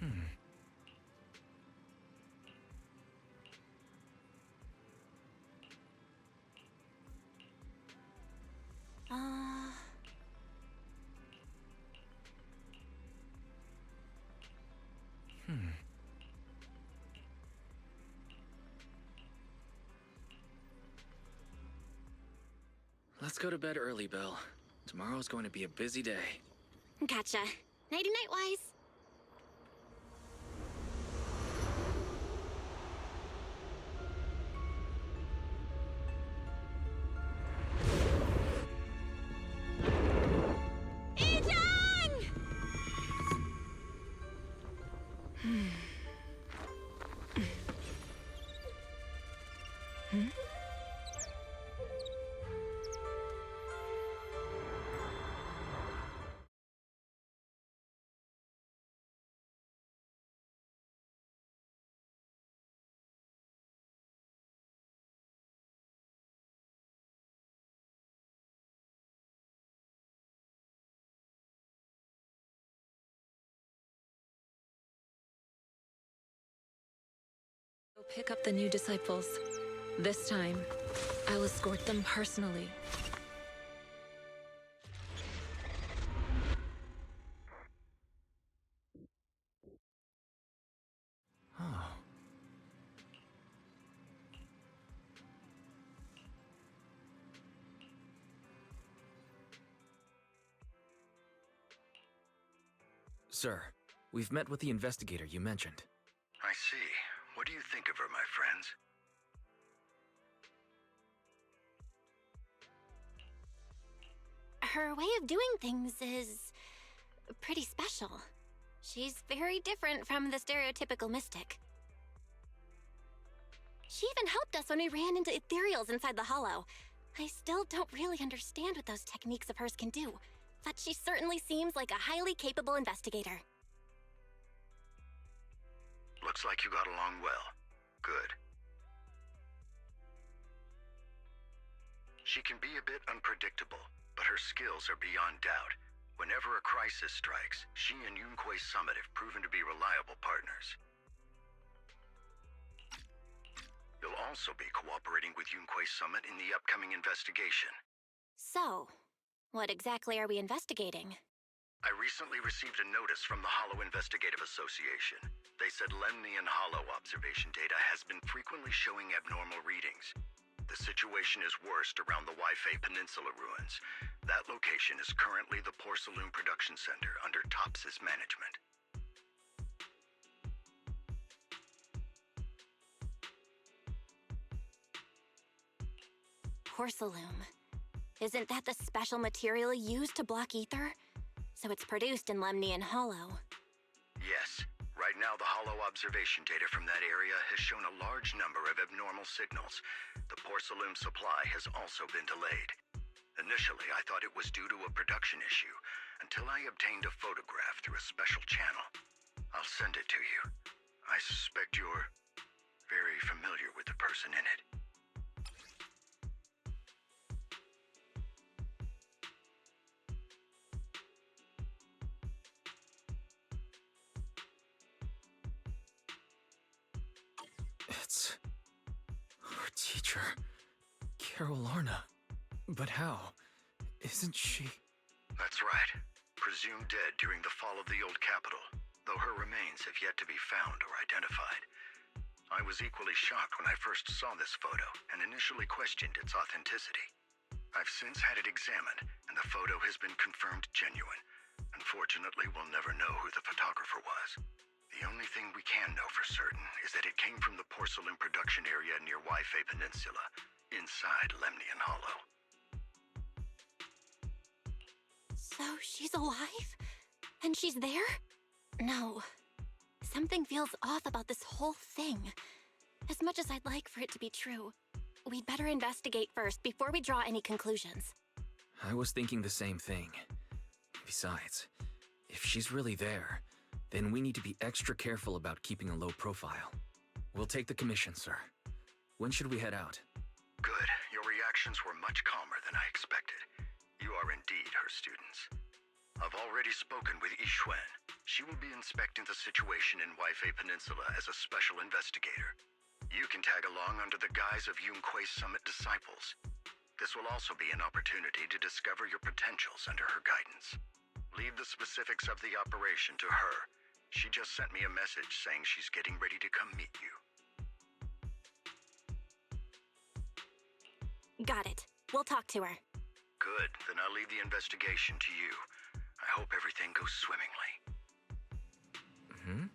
Hmm. Uh... Hmm. Let's go to bed early, Bill. Tomorrow's going to be a busy day. Gotcha. Nighty-night, Wise. Go pick up the new disciples. This time, I'll escort them personally. Oh. Sir, we've met with the investigator you mentioned. I see. What do you think of her, my friends? Her way of doing things is pretty special. She's very different from the stereotypical mystic. She even helped us when we ran into ethereals inside the hollow. I still don't really understand what those techniques of hers can do, but she certainly seems like a highly capable investigator. Looks like you got along well. Good. She can be a bit unpredictable, but her skills are beyond doubt. Whenever a crisis strikes, she and Yunquei Summit have proven to be reliable partners. You'll also be cooperating with Yunquei Summit in the upcoming investigation. So, what exactly are we investigating? I recently received a notice from the Hollow Investigative Association. They said Lemnian Hollow observation data has been frequently showing abnormal readings. The situation is worst around the Waifei Peninsula ruins. That location is currently the Porcelain Production Center under Tops's management. Porcelain. Isn't that the special material used to block ether? So it's produced in Lemnian Hollow. Yes. Right now, the Hollow observation data from that area has shown a large number of abnormal signals. The porcelain supply has also been delayed. Initially, I thought it was due to a production issue, until I obtained a photograph through a special channel. I'll send it to you. I suspect you're very familiar with the person in it. It's... our teacher, Carol Lorna. But how? Isn't she... That's right. Presumed dead during the fall of the old capital, though her remains have yet to be found or identified. I was equally shocked when I first saw this photo and initially questioned its authenticity. I've since had it examined, and the photo has been confirmed genuine. Unfortunately, we'll never know who the photographer was. The only thing we can know for certain is that it came from the porcelain production area near Waifei Peninsula, inside Lemnian Hollow. So she's alive? And she's there? No. Something feels off about this whole thing. As much as I'd like for it to be true, we'd better investigate first before we draw any conclusions. I was thinking the same thing. Besides, if she's really there, then we need to be extra careful about keeping a low profile. We'll take the commission, sir. When should we head out? Good. Your reactions were much calmer than I expected. You are indeed her students. I've already spoken with Yixuan. She will be inspecting the situation in Waifei Peninsula as a special investigator. You can tag along under the guise of Yunquei Summit disciples. This will also be an opportunity to discover your potentials under her guidance. Leave the specifics of the operation to her. She just sent me a message saying she's getting ready to come meet you. Got it. We'll talk to her. Good, then I'll leave the investigation to you. I hope everything goes swimmingly. Hmm?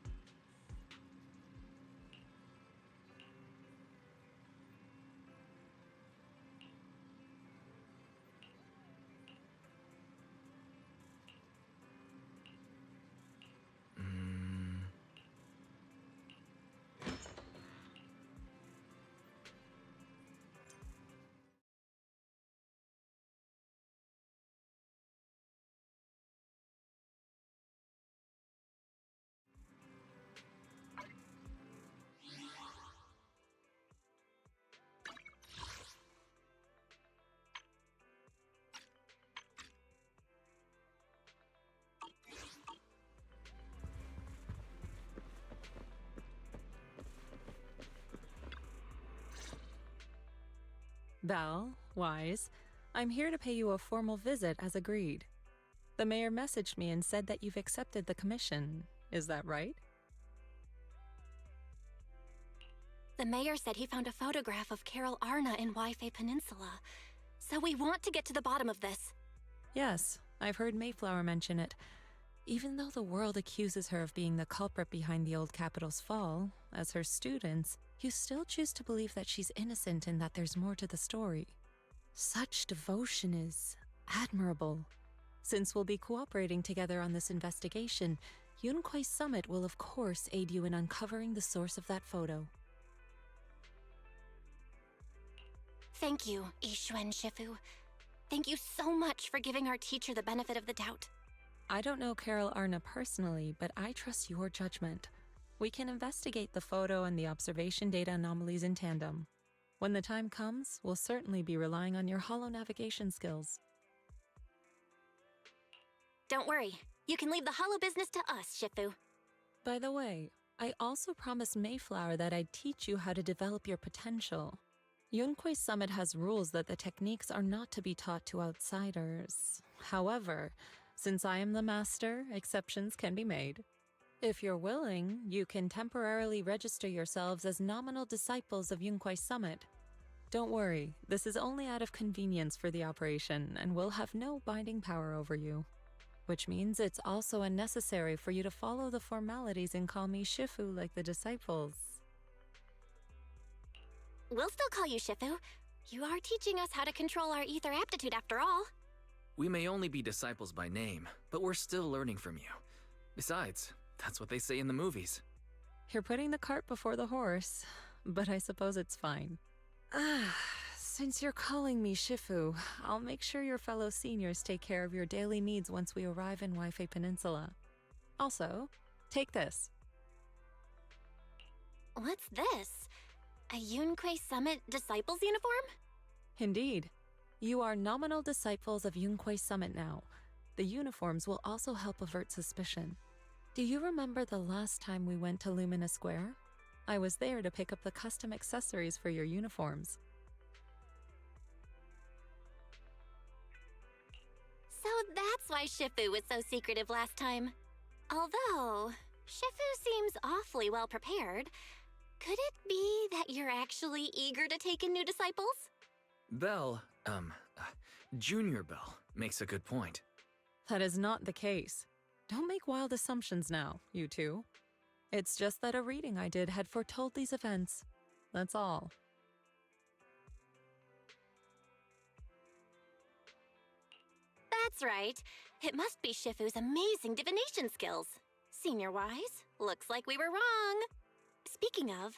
Belle, Wise, I'm here to pay you a formal visit as agreed. The mayor messaged me and said that you've accepted the commission. Is that right? The mayor said he found a photograph of Carol Arna in Waifei Peninsula. So we want to get to the bottom of this. Yes, I've heard Mayflower mention it. Even though the world accuses her of being the culprit behind the old capital's fall, as her students, you still choose to believe that she's innocent and that there's more to the story. Such devotion is admirable. Since we'll be cooperating together on this investigation, Yunquei Summit will of course aid you in uncovering the source of that photo. Thank you, Yixuan Shifu. Thank you so much for giving our teacher the benefit of the doubt. I don't know Carol Arna personally, but I trust your judgment. We can investigate the photo and the observation data anomalies in tandem. When the time comes, we'll certainly be relying on your holo navigation skills. Don't worry. You can leave the holo business to us, Shifu. By the way, I also promised Mayflower that I'd teach you how to develop your potential. Yunquei Summit has rules that the techniques are not to be taught to outsiders. However, since I am the master, exceptions can be made. If you're willing, you can temporarily register yourselves as nominal disciples of Yunquei Summit. Don't worry, this is only out of convenience for the operation and will have no binding power over you. Which means it's also unnecessary for you to follow the formalities and call me Shifu like the disciples. We'll still call you Shifu. You are teaching us how to control our ether aptitude after all. We may only be disciples by name, but we're still learning from you. Besides, that's what they say in the movies. You're putting the cart before the horse, but I suppose it's fine. Since you're calling me Shifu, I'll make sure your fellow seniors take care of your daily needs once we arrive in Waifei Peninsula. Also, take this. What's this? A Yunquei Summit Disciples uniform? Indeed. You are nominal disciples of Yunquei Summit now. The uniforms will also help avert suspicion. Do you remember the last time we went to Lumina Square? I was there to pick up the custom accessories for your uniforms. So that's why Shifu was so secretive last time. Although, Shifu seems awfully well prepared. Could it be that you're actually eager to take in new disciples? Belle, Junior Belle, makes a good point. That is not the case. Don't make wild assumptions now, you two. It's just that a reading I did had foretold these events. That's all. That's right. It must be Shifu's amazing divination skills. Senior-wise, looks like we were wrong. Speaking of,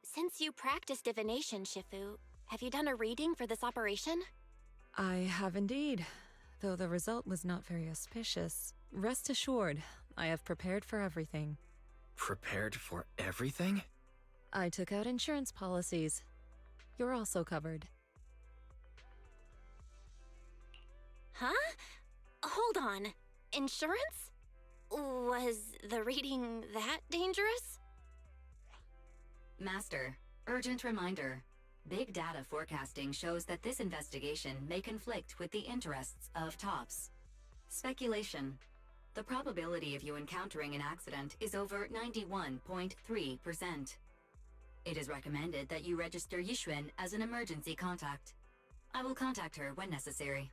since you practice divination, Shifu, have you done a reading for this operation? I have indeed, though the result was not very auspicious. Rest assured, I have prepared for everything. Prepared for everything? I took out insurance policies. You're also covered. Huh? Hold on. Insurance? Was the reading that dangerous? Master, urgent reminder. Big data forecasting shows that this investigation may conflict with the interests of TOPS. Speculation. The probability of you encountering an accident is over 91.3%. It is recommended that you register Yixuan as an emergency contact. I will contact her when necessary.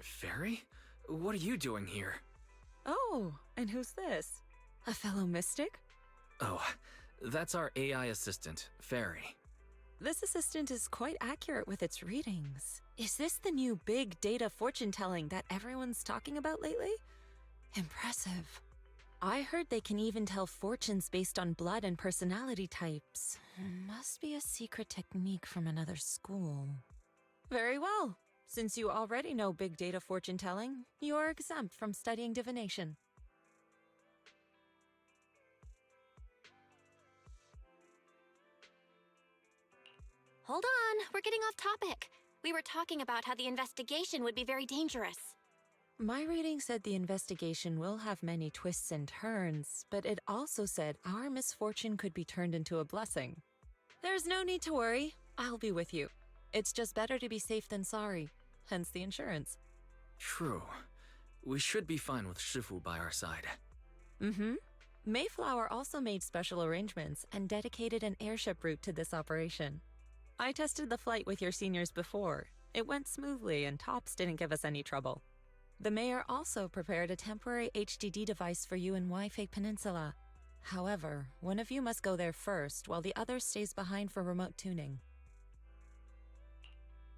Fairy? What are you doing here? Oh, and who's this? A fellow mystic? Oh, that's our AI assistant, Fairy. This assistant is quite accurate with its readings. Is this the new big data fortune telling that everyone's talking about lately? Impressive. I heard they can even tell fortunes based on blood and personality types. Must be a secret technique from another school. Very well. Since you already know big data fortune telling, you are exempt from studying divination. Hold on, we're getting off topic. We were talking about how the investigation would be very dangerous. My reading said the investigation will have many twists and turns, but it also said our misfortune could be turned into a blessing. There's no need to worry. I'll be with you. It's just better to be safe than sorry, hence the insurance. True. We should be fine with Shifu by our side. Mm-hmm. Mayflower also made special arrangements and dedicated an airship route to this operation. I tested the flight with your seniors before. It went smoothly and TOPS didn't give us any trouble. The mayor also prepared a temporary HDD device for you in Wi-Fi Peninsula. However, one of you must go there first while the other stays behind for remote tuning.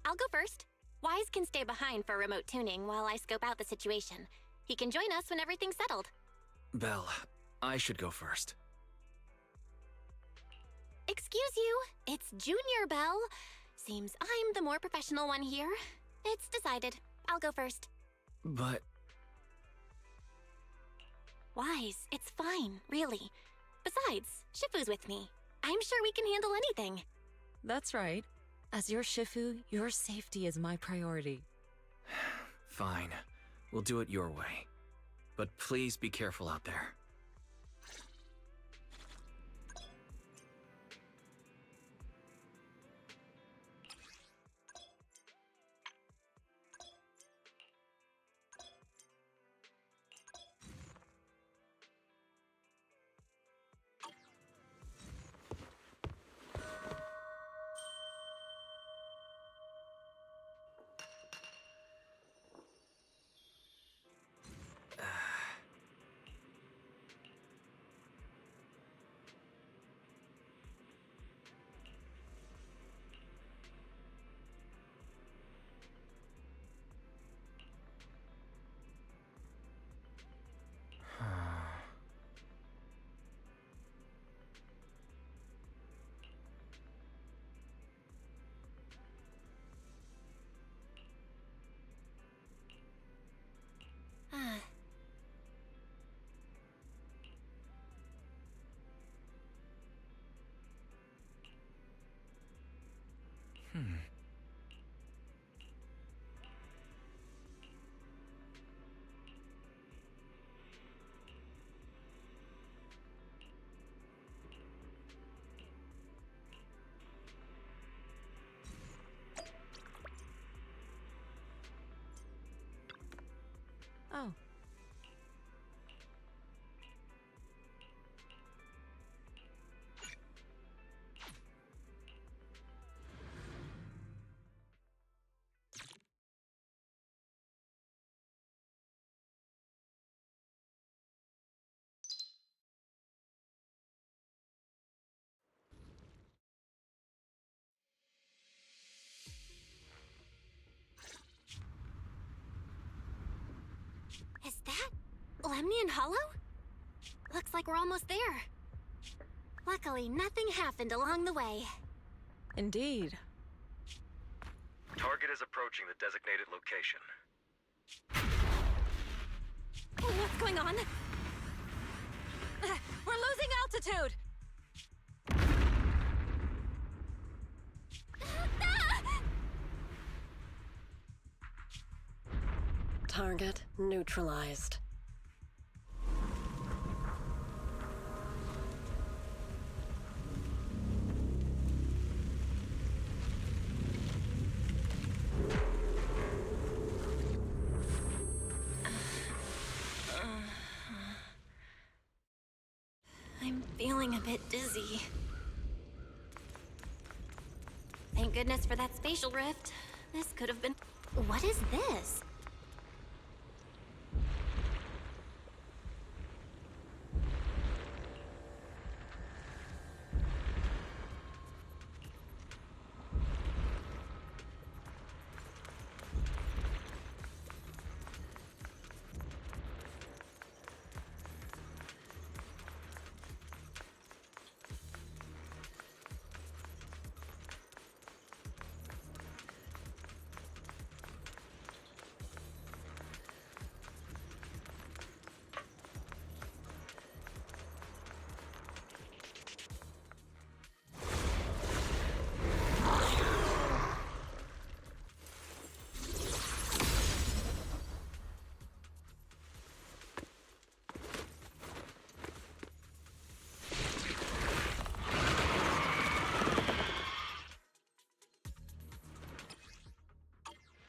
I'll go first. Wise can stay behind for remote tuning while I scope out the situation. He can join us when everything's settled. Belle, I should go first. Excuse you, it's Junior Bell. Seems I'm the more professional one here. It's decided. I'll go first. But... Wise, it's fine, really. Besides, Shifu's with me. I'm sure we can handle anything. That's right. As your Shifu, your safety is my priority. Fine. We'll do it your way. But please be careful out there. Oh. Is that Lemnian Hollow? Looks like we're almost there. Luckily, nothing happened along the way. Indeed. Target is approaching the designated location. What's going on? We're losing altitude! Target neutralized. I'm feeling a bit dizzy. Thank goodness for that spatial rift. This could have been... What is this?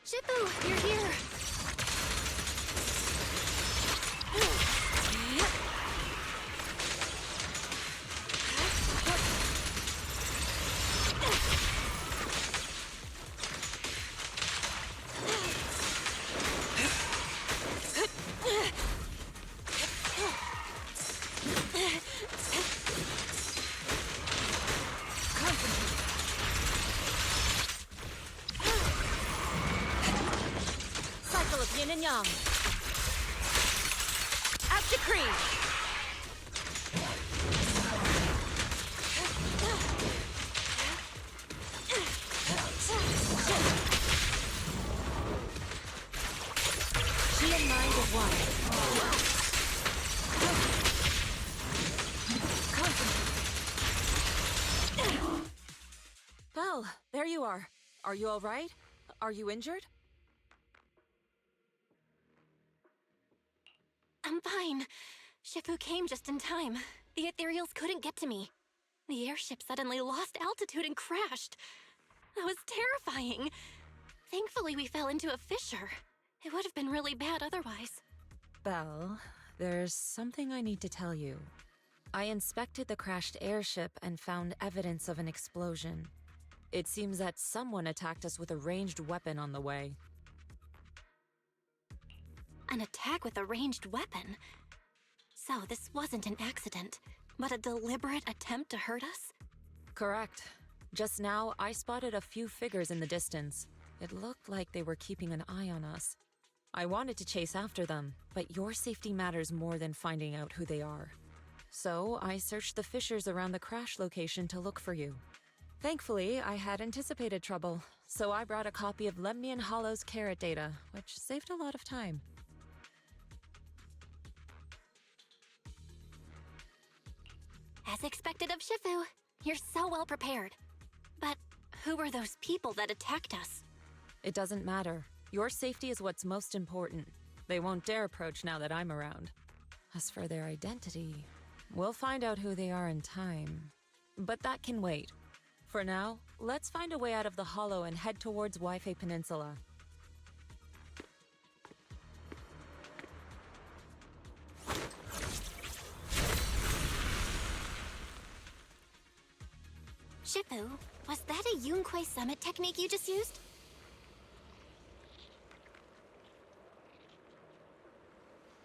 Shifu, you're here! Cycle of yin and yang. Out decree. She and mind of one. Well, there you are. Are you all right? Are you injured? I'm fine. Shifu came just in time. The ethereals couldn't get to me. The airship suddenly lost altitude and crashed. That was terrifying. Thankfully, we fell into a fissure. It would have been really bad otherwise. Belle, there's something I need to tell you. I inspected the crashed airship and found evidence of an explosion. It seems that someone attacked us with a ranged weapon on the way. An attack with a ranged weapon? So this wasn't an accident, but a deliberate attempt to hurt us? Correct. Just now, I spotted a few figures in the distance. It looked like they were keeping an eye on us. I wanted to chase after them, but your safety matters more than finding out who they are. So I searched the fissures around the crash location to look for you. Thankfully, I had anticipated trouble, so I brought a copy of Lemnian Hollow's carrot data, which saved a lot of time. As expected of Shifu, you're so well prepared. But who were those people that attacked us? It doesn't matter. Your safety is what's most important. They won't dare approach now that I'm around. As for their identity, we'll find out who they are in time. But that can wait. For now, let's find a way out of the hollow and head towards Waifei Peninsula. Shifu, was that a Yunquei summit technique you just used?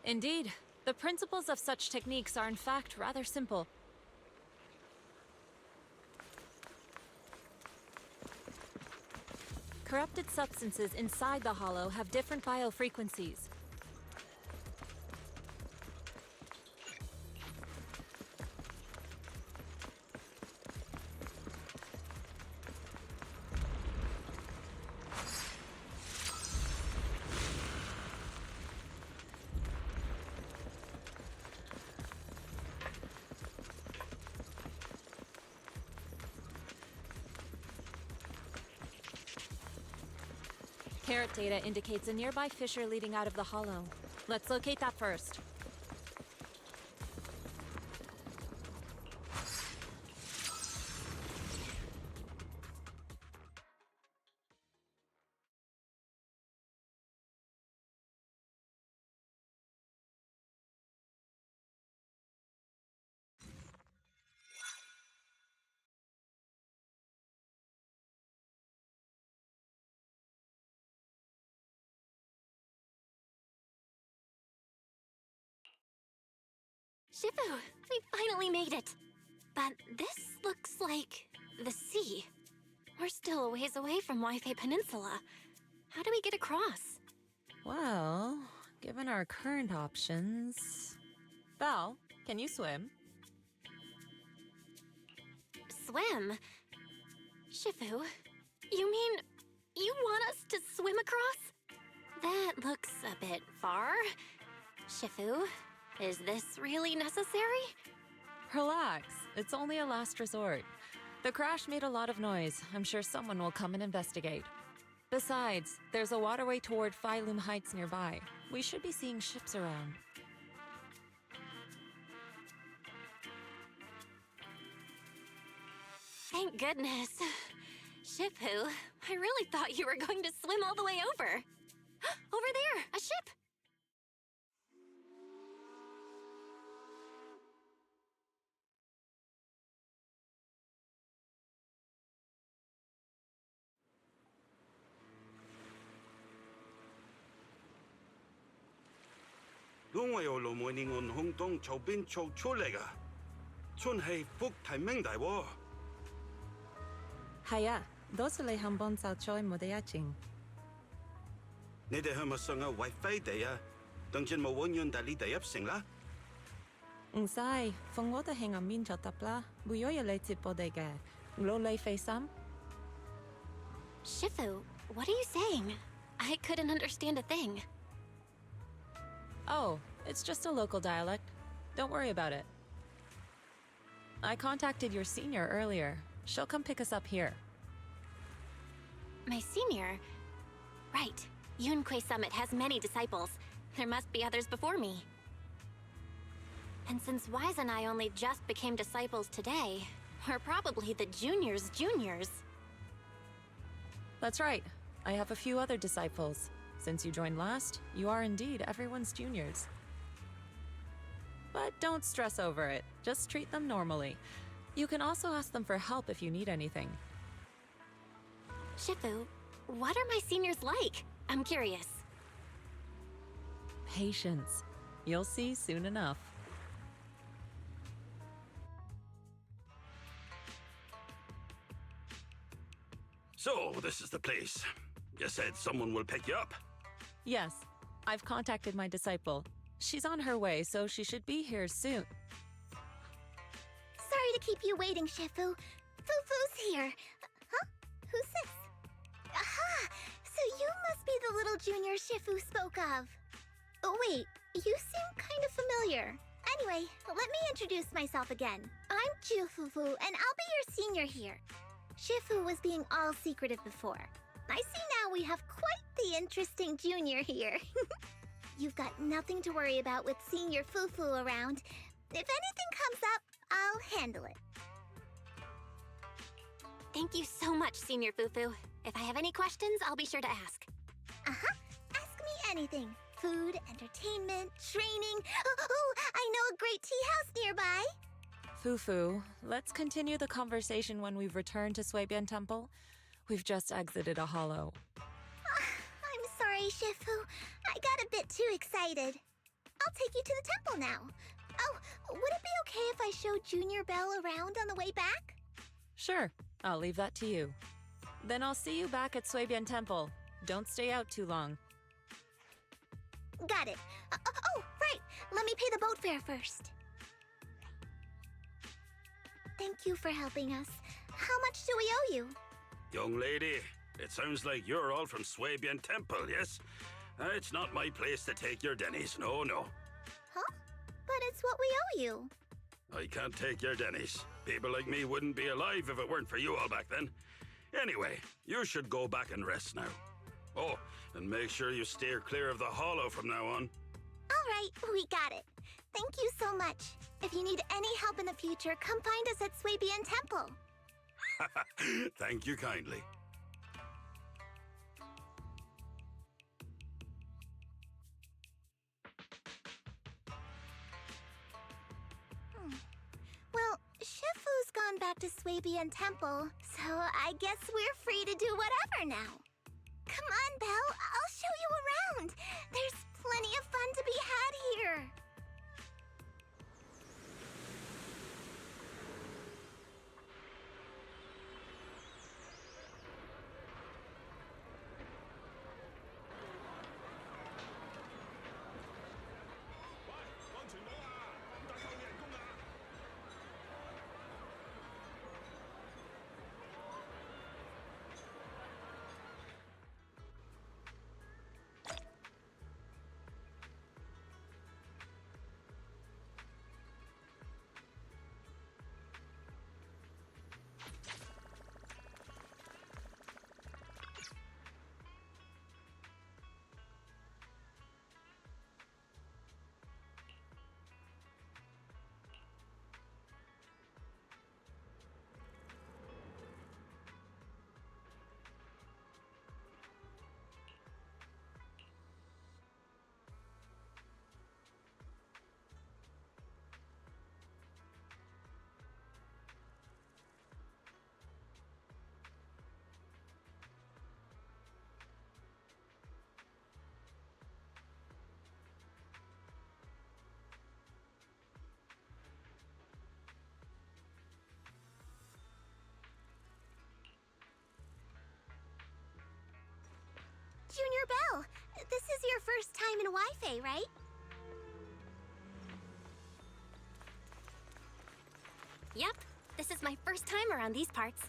Indeed. The principles of such techniques are in fact rather simple. Corrupted substances inside the hollow have different biofrequencies. Parrot data indicates a nearby fissure leading out of the hollow. Let's locate that first. Shifu, we finally made it. But this looks like the sea. We're still a ways away from Wi-Fi Peninsula. How do we get across? Well, given our current options... Val, can you swim? Swim? Shifu, you mean you want us to swim across? That looks a bit far. Shifu, is this really necessary? Relax, it's only a last resort. The crash made a lot of noise. I'm sure someone will come and investigate. Besides, there's a waterway toward Phylum Heights nearby. We should be seeing ships around. Thank goodness. Shifu, I really thought you were going to swim all the way over. Over there, a ship! Đúng有路每年按空洞從邊做出嚟㗎，真係福提明大喎。係啊，多謝你肯幫手再冇得一陣。你哋係咪上個 WiFi 地啊？當陣冇揾樣大呢地入城啦。唔使，放我哋喺入面就得啦，會有人嚟接我哋嘅，攞你費心。Shifu, what are you saying? I couldn't understand a thing. Oh, it's just a local dialect. Don't worry about it. I contacted your senior earlier. She'll come pick us up here. My senior? Right. Yunquei Summit has many disciples. There must be others before me. And since Wise and I only just became disciples today, we're probably the juniors' juniors. That's right. I have a few other disciples. Since you joined last, you are indeed everyone's juniors. But don't stress over it. Just treat them normally. You can also ask them for help if you need anything. Shifu, what are my seniors like? I'm curious. Patience. You'll see soon enough. So, this is the place. You said someone will pick you up. Yes, I've contacted my disciple. She's on her way, so she should be here soon. Sorry to keep you waiting, Shifu. Fufu's here. Huh? Who's this? Aha! So you must be the little junior Shifu spoke of. Oh, wait, you seem kind of familiar. Anyway, let me introduce myself again. I'm Fufu, and I'll be your senior here. Shifu was being all secretive before. I see now we have quite the interesting junior here. You've got nothing to worry about with Senior Fufu around. If anything comes up, I'll handle it. Thank you so much, Senior Fufu. If I have any questions, I'll be sure to ask. Uh-huh. Ask me anything. Food, entertainment, training. Oh, I know a great tea house nearby. Fufu, let's continue the conversation when we've returned to Suibian Temple. We've just exited a hollow. I'm sorry, Shifu. I got a bit too excited. I'll take you to the temple now. Oh, would it be okay if I showed Junior Belle around on the way back? Sure, I'll leave that to you. Then I'll see you back at Suibian Temple. Don't stay out too long. Got it. Oh, right. Let me pay the boat fare first. Thank you for helping us. How much do we owe you? Young lady, it sounds like you're all from Suibian Temple, yes? It's not my place to take your dennies, no. Huh? But it's what we owe you. I can't take your dennies. People like me wouldn't be alive if it weren't for you all back then. Anyway, you should go back and rest now. Oh, and make sure you steer clear of the hollow from now on. All right, we got it. Thank you so much. If you need any help in the future, come find us at Swabian Temple. Thank you kindly. Well, Shifu's gone back to Swabian Temple, so I guess we're free to do whatever now. Come on, Belle, I'll show you around. There's plenty of fun to be had here. Junior Belle, this is your first time in Wi-Fi, right? Yep, this is my first time around these parts.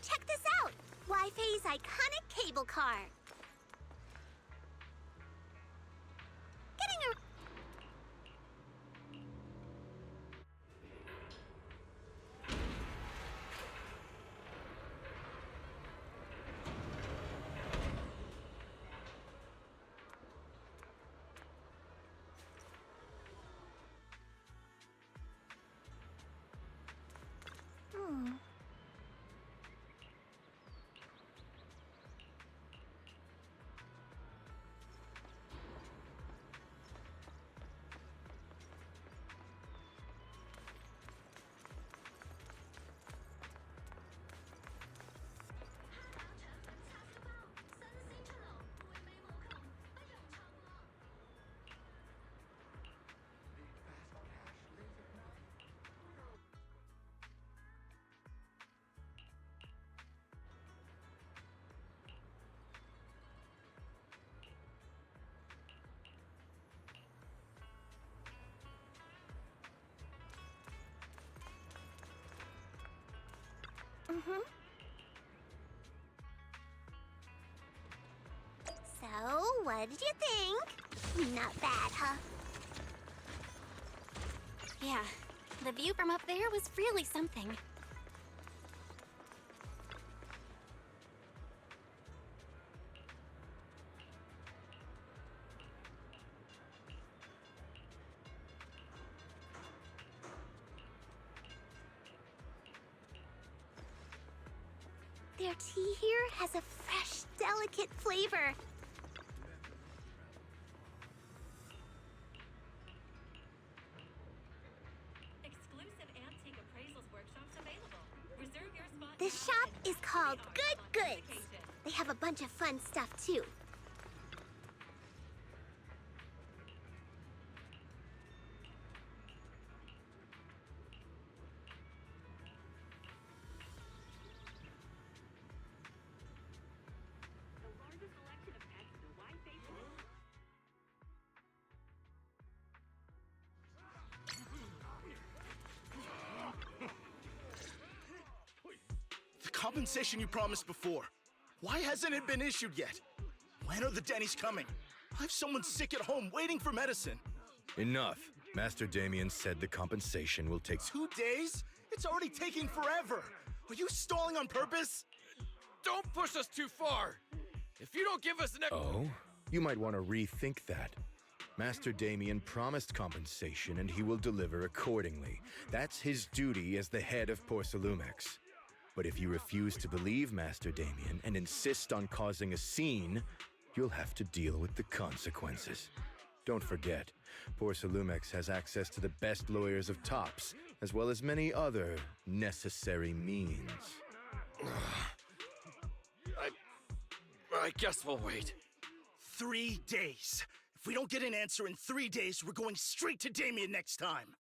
Check this out! Wi-Fi's iconic cable car. Getting a... what did you think? Not bad, huh? Yeah, the view from up there was really something. Their tea here has a fresh, delicate flavor. Exclusive antique appraisals workshops available. Reserve your spot. This shop is called Good Goods. They have a bunch of fun stuff, too. The compensation you promised before. Why hasn't it been issued yet? When are the Denny's coming? I have someone sick at home waiting for medicine. Enough. Master Damien said the compensation will take 2 days? It's already taking forever. Are you stalling on purpose? Don't push us too far! If you don't give us an... Oh? You might want to rethink that. Master Damien promised compensation and he will deliver accordingly. That's his duty as the head of Porcelumex. But if you refuse to believe Master Damien and insist on causing a scene, you'll have to deal with the consequences. Don't forget, Porcelumex has access to the best lawyers of Tops, as well as many other necessary means. I guess we'll wait. 3 days. If we don't get an answer in 3 days, we're going straight to Damien next time.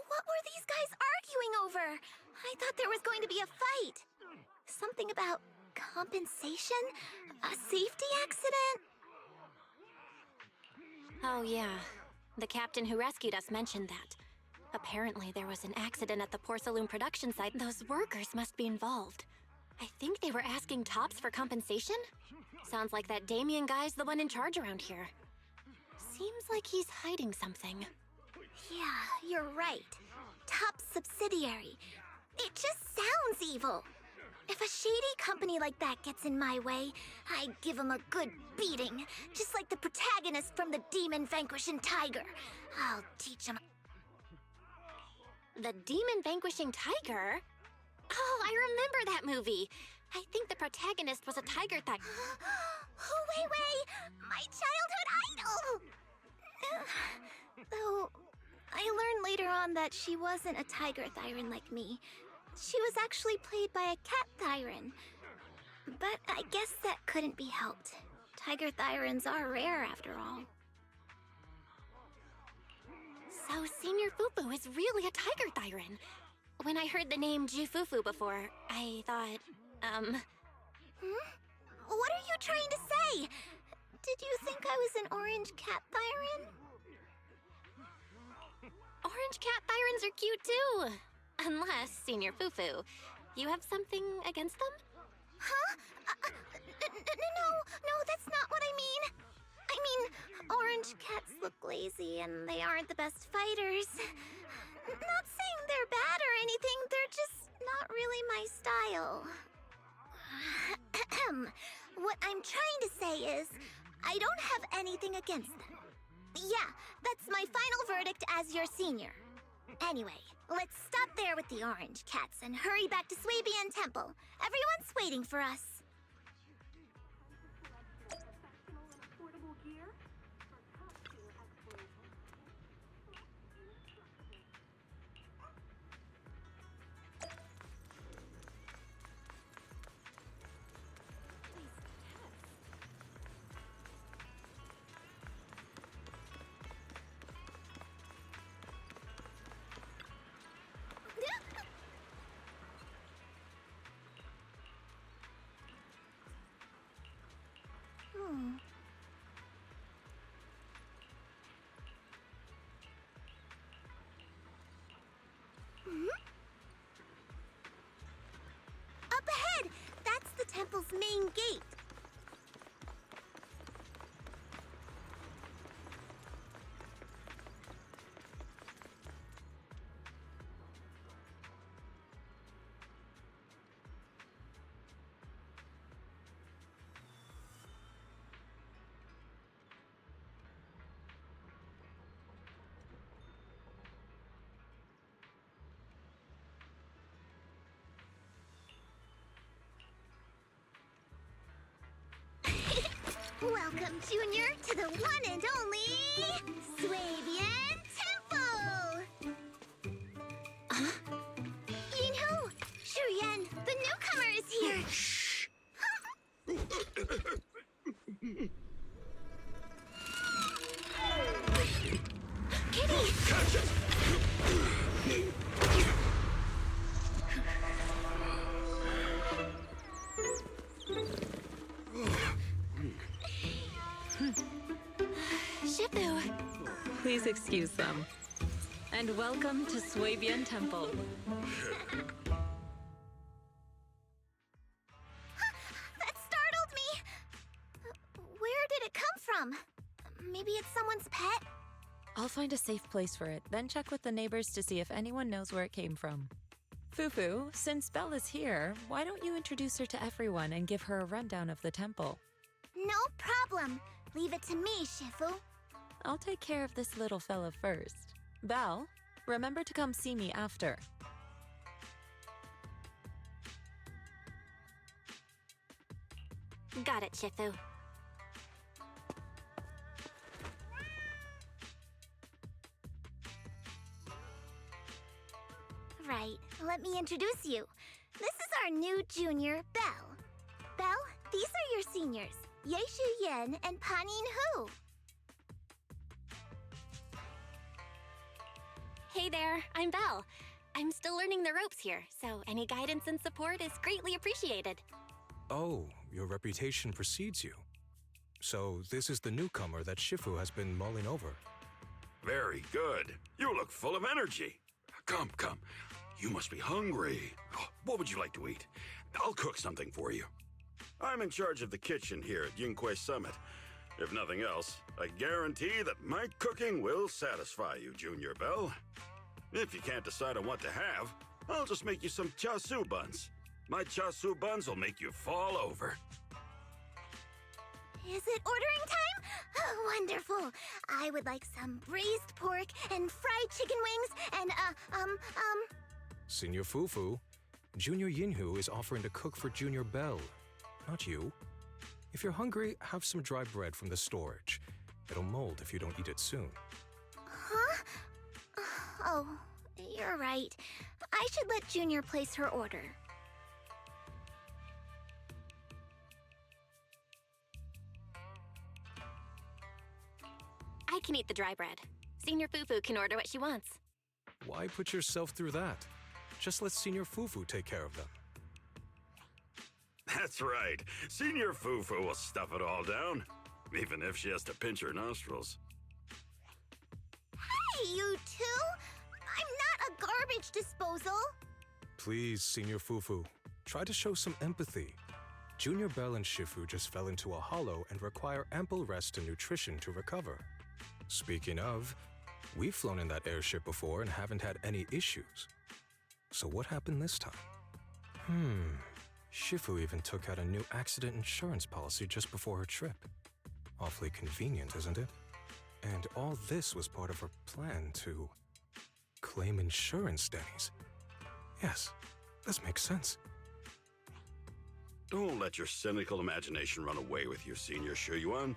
What were these guys arguing over? I thought there was going to be a fight. Something about compensation? A safety accident? Oh, yeah. The captain who rescued us mentioned that. Apparently, there was an accident at the porcelain production site. Those workers must be involved. I think they were asking Tops for compensation? Sounds like that Damien guy's the one in charge around here. Seems like he's hiding something. Yeah, you're right. Top subsidiary. It just sounds evil. If a shady company like that gets in my way, I'd give him a good beating, just like the protagonist from the Demon Vanquishing Tiger. I'll teach him. The Demon Vanquishing Tiger? Oh, I remember that movie. I think the protagonist was a tiger Oh, wait! My childhood idol! Though, I learned later on that she wasn't a tiger Thyran like me. She was actually played by a cat Thyran. But I guess that couldn't be helped. Tiger Thyrans are rare after all. So Senior Fufu is really a tiger Thyran. When I heard the name Jufufu before, I thought, What are you trying to say? Did you think I was an orange cat Thyran? Orange cat Thyrans are cute too. Unless, Senior Fufu, you have something against them? Huh? No, that's not what I mean. I mean, orange cats look lazy and they aren't the best fighters. Not saying they're bad or anything, they're just not really my style. What I'm trying to say is, I don't have anything against them. Yeah, that's my final verdict as your senior. Anyway, let's stop there with the orange cats and hurry back to Swabian Temple. Everyone's waiting for us. temple's main gate. Welcome, Junior, to the one and only Swabian Temple! Huh? Yinhu! Shuyan, the newcomer is here! Shh! Kitty! Catch it! Shifu! Please excuse them. And welcome to Swabian Temple. That startled me! Where did it come from? Maybe it's someone's pet? I'll find a safe place for it, then check with the neighbors to see if anyone knows where it came from. Fufu, since Belle is here, why don't you introduce her to everyone and give her a rundown of the temple? No problem. Leave it to me, Shifu. I'll take care of this little fella first. Belle, remember to come see me after. Got it, Shifu. Right, let me introduce you. This is our new junior, Belle. Belle, these are your seniors, Yeishu Yen and Panin Hu. Hey there, I'm Belle. I'm still learning the ropes here, so any guidance and support is greatly appreciated. Oh, your reputation precedes you. So this is the newcomer that Shifu has been mulling over. Very good. You look full of energy. Come, come. You must be hungry. What would you like to eat? I'll cook something for you. I'm in charge of the kitchen here at Yunquay Summit. If nothing else, I guarantee that my cooking will satisfy you, Junior Belle. If you can't decide on what to have, I'll just make you some chasu buns. My chasu buns will make you fall over. Is it ordering time? Oh, wonderful. I would like some braised pork and fried chicken wings and, Senior Fufu, Junior Yinhu is offering to cook for Junior Belle, not you. If you're hungry, have some dry bread from the storage. It'll mold if you don't eat it soon. Huh? Oh, you're right. I should let Junior place her order. I can eat the dry bread. Senior Fufu can order what she wants. Why put yourself through that? Just let Senior Fufu take care of them. That's right. Senior Fufu will stuff it all down, even if she has to pinch her nostrils. Hey, you two! I'm not a garbage disposal! Please, Senior Fufu, try to show some empathy. Junior Belle and Shifu just fell into a hollow and require ample rest and nutrition to recover. Speaking of, we've flown in that airship before and haven't had any issues. So what happened this time? Shifu even took out a new accident insurance policy just before her trip. Awfully convenient, isn't it? And all this was part of her plan to claim insurance, Denny's. Yes, this makes sense. Don't let your cynical imagination run away with you, Senior Shuyuan.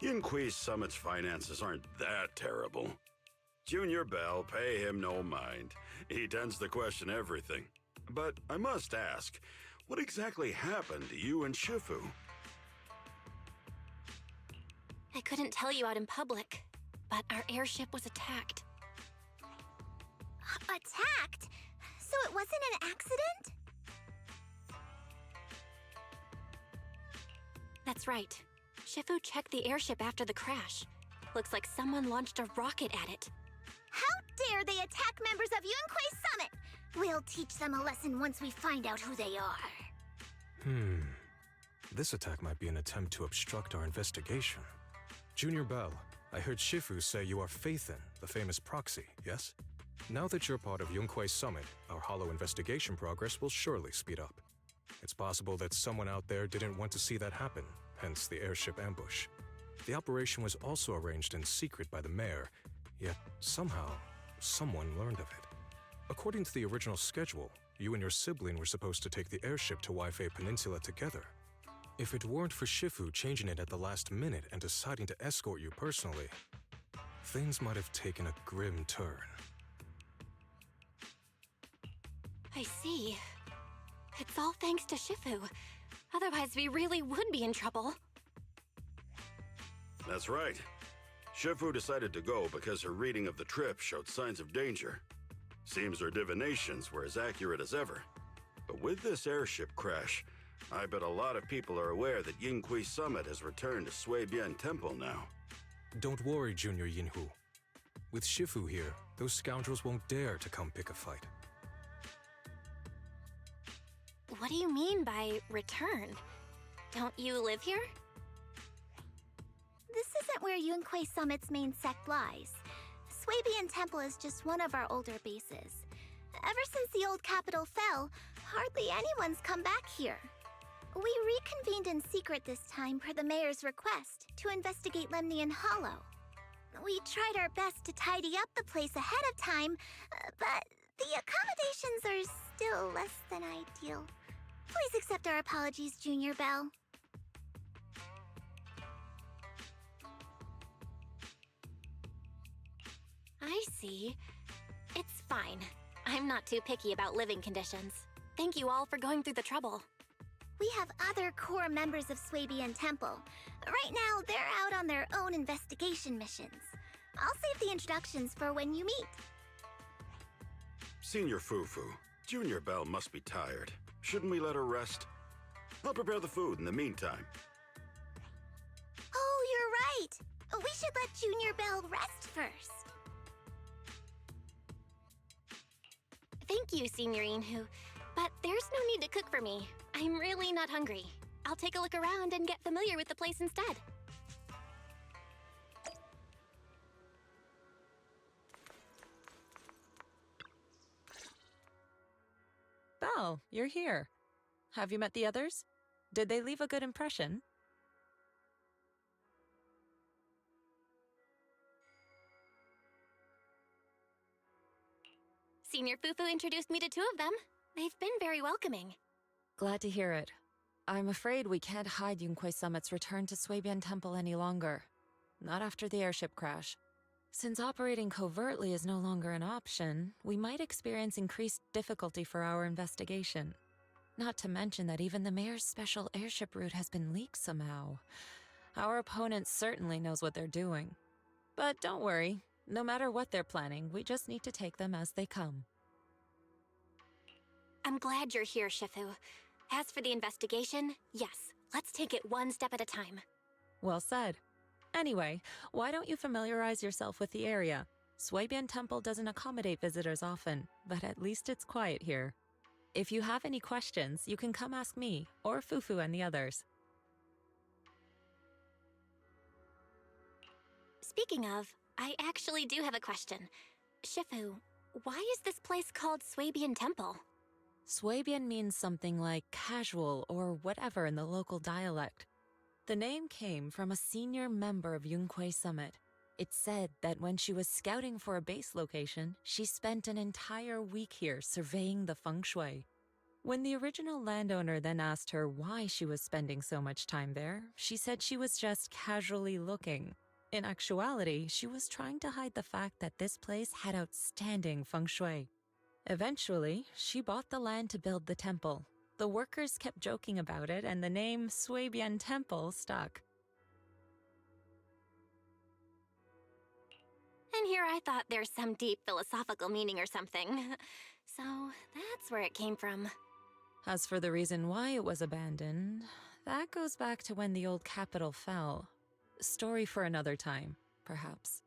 Yunquay Summit's finances aren't that terrible. Junior Belle, pay him no mind. He tends to question everything. But I must ask, what exactly happened to you and Shifu? I couldn't tell you out in public, but our airship was attacked. Attacked? So it wasn't an accident? That's right. Shifu checked the airship after the crash. Looks like someone launched a rocket at it. How dare they attack members of Yunquay Summit! We'll teach them a lesson once we find out who they are. this attack might be an attempt to obstruct our investigation. Junior Bell, I heard Shifu say you are Faithin, the famous proxy, yes? Now that you're part of Yunkwei Summit, our hollow investigation progress will surely speed up. It's possible that someone out there didn't want to see that happen, hence the airship ambush. The operation was also arranged in secret by the mayor, yet somehow, someone learned of it. According to the original schedule, you and your sibling were supposed to take the airship to Waifei Peninsula together. If it weren't for Shifu changing it at the last minute and deciding to escort you personally, things might have taken a grim turn. I see. It's all thanks to Shifu. Otherwise, we really would be in trouble. That's right. Shifu decided to go because her reading of the trip showed signs of danger. Seems her divinations were as accurate as ever. But with this airship crash, I bet a lot of people are aware that Yingqi Summit has returned to Suibian Temple now. Don't worry, Junior Yinhu. With Shifu here, those scoundrels won't dare to come pick a fight. What do you mean by return? Don't you live here? This isn't where Yunkwei Summit's main sect lies. Suibian Temple is just one of our older bases. Ever since the old capital fell, hardly anyone's come back here. We reconvened in secret this time per the mayor's request to investigate Lemnian Hollow. We tried our best to tidy up the place ahead of time, but the accommodations are still less than ideal. Please accept our apologies, Junior Bell. I see. It's fine. I'm not too picky about living conditions. Thank you all for going through the trouble. We have other core members of Suibian Temple. Right now, they're out on their own investigation missions. I'll save the introductions for when you meet. Senior Fufu, Junior Bell must be tired. Shouldn't we let her rest? I'll prepare the food in the meantime. Oh, you're right. We should let Junior Bell rest first. Thank you, Senior Inhu. But there's no need to cook for me. I'm really not hungry. I'll take a look around and get familiar with the place instead. Belle, you're here. Have you met the others? Did they leave a good impression? Senior Fufu introduced me to two of them. They've been very welcoming. Glad to hear it. I'm afraid we can't hide Yunkwei Summit's return to Suibian Temple any longer. Not after the airship crash. Since operating covertly is no longer an option, we might experience increased difficulty for our investigation. Not to mention that even the mayor's special airship route has been leaked somehow. Our opponent certainly knows what they're doing. But don't worry, no matter what they're planning, we just need to take them as they come. I'm glad you're here, Shifu. As for the investigation, yes, let's take it one step at a time. Well said. Anyway, why don't you familiarize yourself with the area? Suibian Temple doesn't accommodate visitors often, but at least it's quiet here. If you have any questions, you can come ask me, or Fufu and the others. Speaking of, I actually do have a question. Shifu, why is this place called Suibian Temple? Suibian means something like casual or whatever in the local dialect. The name came from a senior member of Yunkwei Summit. It's said that when she was scouting for a base location, she spent an entire week here surveying the feng shui. When the original landowner then asked her why she was spending so much time there, she said she was just casually looking. In actuality, she was trying to hide the fact that this place had outstanding feng shui. Eventually, she bought the land to build the temple. The workers kept joking about it, and the name Suibian Temple stuck. And here I thought there's some deep philosophical meaning or something. So that's where it came from. As for the reason why it was abandoned, that goes back to when the old capital fell. Story for another time, perhaps.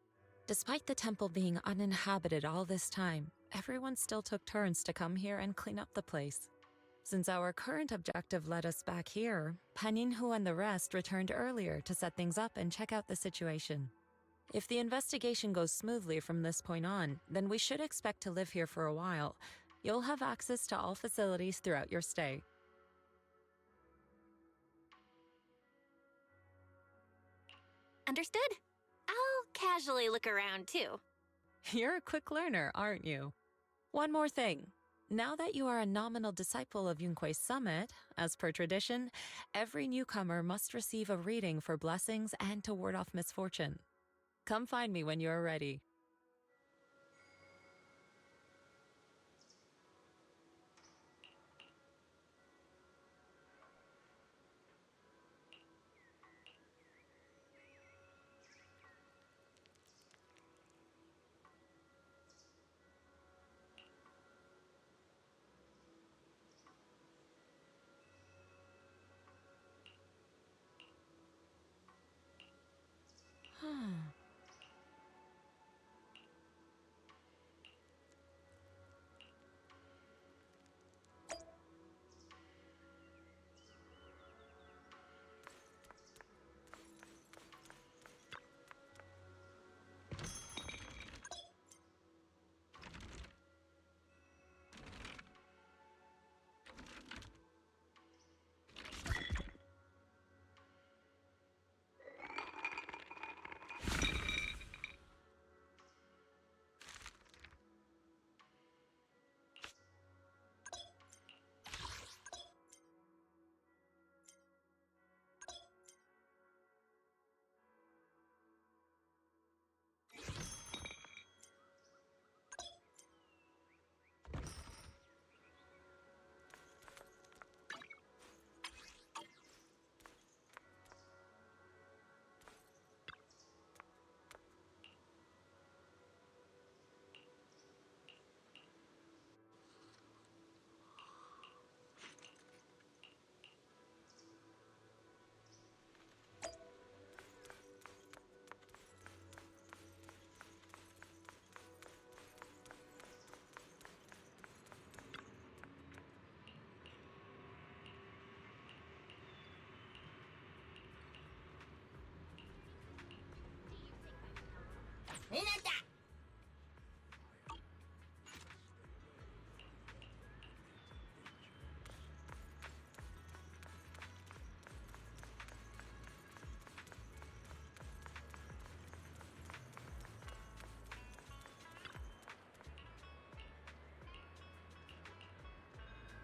Despite the temple being uninhabited all this time, everyone still took turns to come here and clean up the place. Since our current objective led us back here, Paninhu and the rest returned earlier to set things up and check out the situation. If the investigation goes smoothly from this point on, then we should expect to live here for a while. You'll have access to all facilities throughout your stay. Understood? I'll casually look around, too. You're a quick learner, aren't you? One more thing. Now that you are a nominal disciple of Yunque's summit, as per tradition, every newcomer must receive a reading for blessings and to ward off misfortune. Come find me when you are ready.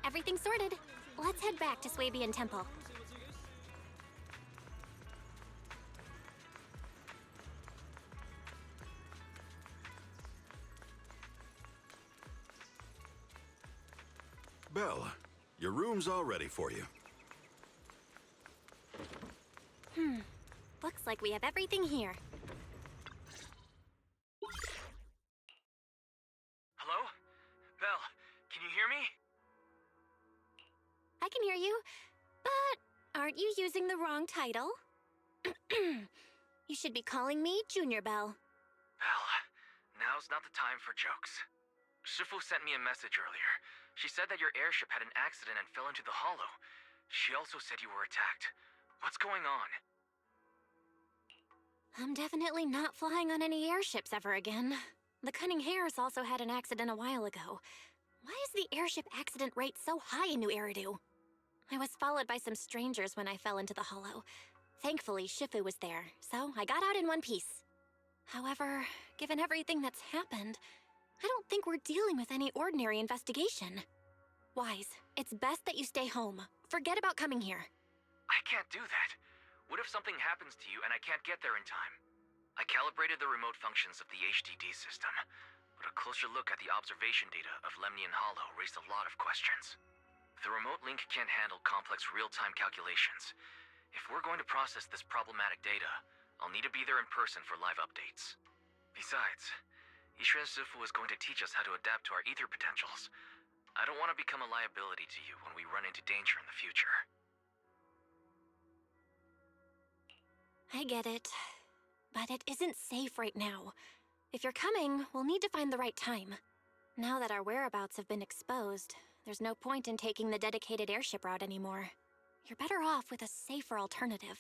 Everything's sorted. Let's head back to Swabian Temple. Belle, your room's all ready for you. Looks like we have everything here. Hello? Belle, can you hear me? I can hear you, but aren't you using the wrong title? You should be calling me Junior Belle. Belle, now's not the time for jokes. Shifu sent me a message earlier. She said that your airship had an accident and fell into the hollow. She also said you were attacked. What's going on? I'm definitely not flying on any airships ever again. The Cunning Hares also had an accident a while ago. Why is the airship accident rate so high in New Eridu? I was followed by some strangers when I fell into the hollow. Thankfully, Shifu was there, so I got out in one piece. However, given everything that's happened, I don't think we're dealing with any ordinary investigation. Wise, it's best that you stay home. Forget about coming here. I can't do that. What if something happens to you and I can't get there in time? I calibrated the remote functions of the HDD system, but a closer look at the observation data of Lemnian Hollow raised a lot of questions. The remote link can't handle complex real-time calculations. If we're going to process this problematic data, I'll need to be there in person for live updates. Besides, Ishren Sifu is going to teach us how to adapt to our ether potentials. I don't want to become a liability to you when we run into danger in the future. I get it, but it isn't safe right now. If you're coming, we'll need to find the right time. Now that our whereabouts have been exposed, There's no point in taking the dedicated airship route anymore. You're better off with a safer alternative.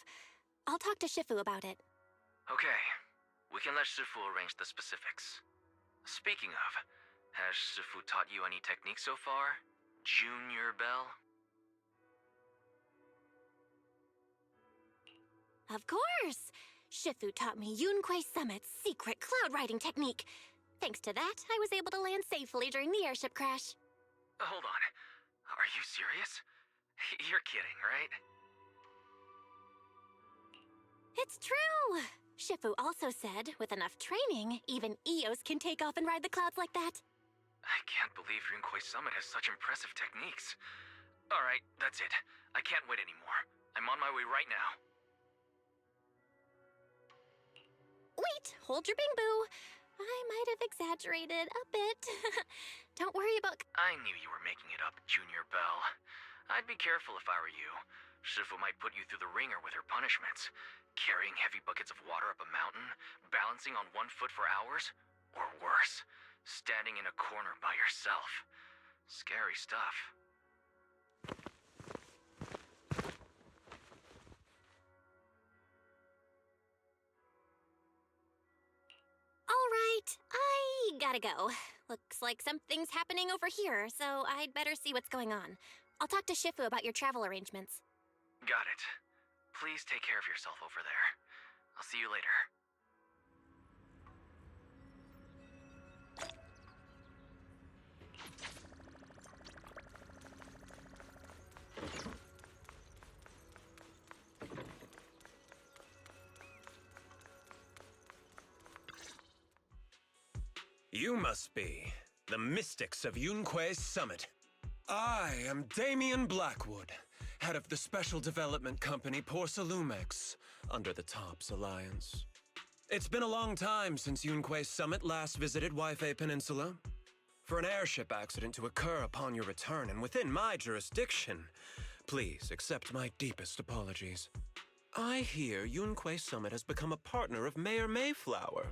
I'll talk to Shifu about it. Okay. We can let Shifu arrange the specifics. Speaking of, has Shifu taught you any techniques so far? Junior Bell? Of course! Shifu taught me Yunquei Summit's secret cloud riding technique. Thanks to that, I was able to land safely during the airship crash. Hold on. Are you serious? You're kidding, right? It's true! Shifu also said, with enough training, even Eos can take off and ride the clouds like that. I can't believe Yunquei Summit has such impressive techniques. Alright, that's it. I can't wait anymore. I'm on my way right now. Wait, hold your bing-boo. I might have exaggerated a bit. Don't worry about... I knew you were making it up, Junior Bell. I'd be careful if I were you. Shifu might put you through the ringer with her punishments. Carrying heavy buckets of water up a mountain, balancing on one foot for hours, or worse, standing in a corner by yourself. Scary stuff. All right, I gotta go. Looks like something's happening over here, so I'd better see what's going on. I'll talk to Shifu about your travel arrangements. Got it. Please take care of yourself over there. I'll see you later. You must be the mystics of Yunquei's Summit. I am Damien Blackwood, head of the special development company Porcelumex, under the TOPS Alliance. It's been a long time since Yunquei's Summit last visited Waifei Peninsula. For an airship accident to occur upon your return and within my jurisdiction, please accept my deepest apologies. I hear Yunquei Summit has become a partner of Mayor Mayflower.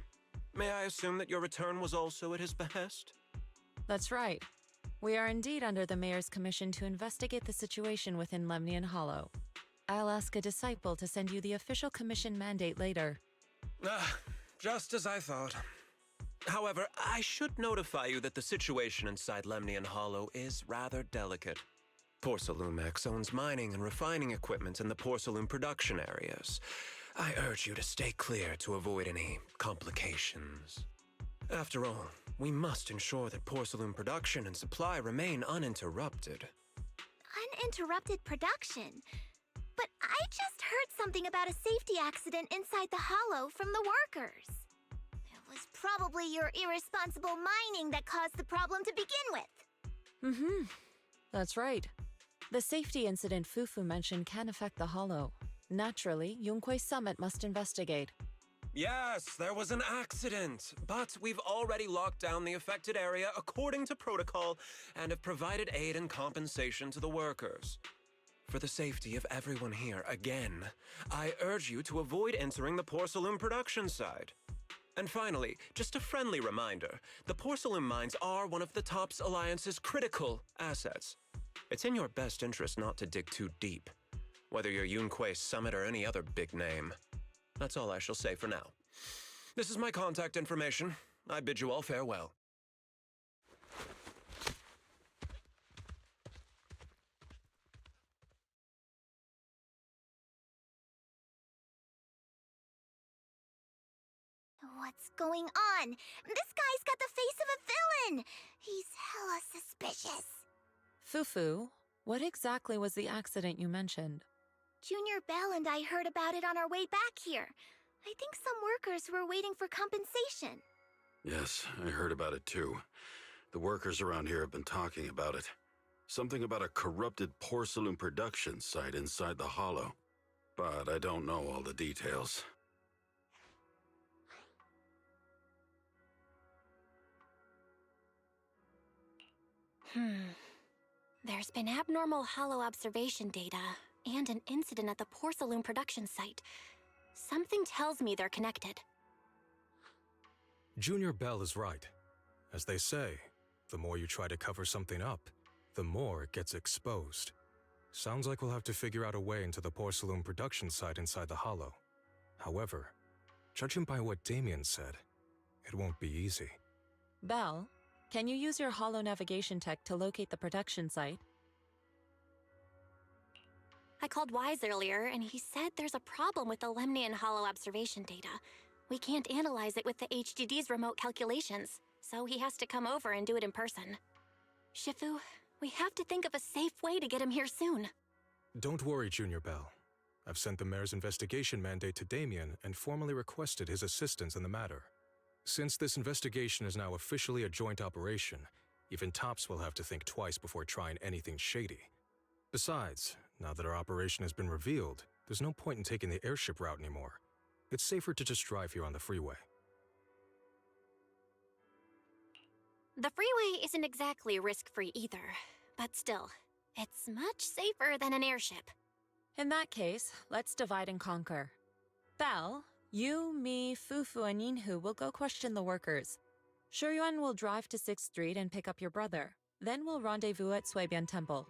May I assume that your return was also at his behest? That's right. We are indeed under the Mayor's commission to investigate the situation within Lemnian Hollow. I'll ask a disciple to send you the official commission mandate later. Just as I thought. However, I should notify you that the situation inside Lemnian Hollow is rather delicate. Porcelumex owns mining and refining equipment in the porcelain production areas. I urge you to stay clear to avoid any complications. After all, we must ensure that porcelain production and supply remain uninterrupted. Uninterrupted production? But I just heard something about a safety accident inside the hollow from the workers. It was probably your irresponsible mining that caused the problem to begin with. That's right. The safety incident Fufu mentioned can affect the hollow. Naturally, Yunquei Summit must investigate. Yes, there was an accident, but we've already locked down the affected area according to protocol and have provided aid and compensation to the workers. For the safety of everyone here, again, I urge you to avoid entering the porcelain production side. And finally, just a friendly reminder, the porcelain mines are one of the TOPS Alliance's critical assets. It's in your best interest not to dig too deep, whether you're Yunquei Summit or any other big name. That's all I shall say for now. This is my contact information. I bid you all farewell. What's going on? This guy's got the face of a villain! He's hella suspicious. Fufu, what exactly was the accident you mentioned? Junior Bell and I heard about it on our way back here. I think some workers were waiting for compensation. Yes, I heard about it too. The workers around here have been talking about it. Something about a corrupted porcelain production site inside the hollow. But I don't know all the details. There's been abnormal hollow observation data and an incident at the porcelain production site. Something tells me they're connected. Junior Bell is right. As they say, the more you try to cover something up, the more it gets exposed. Sounds like we'll have to figure out a way into the porcelain production site inside the hollow. However, judging by what Damien said, it won't be easy. Belle, can you use your hollow navigation tech to locate the production site? I called Wise earlier, and he said there's a problem with the Lemnian Hollow observation data. We can't analyze it with the HDD's remote calculations, so he has to come over and do it in person. Shifu, we have to think of a safe way to get him here soon. Don't worry, Junior Belle. I've sent the mayor's investigation mandate to Damien and formally requested his assistance in the matter. Since this investigation is now officially a joint operation, even Tops will have to think twice before trying anything shady. Besides, now that our operation has been revealed, there's no point in taking the airship route anymore. It's safer to just drive here on the freeway. The freeway isn't exactly risk-free either, but still, it's much safer than an airship. In that case, let's divide and conquer. Belle, you, me, Fufu, and Yinhu will go question the workers. Shuyuan will drive to 6th Street and pick up your brother. Then we'll rendezvous at Suibian Temple.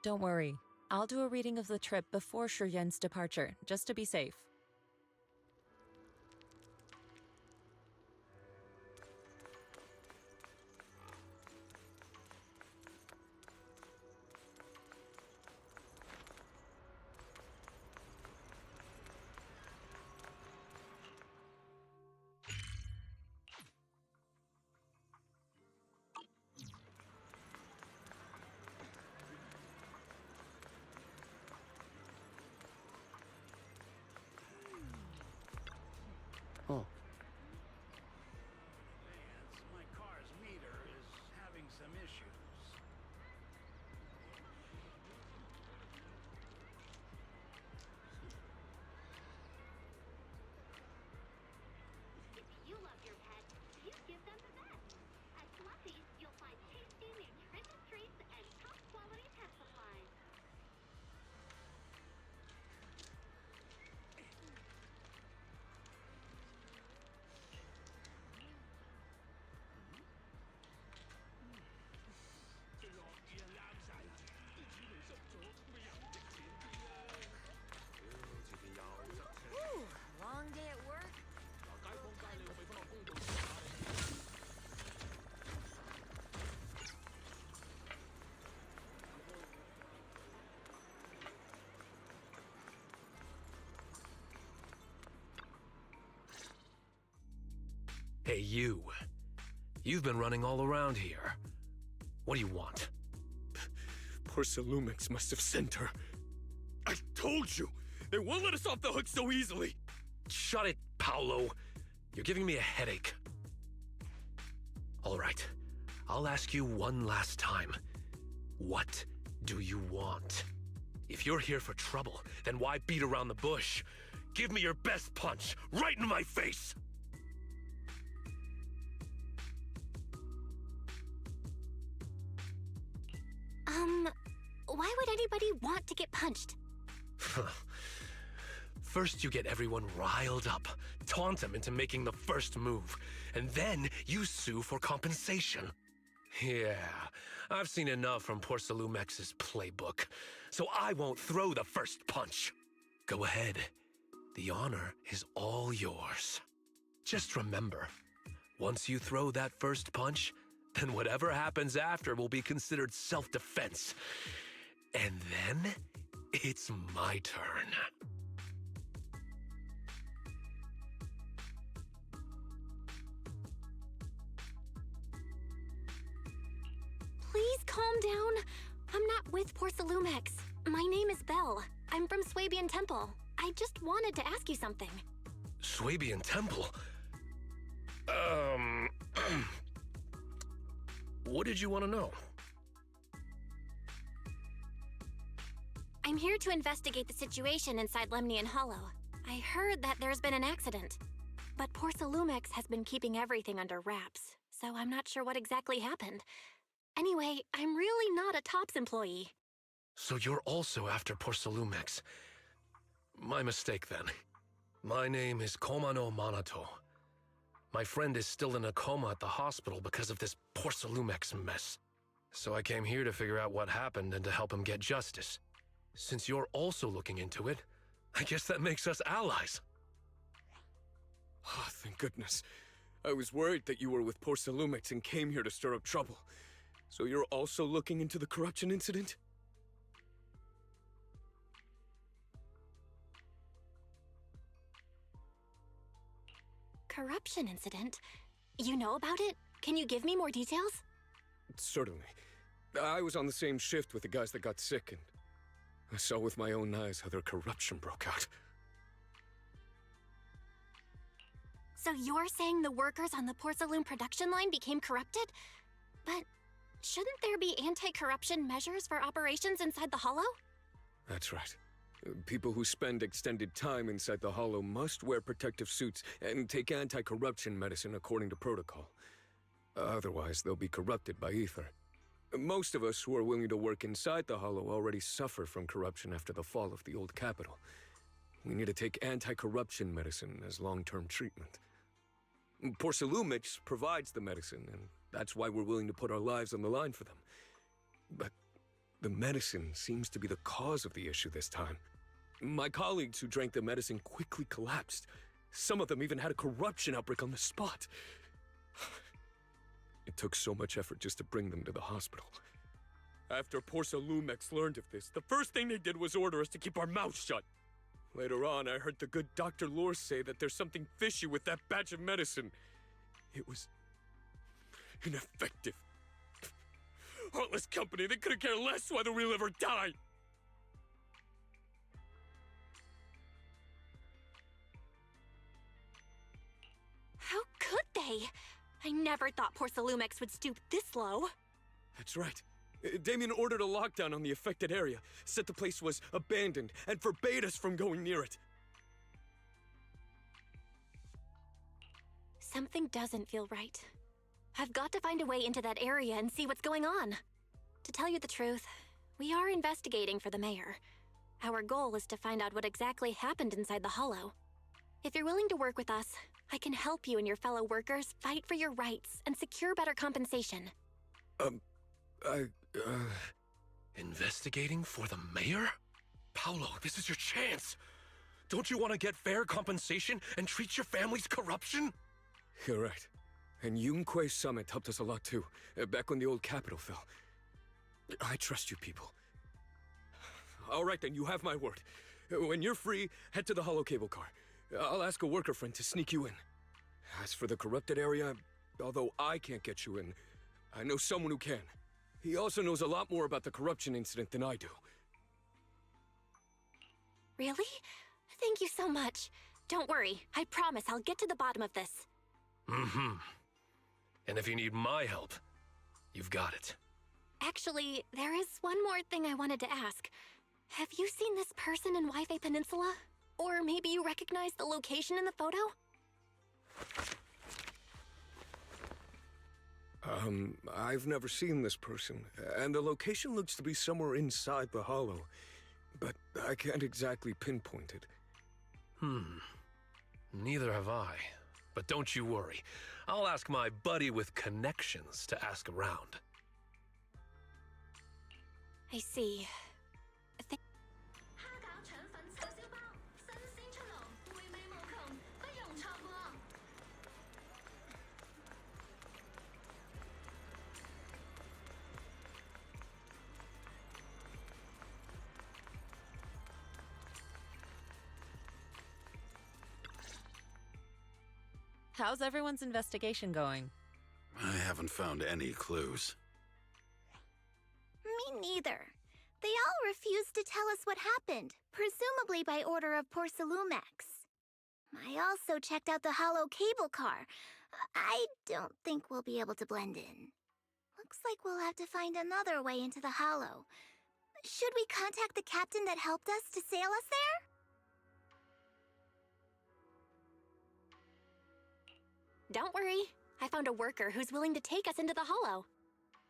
Don't worry, I'll do a reading of the trip before Shuyuan's departure, just to be safe. Oh. My car's meter is having some issues. If you love your pet, you give them the best. At Fluffy's, you'll find tasty, nutritious treats and top-quality pet supplies. Long day at work? Hey, you. You've been running all around here. What do you want? Porcelumix must have sent her. I told you! They won't let us off the hook so easily! Shut it, Paolo. You're giving me a headache. All right. I'll ask you one last time. What do you want? If you're here for trouble, then why beat around the bush? Give me your best punch, right in my face! Why would anybody want to get punched? First you get everyone riled up, taunt them into making the first move, and then you sue for compensation. Yeah, I've seen enough from Porcelumex's playbook, so I won't throw the first punch. Go ahead. The honor is all yours. Just remember, once you throw that first punch, then whatever happens after will be considered self-defense. And then, it's my turn. Please calm down. I'm not with Porcelumex. My name is Belle. I'm from Suibian Temple. I just wanted to ask you something. Suibian Temple? What did you want to know? I'm here to investigate the situation inside Lemnian Hollow. I heard that there's been an accident. But Porcelumex has been keeping everything under wraps, so I'm not sure what exactly happened. Anyway, I'm really not a TOPS employee. So you're also after Porcelumex. My mistake, then. My name is Komano Manato. My friend is still in a coma at the hospital because of this Porcelumex mess. So I came here to figure out what happened and to help him get justice. Since you're also looking into it, I guess that makes us allies. Oh, thank goodness. I was worried that you were with Porcelumix and came here to stir up trouble. So you're also looking into the corruption incident? Corruption incident? You know about it? Can you give me more details? Certainly. I was on the same shift with the guys that got sick, and I saw with my own eyes how their corruption broke out. So you're saying the workers on the Porcelain production line became corrupted? But shouldn't there be anti-corruption measures for operations inside the Hollow? That's right. People who spend extended time inside the Hollow must wear protective suits and take anti-corruption medicine according to protocol. Otherwise, they'll be corrupted by ether. Most of us who are willing to work inside the Hollow already suffer from corruption after the fall of the old capital. We need to take anti-corruption medicine as long-term treatment. Porcelumix provides the medicine, and that's why we're willing to put our lives on the line for them. But the medicine seems to be the cause of the issue this time. My colleagues who drank the medicine quickly collapsed. Some of them even had a corruption outbreak on the spot. It took so much effort just to bring them to the hospital. After Porcelumix learned of this, the first thing they did was order us to keep our mouths shut. Later on, I heard the good Dr. Lore say that there's something fishy with that batch of medicine. It was ineffective. Heartless company, they couldn't care less whether we live or die. How could they? I never thought Porcelumix would stoop this low. That's right. Damien ordered a lockdown on the affected area, said the place was abandoned, and forbade us from going near it. Something doesn't feel right. I've got to find a way into that area and see what's going on. To tell you the truth, we are investigating for the mayor. Our goal is to find out what exactly happened inside the Hollow. If you're willing to work with us, I can help you and your fellow workers fight for your rights and secure better compensation. Investigating for the mayor? Paolo, this is your chance. Don't you want to get fair compensation and treat your family's corruption? You're right. And Yunque Summit helped us a lot too, back when the old capital fell. I trust you people. All right then, you have my word. When you're free, head to the Hollow cable car. I'll ask a worker friend to sneak you in. As for the corrupted area, although I can't get you in, I know someone who can. He also knows a lot more about the corruption incident than I do. Really? Thank you so much. Don't worry, I promise I'll get to the bottom of this. Mm-hmm. And if you need my help, you've got it. Actually, there is one more thing I wanted to ask. Have you seen this person in Wi-Fi Peninsula? Or maybe you recognize the location in the photo? I've never seen this person, and the location looks to be somewhere inside the Hollow, but I can't exactly pinpoint it. Neither have I. But don't you worry. I'll ask my buddy with connections to ask around. I see. How's everyone's investigation going? I haven't found any clues. Me neither. They all refused to tell us what happened, presumably by order of Porcelumix. I also checked out the Hollow cable car. I don't think we'll be able to blend in. Looks like we'll have to find another way into the Hollow. Should we contact the captain that helped us to sail us there? Don't worry. I found a worker who's willing to take us into the Hollow.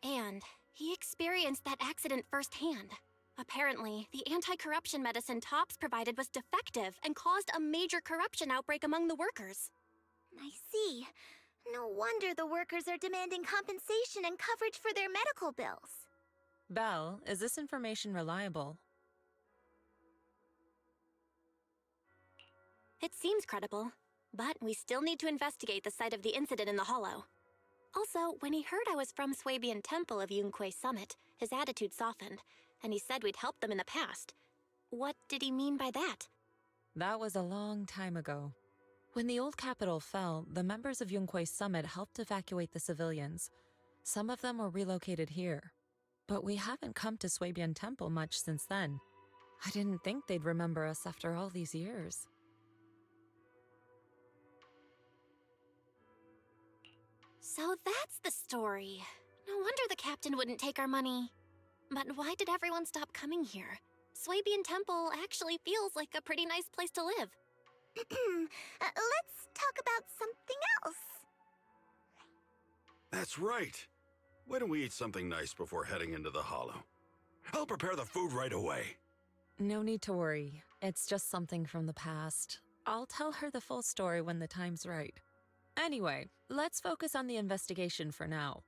And he experienced that accident firsthand. Apparently, the anti-corruption medicine Tops provided was defective and caused a major corruption outbreak among the workers. I see. No wonder the workers are demanding compensation and coverage for their medical bills. Belle, is this information reliable? It seems credible, but we still need to investigate the site of the incident in the Hollow. Also, when he heard I was from Swabian Temple of Yunquay Summit, his attitude softened, and he said we'd helped them in the past. What did he mean by that? That was a long time ago. When the old capital fell, the members of Yunquay Summit helped evacuate the civilians. Some of them were relocated here. But we haven't come to Swabian Temple much since then. I didn't think they'd remember us after all these years. So that's the story. No wonder the captain wouldn't take our money. But why did everyone stop coming here? Swabian Temple actually feels like a pretty nice place to live. Let's talk about something else. That's right. Why don't we eat something nice before heading into the Hollow? I'll prepare the food right away. No need to worry. It's just something from the past. I'll tell her the full story when the time's right. Anyway, let's focus on the investigation for now.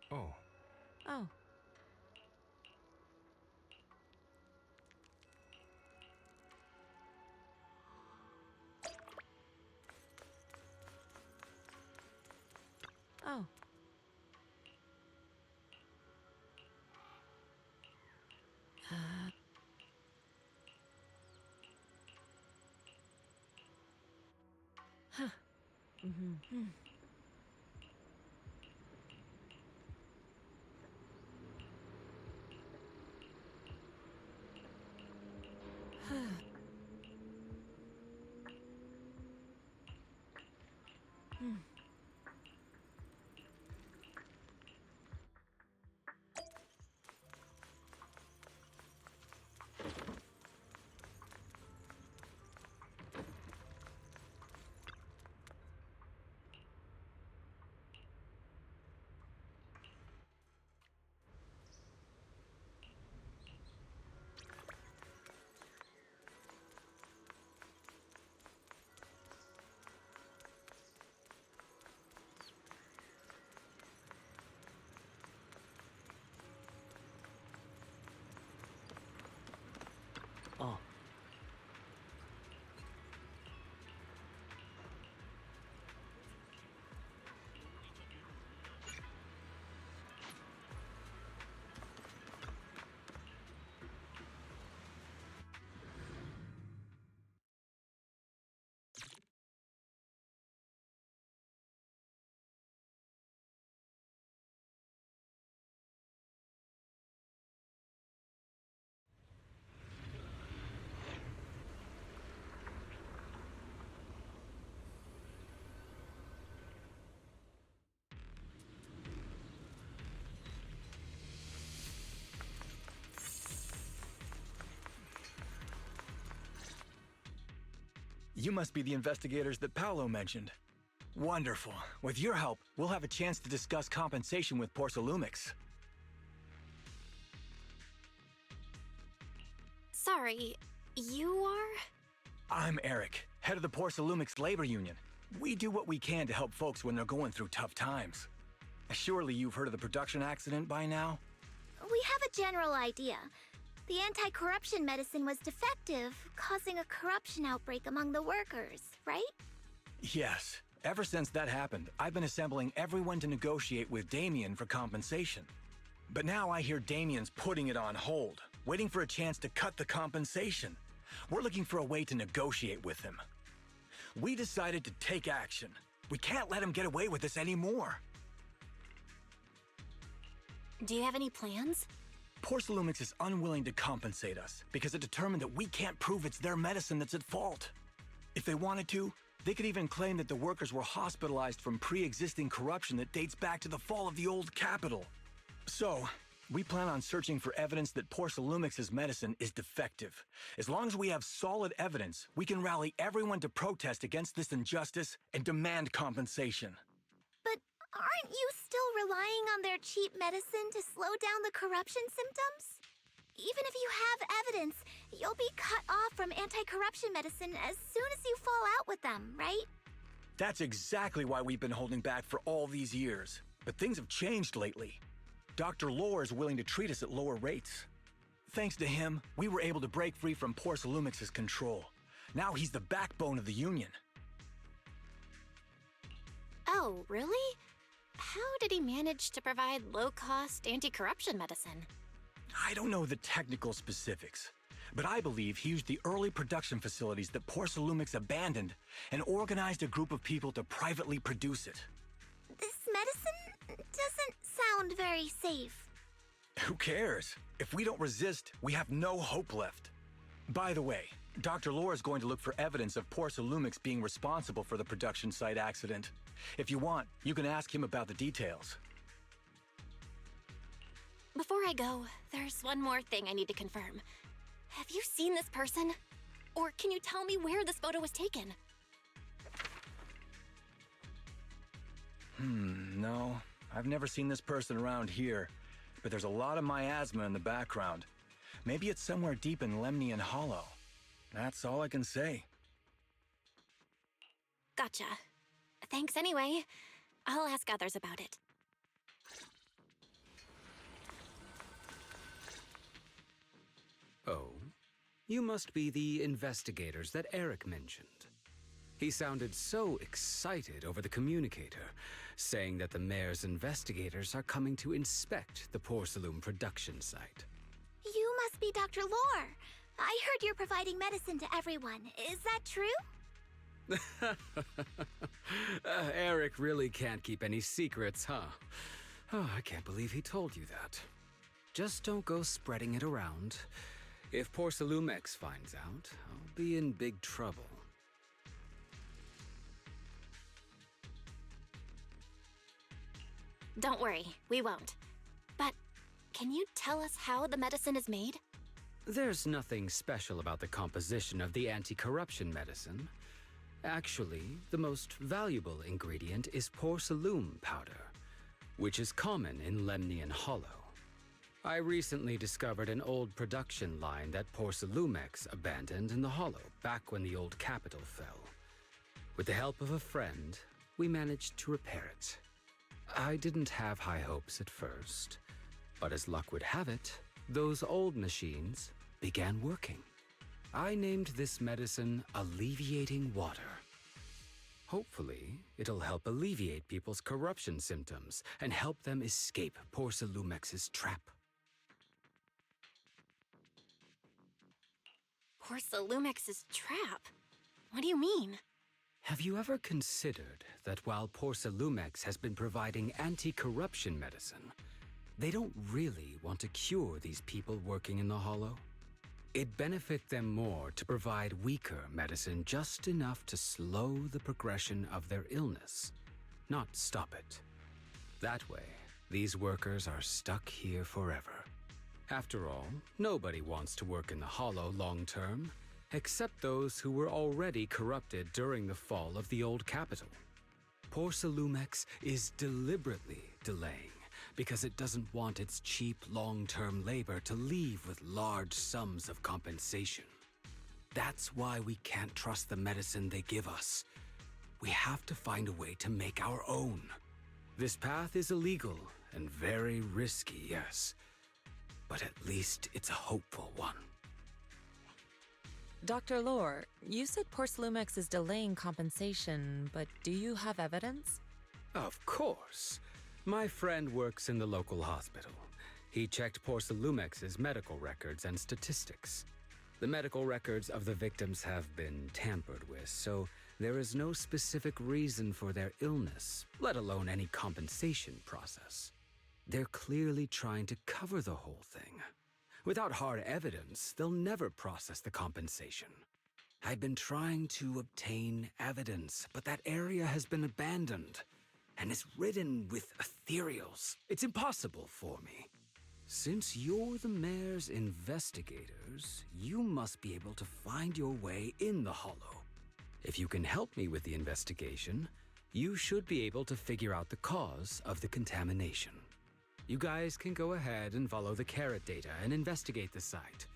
Oh. Oh. Oh. Huh. Mm-hmm. Oh. You must be the investigators that Paolo mentioned. Wonderful. With your help, we'll have a chance to discuss compensation with Porcelumix. Sorry, you are? I'm Eric, head of the Porcelumix Labor Union. We do what we can to help folks when they're going through tough times. Surely you've heard of the production accident by now? We have a general idea. The anti-corruption medicine was defective, causing a corruption outbreak among the workers, right? Yes. Ever since that happened, I've been assembling everyone to negotiate with Damien for compensation. But now I hear Damien's putting it on hold, waiting for a chance to cut the compensation. We're looking for a way to negotiate with him. We decided to take action. We can't let him get away with this anymore. Do you have any plans? Porcelumix is unwilling to compensate us because it determined that we can't prove it's their medicine that's at fault. If they wanted to, they could even claim that the workers were hospitalized from pre-existing corruption that dates back to the fall of the old capital. So, we plan on searching for evidence that Porcelumix's medicine is defective. As long as we have solid evidence, we can rally everyone to protest against this injustice and demand compensation. But aren't you still relying on their cheap medicine to slow down the corruption symptoms? Even if you have evidence, you'll be cut off from anti-corruption medicine as soon as you fall out with them, right? That's exactly why we've been holding back for all these years. But things have changed lately. Dr. Lore is willing to treat us at lower rates. Thanks to him, we were able to break free from Porcelumix's control. Now he's the backbone of the Union. Oh, really? How did he manage to provide low-cost anti-corruption medicine? I don't know the technical specifics, but I believe he used the early production facilities that Porcelumix abandoned and organized a group of people to privately produce it. This medicine doesn't sound very safe. Who cares? If we don't resist, we have no hope left. By the way, Dr. Lore is going to look for evidence of Porcelumix being responsible for the production site accident. If you want, you can ask him about the details. Before I go, there's one more thing I need to confirm. Have you seen this person? Or can you tell me where this photo was taken? No. I've never seen this person around here, but there's a lot of miasma in the background. Maybe it's somewhere deep in Lemnian Hollow. That's all I can say. Gotcha. Thanks anyway. I'll ask others about it. Oh, you must be the investigators that Eric mentioned. He sounded so excited over the communicator, saying that the mayor's investigators are coming to inspect the Porcelum production site. You must be Dr. Lore. I heard you're providing medicine to everyone. Is that true? Eric really can't keep any secrets, huh? Oh, I can't believe he told you that. Just don't go spreading it around. If Porcelumix finds out, I'll be in big trouble. Don't worry, we won't. But can you tell us how the medicine is made? There's nothing special about the composition of the anti-corruption medicine. Actually, the most valuable ingredient is porcelain powder, which is common in Lemnian Hollow. I recently discovered an old production line that Porcelumix abandoned in the Hollow back when the old capital fell. With the help of a friend, we managed to repair it. I didn't have high hopes at first, but as luck would have it, those old machines began working. I named this medicine Alleviating Water. Hopefully, it'll help alleviate people's corruption symptoms and help them escape Porcelumix's trap. Porcelumix's trap? What do you mean? Have you ever considered that while Porcelumix has been providing anti-corruption medicine, they don't really want to cure these people working in the Hollow? It'd benefit them more to provide weaker medicine just enough to slow the progression of their illness, not stop it. That way, these workers are stuck here forever. After all, nobody wants to work in the Hollow long term, except those who were already corrupted during the fall of the old capital. Porcelumix is deliberately delaying because it doesn't want its cheap long-term labor to leave with large sums of compensation. That's why we can't trust the medicine they give us. We have to find a way to make our own. This path is illegal and very risky, yes, but at least it's a hopeful one. Dr. Lore, you said Porcelumix is delaying compensation, but do you have evidence? Of course. My friend works in the local hospital. He checked Porcelumix's medical records and statistics. The medical records of the victims have been tampered with, so there is no specific reason for their illness, let alone any compensation process. They're clearly trying to cover the whole thing. Without hard evidence, they'll never process the compensation. I've been trying to obtain evidence, but that area has been abandoned and is ridden with ethereals. It's impossible for me. Since you're the mayor's investigators, you must be able to find your way in the Hollow. If you can help me with the investigation, you should be able to figure out the cause of the contamination. You guys can go ahead and follow the carrot data and investigate the site.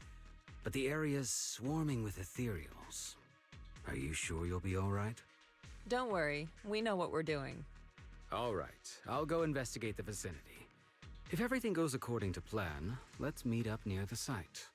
But the area's swarming with ethereals. Are you sure you'll be all right? Don't worry, we know what we're doing. All right, I'll go investigate the vicinity. If everything goes according to plan, let's meet up near the site.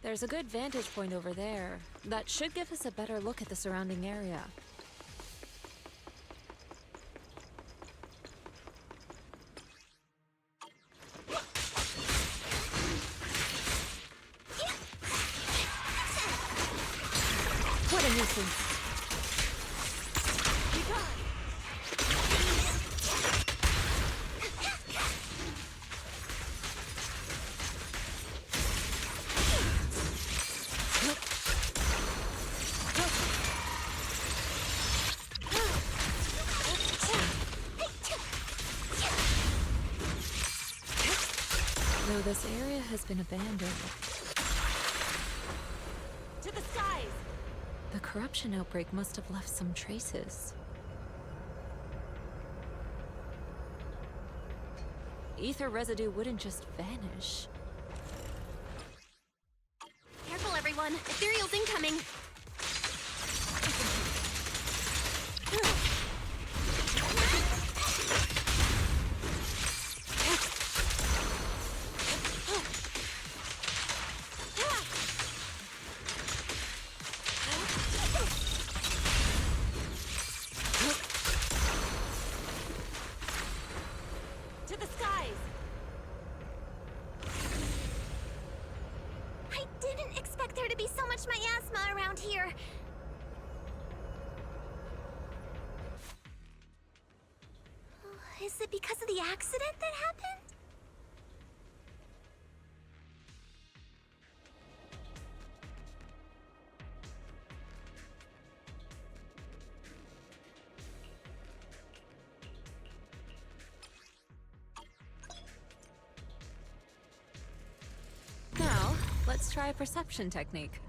There's a good vantage point over there. That should give us a better look at the surrounding area. What a nuisance! Though this area has been abandoned. To the skies! The corruption outbreak must have left some traces. Ether residue wouldn't just vanish. Careful, everyone! Ethereal's incoming! To the skies! I didn't expect there to be so much miasma around here. Is it because of the accident that happened? Now, let's try a perception technique.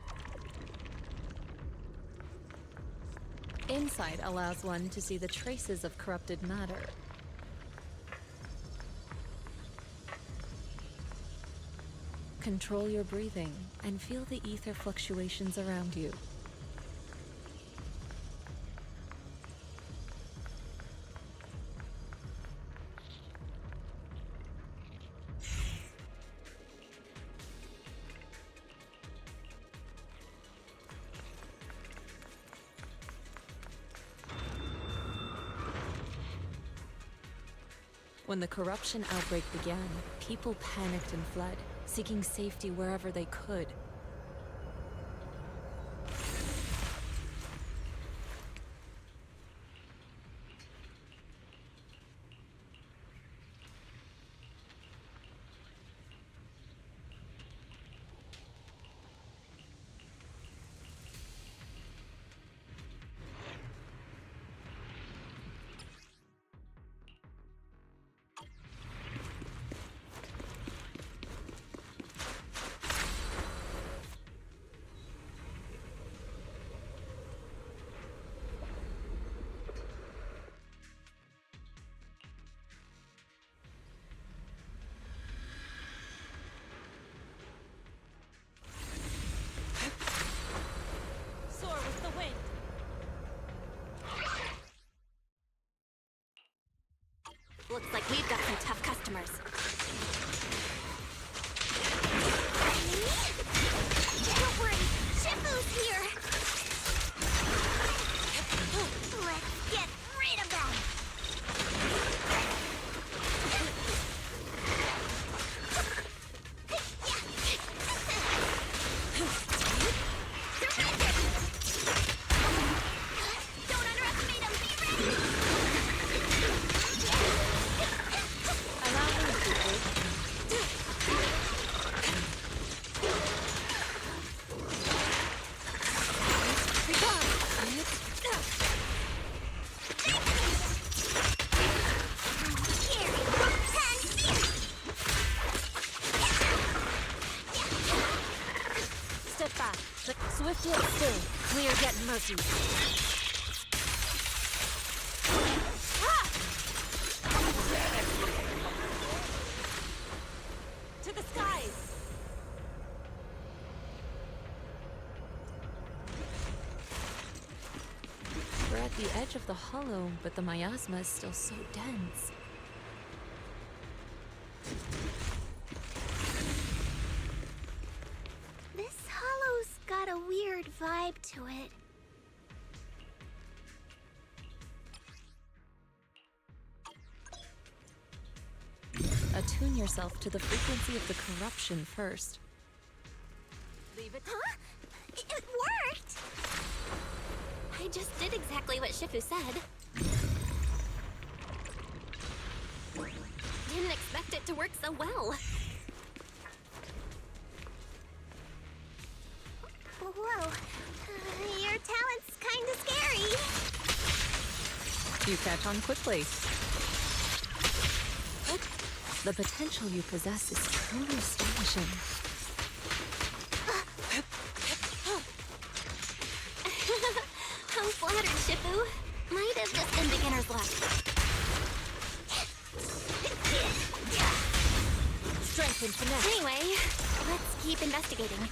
Insight allows one to see the traces of corrupted matter. Control your breathing and feel the ether fluctuations around you. When the corruption outbreak began, people panicked and fled, seeking safety wherever they could. Swiftly up still, clear yet murky. To the skies! We're at the edge of the hollow, but the miasma is still so dense. This hollow's got a weird vibe to it. Attune yourself to the frequency of the corruption first. Leave it. Huh? It worked! I just did exactly what Shifu said. Didn't expect it to work so well. Whoa. Your talent's kinda scary. You catch on quickly. The potential you possess is truly astonishing. I'm flattered, Shifu. Might have just been beginner's luck. Strength and finesse. Anyway, let's keep investigating.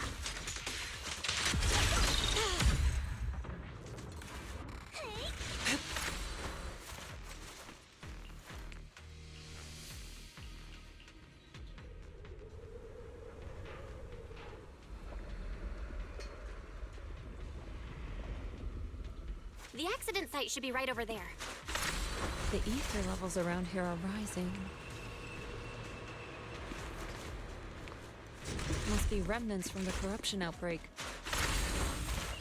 The accident site should be right over there. The ether levels around here are rising. Must be remnants from the corruption outbreak.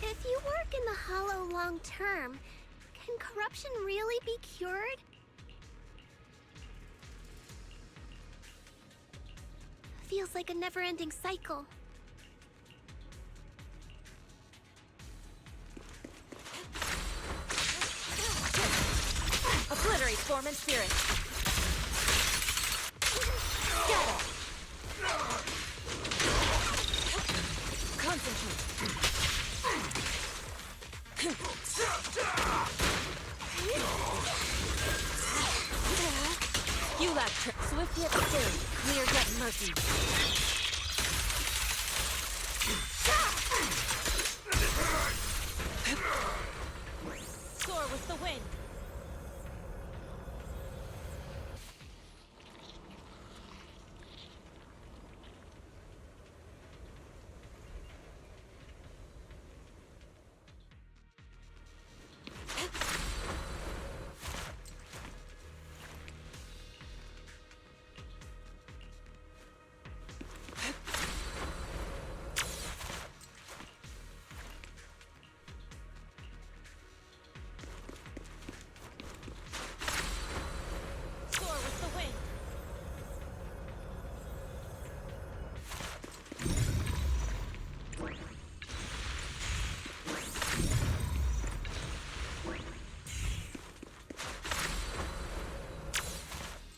If you work in the hollow long term, can corruption really be cured? Feels like a never-ending cycle. Obliterate form and spirit. Scatter. Concentrate. You lack swift yet still, clear yet murky. Soar with the wind.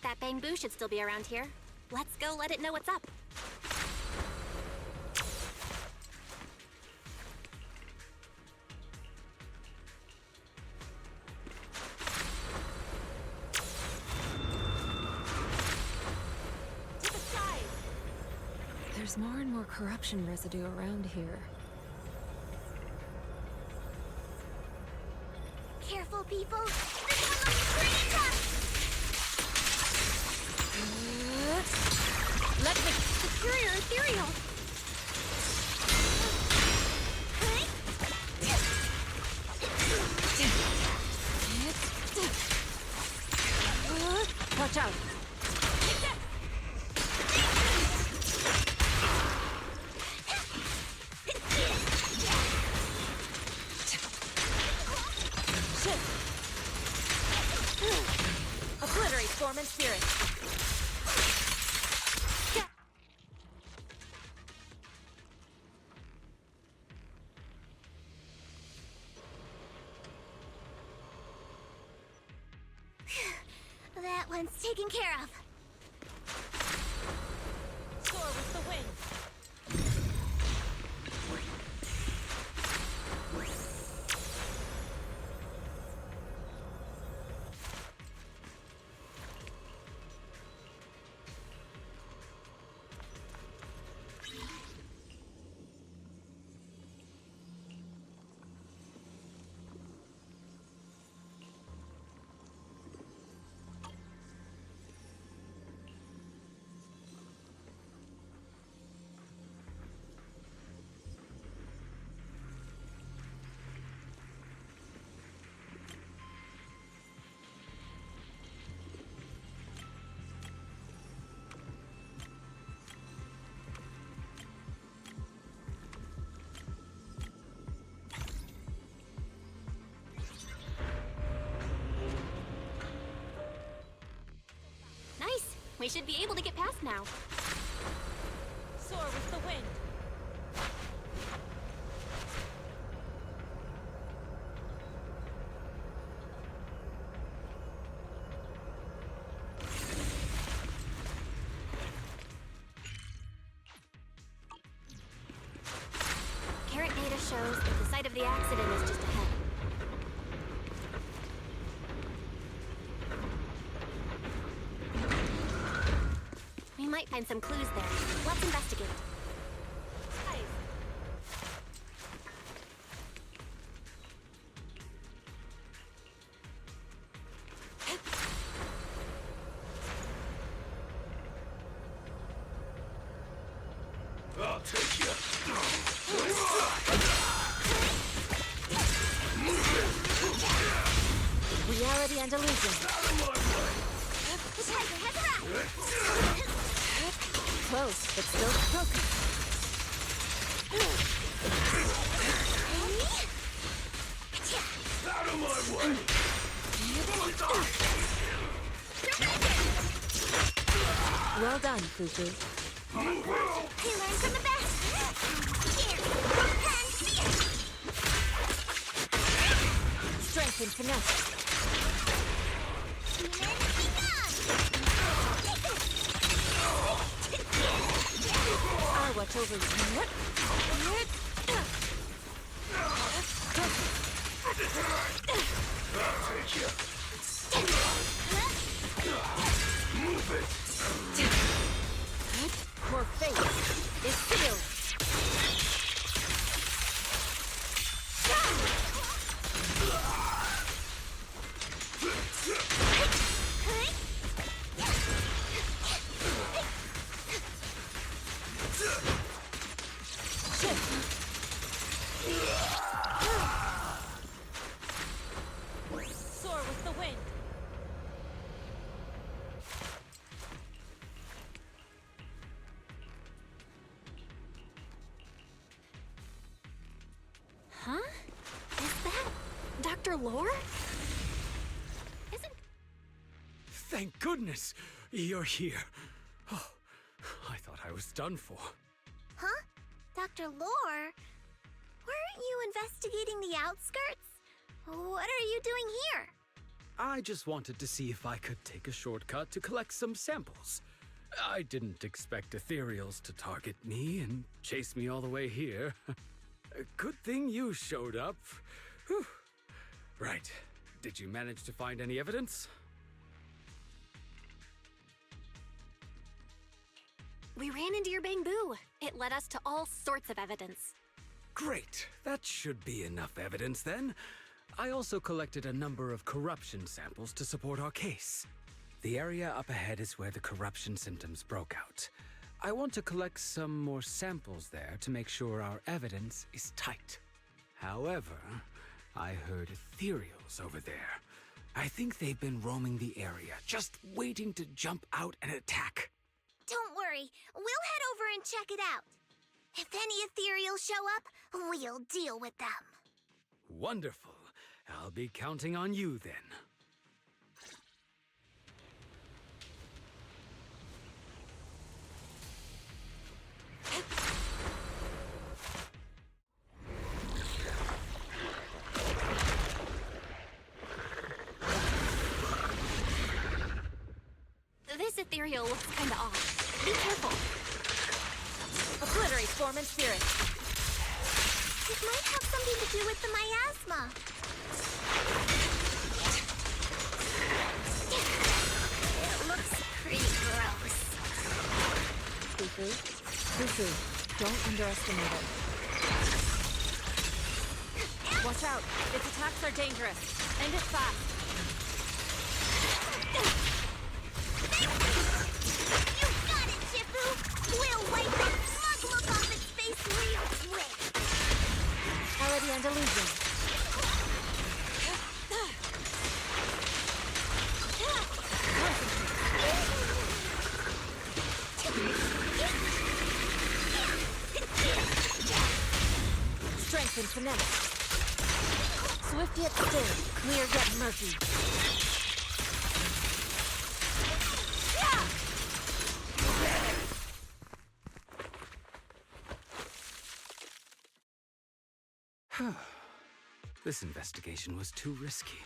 That bamboo should still be around here. Let's go let it know what's up. To the skies! There's more and more corruption residue around here. Careful, people! This one looks pretty tough! Let me. Superior ethereal! Watch out. Obliterate form and spirit. That one's taken care of. Soar with the wind. We should be able to get past now. Soar with the wind. Current data shows that the site of the accident is just ahead. We might find some clues there. Let's investigate. I'll take you. Reality and illusion. Close, but still broken. Out of my way! Well done, Fufu. He learned from the best. Here, and fear. Strength and finesse. I'll watch over you. Move it! Your fate is sealed. Soar with the wind. Huh? Is that Dr. Lore? Isn't... Thank goodness you're here. Oh, I thought I was done for. Huh? Dr. Lore? Weren't you investigating the outskirts? What are you doing here? I just wanted to see if I could take a shortcut to collect some samples. I didn't expect ethereals to target me and chase me all the way here. Good thing you showed up. Whew. Right. Did you manage to find any evidence? We ran into your bamboo. It led us to all sorts of evidence. Great. That should be enough evidence then. I also collected a number of corruption samples to support our case. The area up ahead is where the corruption symptoms broke out. I want to collect some more samples there to make sure our evidence is tight. However, I heard ethereals over there. I think they've been roaming the area, just waiting to jump out and attack. Don't worry, we'll head over and check it out. If any ethereals show up, we'll deal with them. Wonderful. I'll be counting on you then. This ethereal looks kinda off. Be careful. Obliterate form and spirit. It might have something to do with the miasma. It looks pretty gross. Fufu, don't underestimate it. Watch out. Its attacks are dangerous. End it fast. You got it, Shifu! We'll wipe that smug look off its face real quick! Reality and illusion. Strength and finesse. Swift yet still, clear yet murky. This investigation was too risky.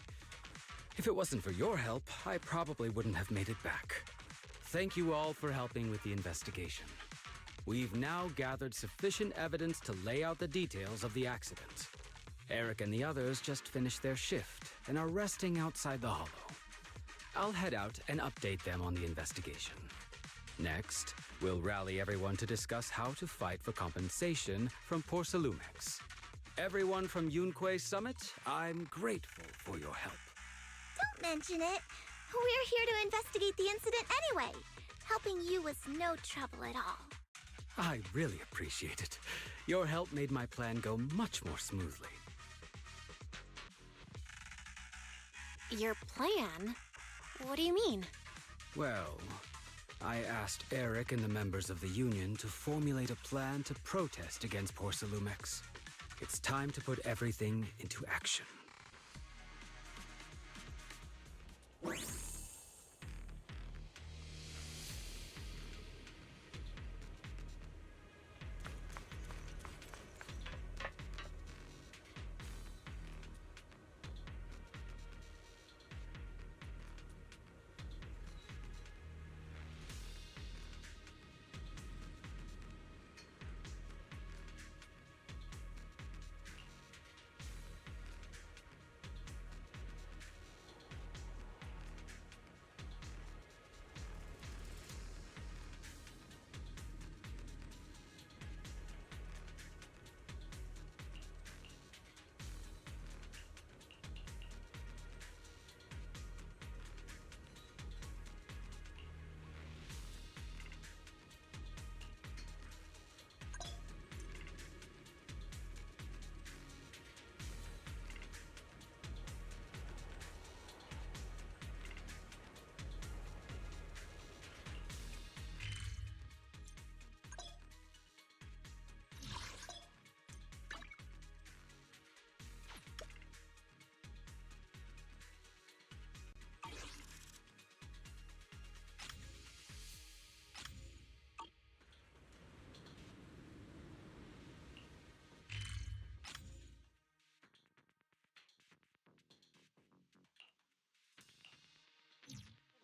If it wasn't for your help, I probably wouldn't have made it back. Thank you all for helping with the investigation. We've now gathered sufficient evidence to lay out the details of the accident. Eric and the others just finished their shift and are resting outside the hollow. I'll head out and update them on the investigation. Next, we'll rally everyone to discuss how to fight for compensation from Porcelumex. Everyone from Yunque Summit, I'm grateful for your help. Don't mention it. We're here to investigate the incident anyway. Helping you was no trouble at all. I really appreciate it. Your help made my plan go much more smoothly. Your plan? What do you mean? Well, I asked Eric and the members of the Union to formulate a plan to protest against Porcelumex. It's time to put everything into action. Let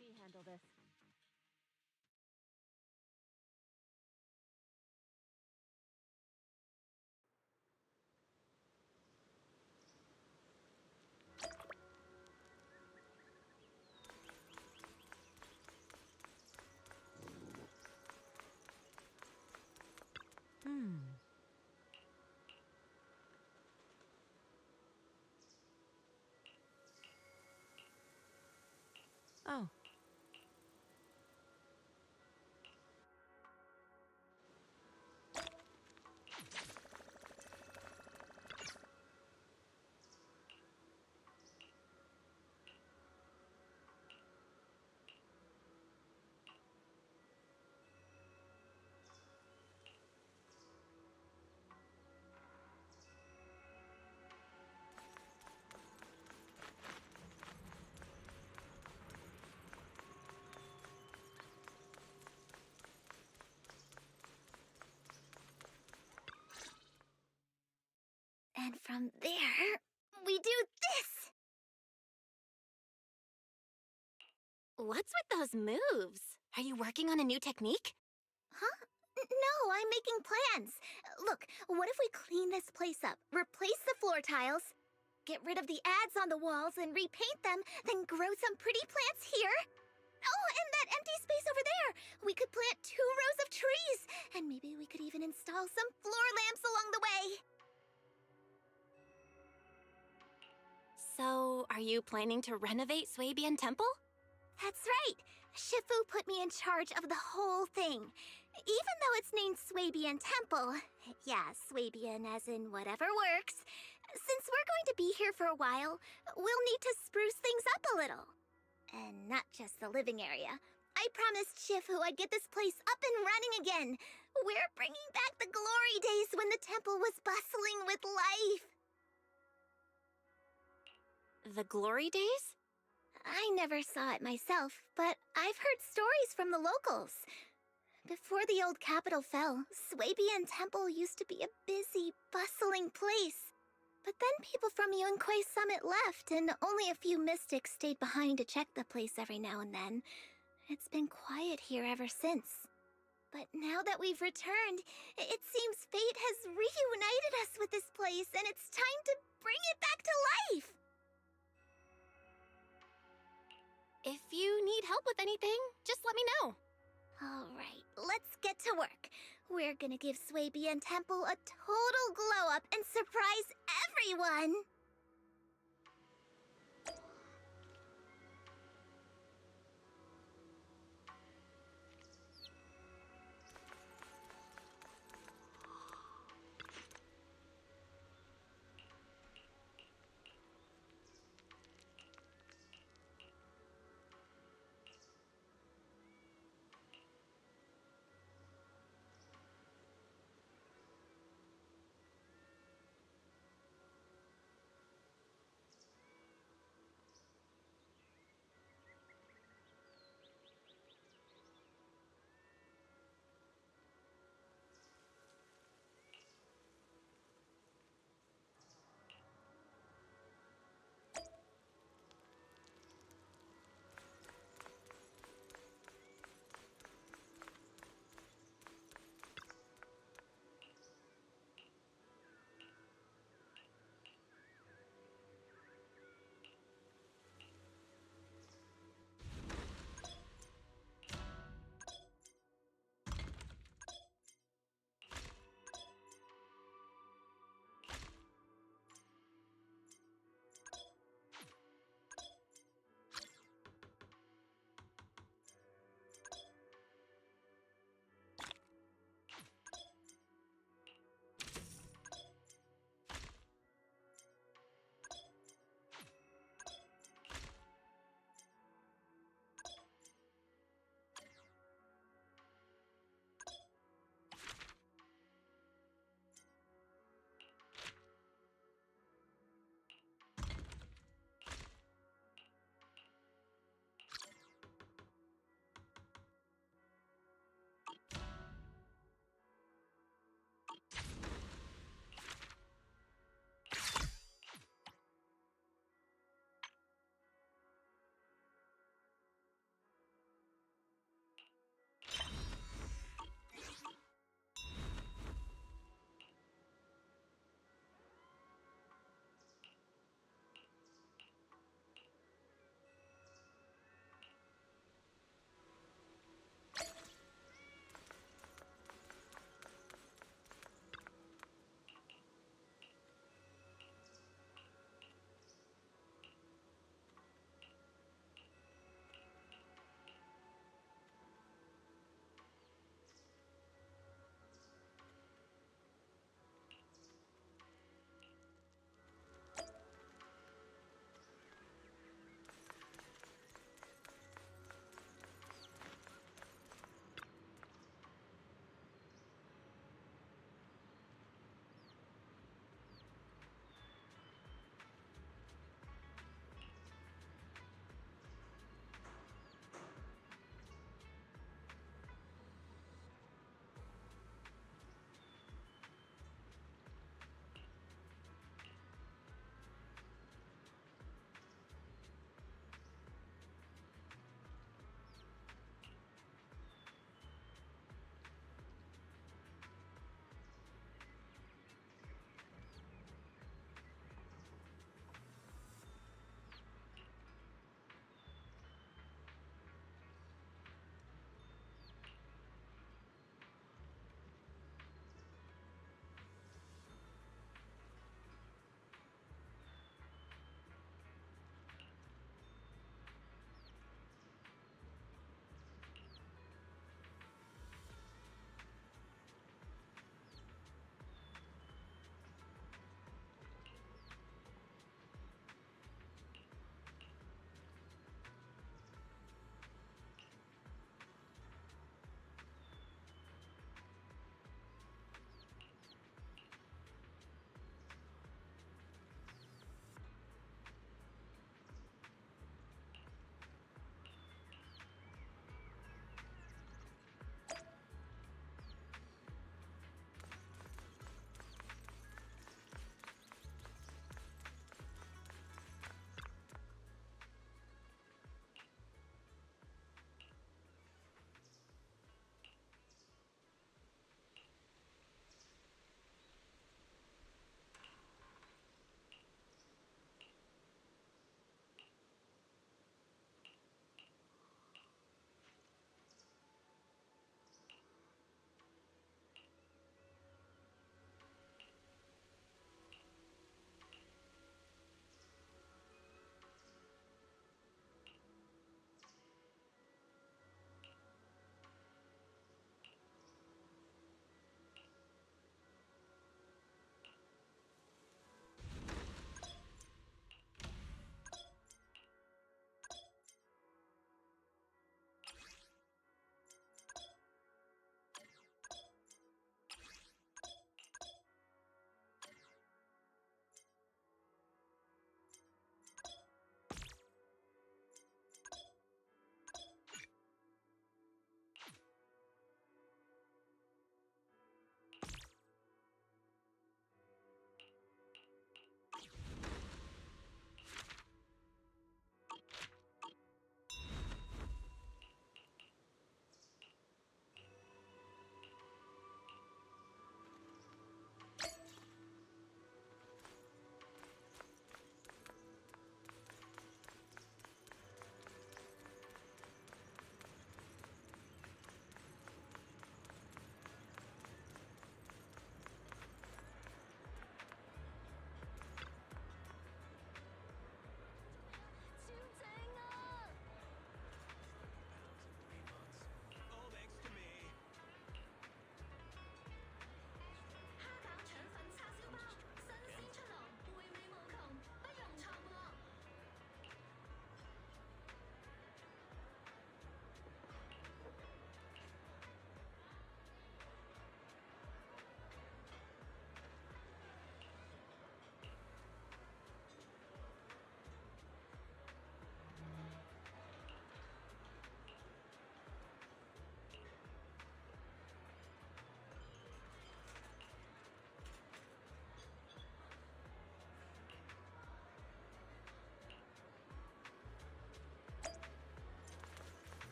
me handle this. Oh. And from there, we do this! What's with those moves? Are you working on a new technique? Huh? No, I'm making plans. Look, what if we clean this place up, replace the floor tiles, get rid of the ads on the walls and repaint them, then grow some pretty plants here? Oh, and that empty space over there! We could plant 2 rows of trees, and maybe we could even install some floor lamps along the way. So, are you planning to renovate Swabian Temple? That's right. Shifu put me in charge of the whole thing. Even though it's named Swabian Temple. Yeah, Swabian as in whatever works. Since we're going to be here for a while, we'll need to spruce things up a little. And not just the living area. I promised Shifu I'd get this place up and running again. We're bringing back the glory days when the temple was bustling with life. The glory days? I never saw it myself, but I've heard stories from the locals. Before the old capital fell, Swabian Temple used to be a busy, bustling place. But then people from Yunquei Summit left, and only a few mystics stayed behind to check the place every now and then. It's been quiet here ever since. But now that we've returned, it seems fate has reunited us with this place, and it's time to bring it back to life! If you need help with anything, just let me know. Alright, let's get to work. We're gonna give Swabian Temple a total glow-up and surprise everyone!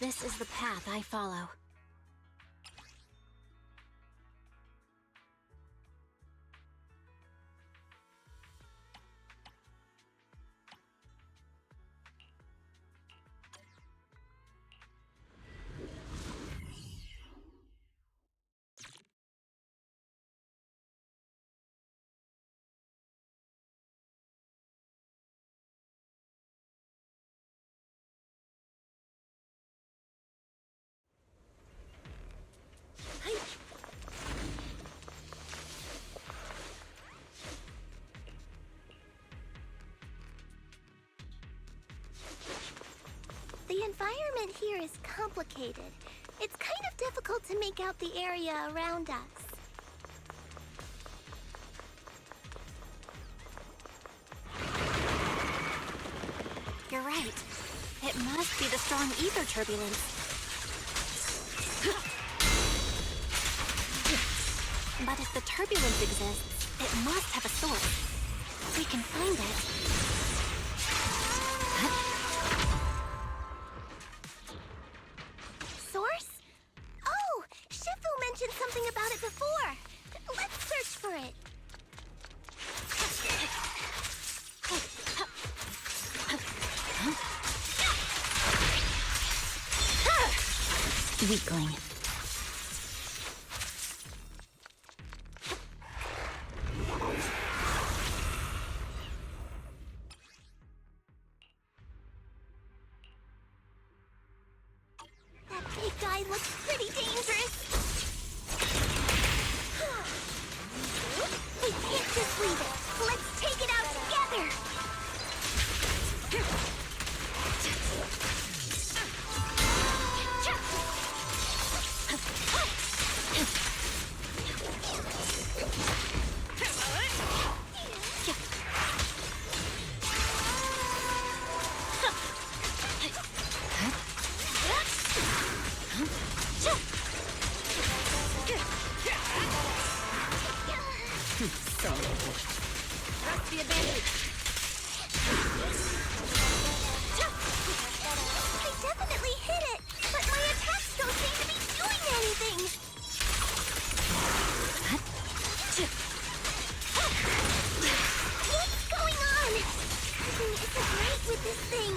This is the path I follow. The environment here is complicated. It's kind of difficult to make out the area around us. You're right. It must be the strong ether turbulence. But if the turbulence exists, it must have a source. If we can find it... Source? Oh, Shifu mentioned something about it before. Let's search for it. Weakling. That big guy looks pretty dangerous. We can't just leave it. Let's take it out together. Press the advantage. I definitely hit it, but my attacks don't seem to be doing anything. What's going on? Something isn't right with this thing.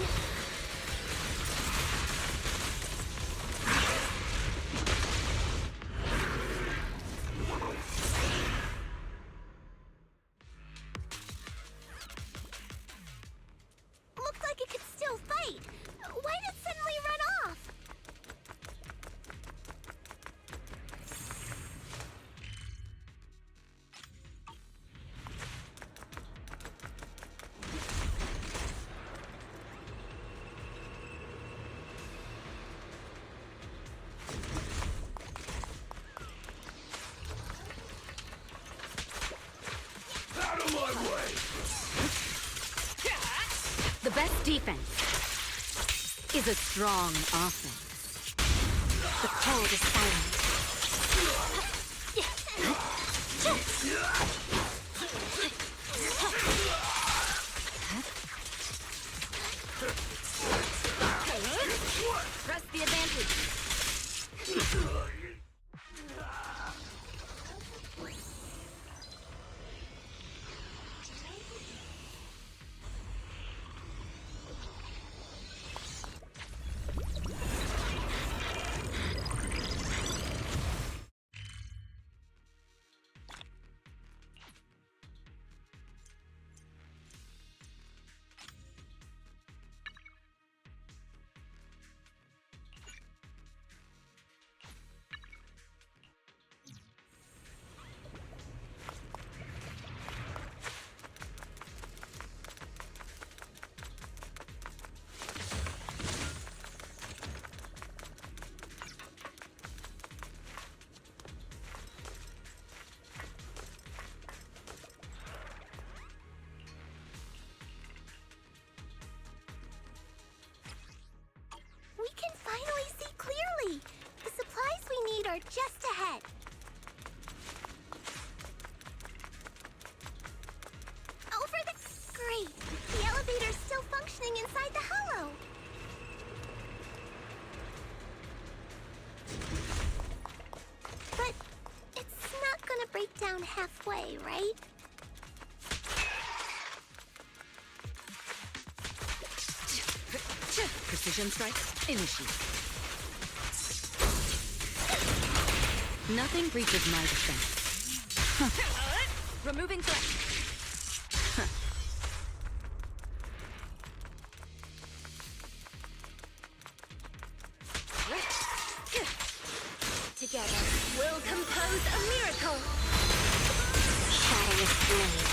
Looked like it could still fight. Why did it suddenly run off? Out of my way! The best defense is a strong offense. The cold is silent. Press the advantage. We can finally see clearly. The supplies we need are just ahead. Over the... Great. The elevator's still functioning inside the hollow. halfway, right? Precision strike, initiate. Nothing breaches my defense. Removing threat. Together, we'll compose a miracle! Shadowless blade.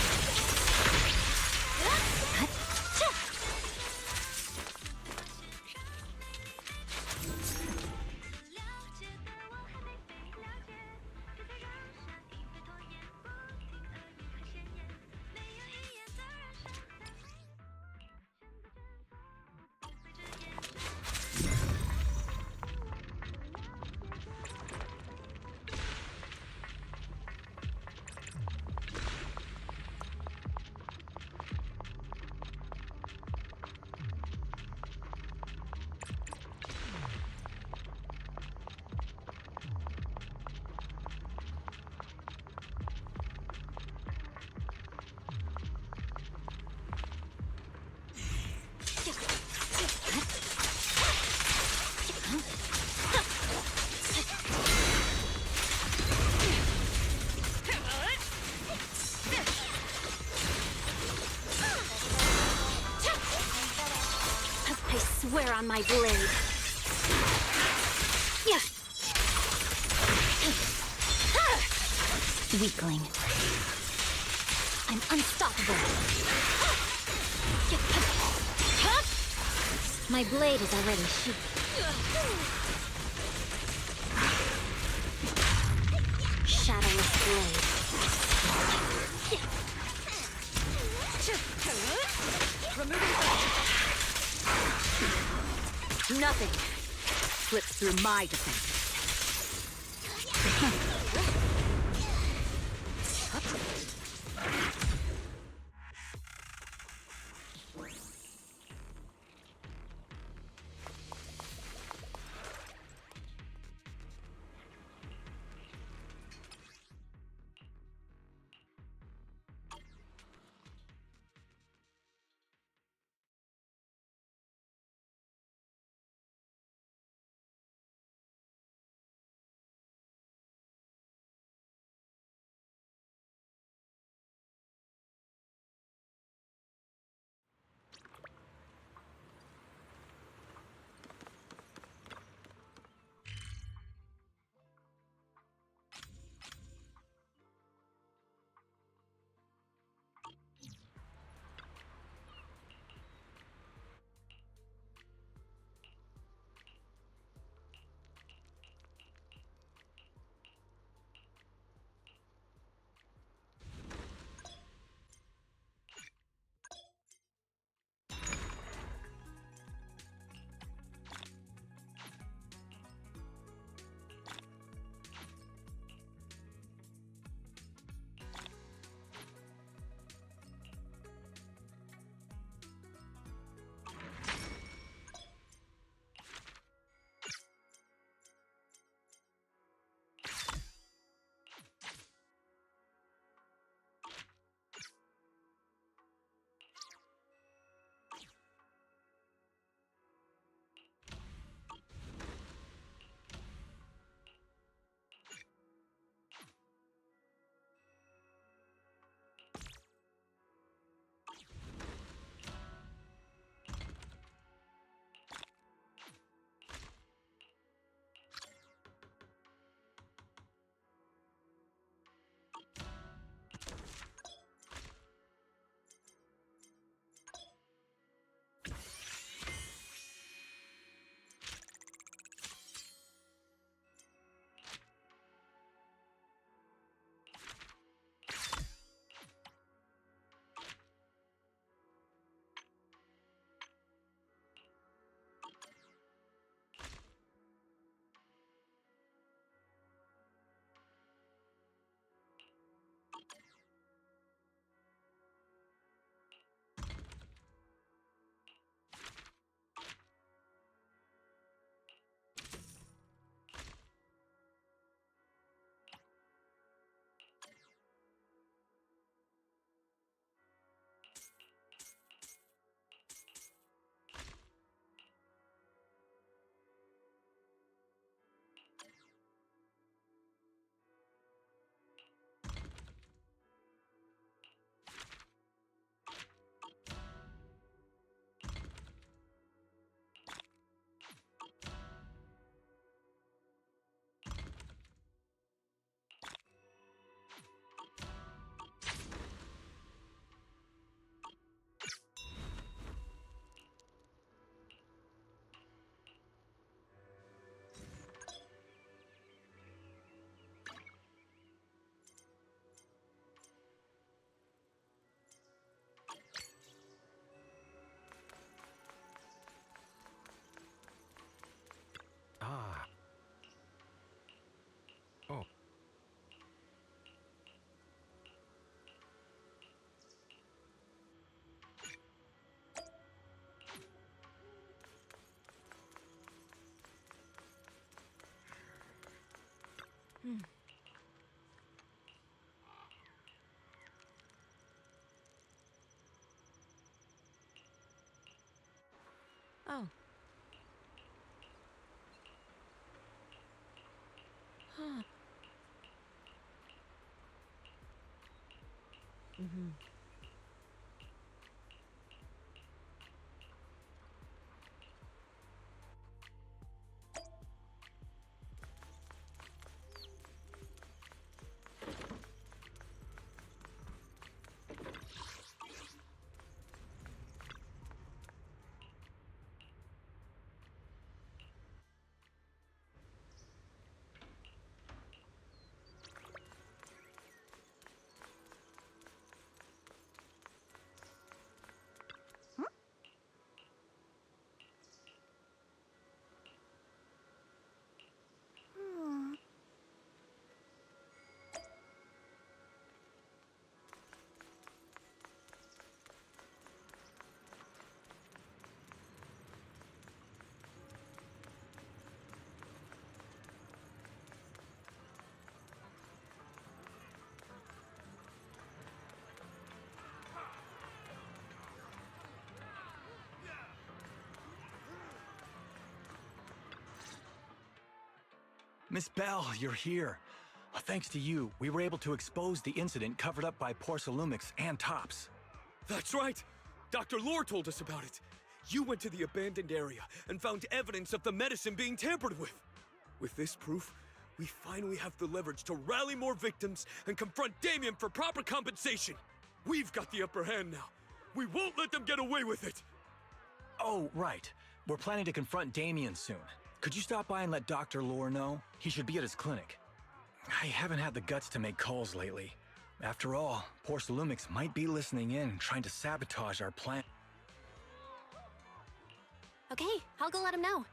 I swear on my blade. Yeah. Weakling. I'm unstoppable. My blade is already sheathed. Shadowless blade. Nothing slips through my defense. Oh. Huh. Mm-hmm. Miss Bell, you're here. Thanks to you, we were able to expose the incident covered up by Porcelumix and Tops. That's right! Dr. Lore told us about it. You went to the abandoned area and found evidence of the medicine being tampered with. With this proof, we finally have the leverage to rally more victims and confront Damien for proper compensation. We've got the upper hand now. We won't let them get away with it. Oh, right. We're planning to confront Damien soon. Could you stop by and let Dr. Lore know? He should be at his clinic. I haven't had the guts to make calls lately. After all, Porcelumix might be listening in, trying to sabotage our plan. Okay, I'll go let him know.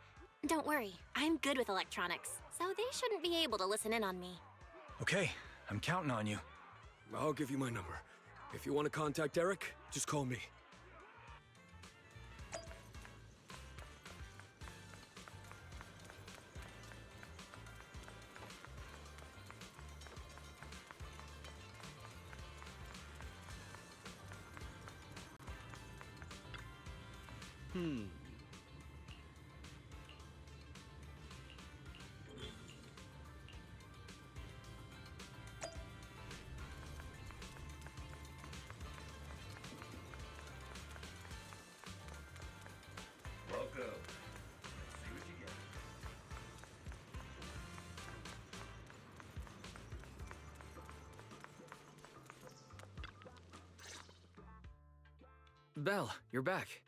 Don't worry, I'm good with electronics, so they shouldn't be able to listen in on me. Okay, I'm counting on you. I'll give you my number. If you want to contact Eric, just call me. Welcome. Let's see what you get. Belle, you're back.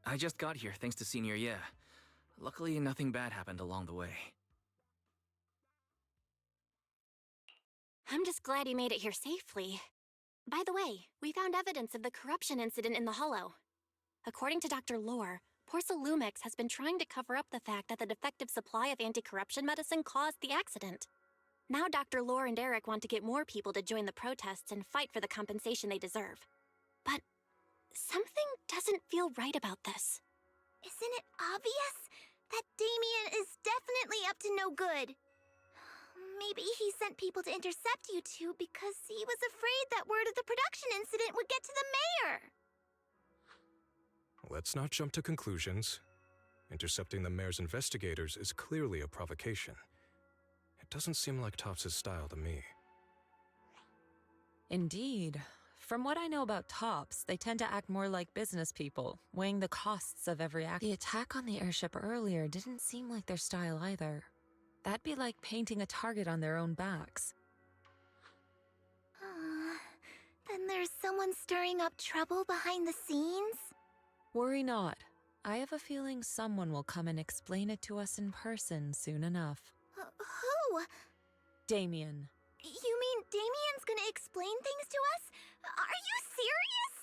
I just got here thanks to Senior Yeah. Luckily, nothing bad happened along the way. I'm just glad he made it here safely. By the way, we found evidence of the corruption incident in the Hollow. According to Dr. Lore, Porcelumix has been trying to cover up the fact that the defective supply of anti-corruption medicine caused the accident. Now Dr. Lore and Eric want to get more people to join the protests and fight for the compensation they deserve. But something doesn't feel right about this. Isn't it obvious? That Damien is definitely up to no good. Maybe he sent people to intercept you two because he was afraid that word of the production incident would get to the mayor. Let's not jump to conclusions. Intercepting the mayor's investigators is clearly a provocation. It doesn't seem like Topps' style to me. Indeed. From what I know about Topps, they tend to act more like business people, weighing the costs of every act. The attack on the airship earlier didn't seem like their style either. That'd be like painting a target on their own backs. Then there's someone stirring up trouble behind the scenes? Worry not. I have a feeling someone will come and explain it to us in person soon enough. Who? Damien. You mean Damien's gonna explain things to us? Are you serious?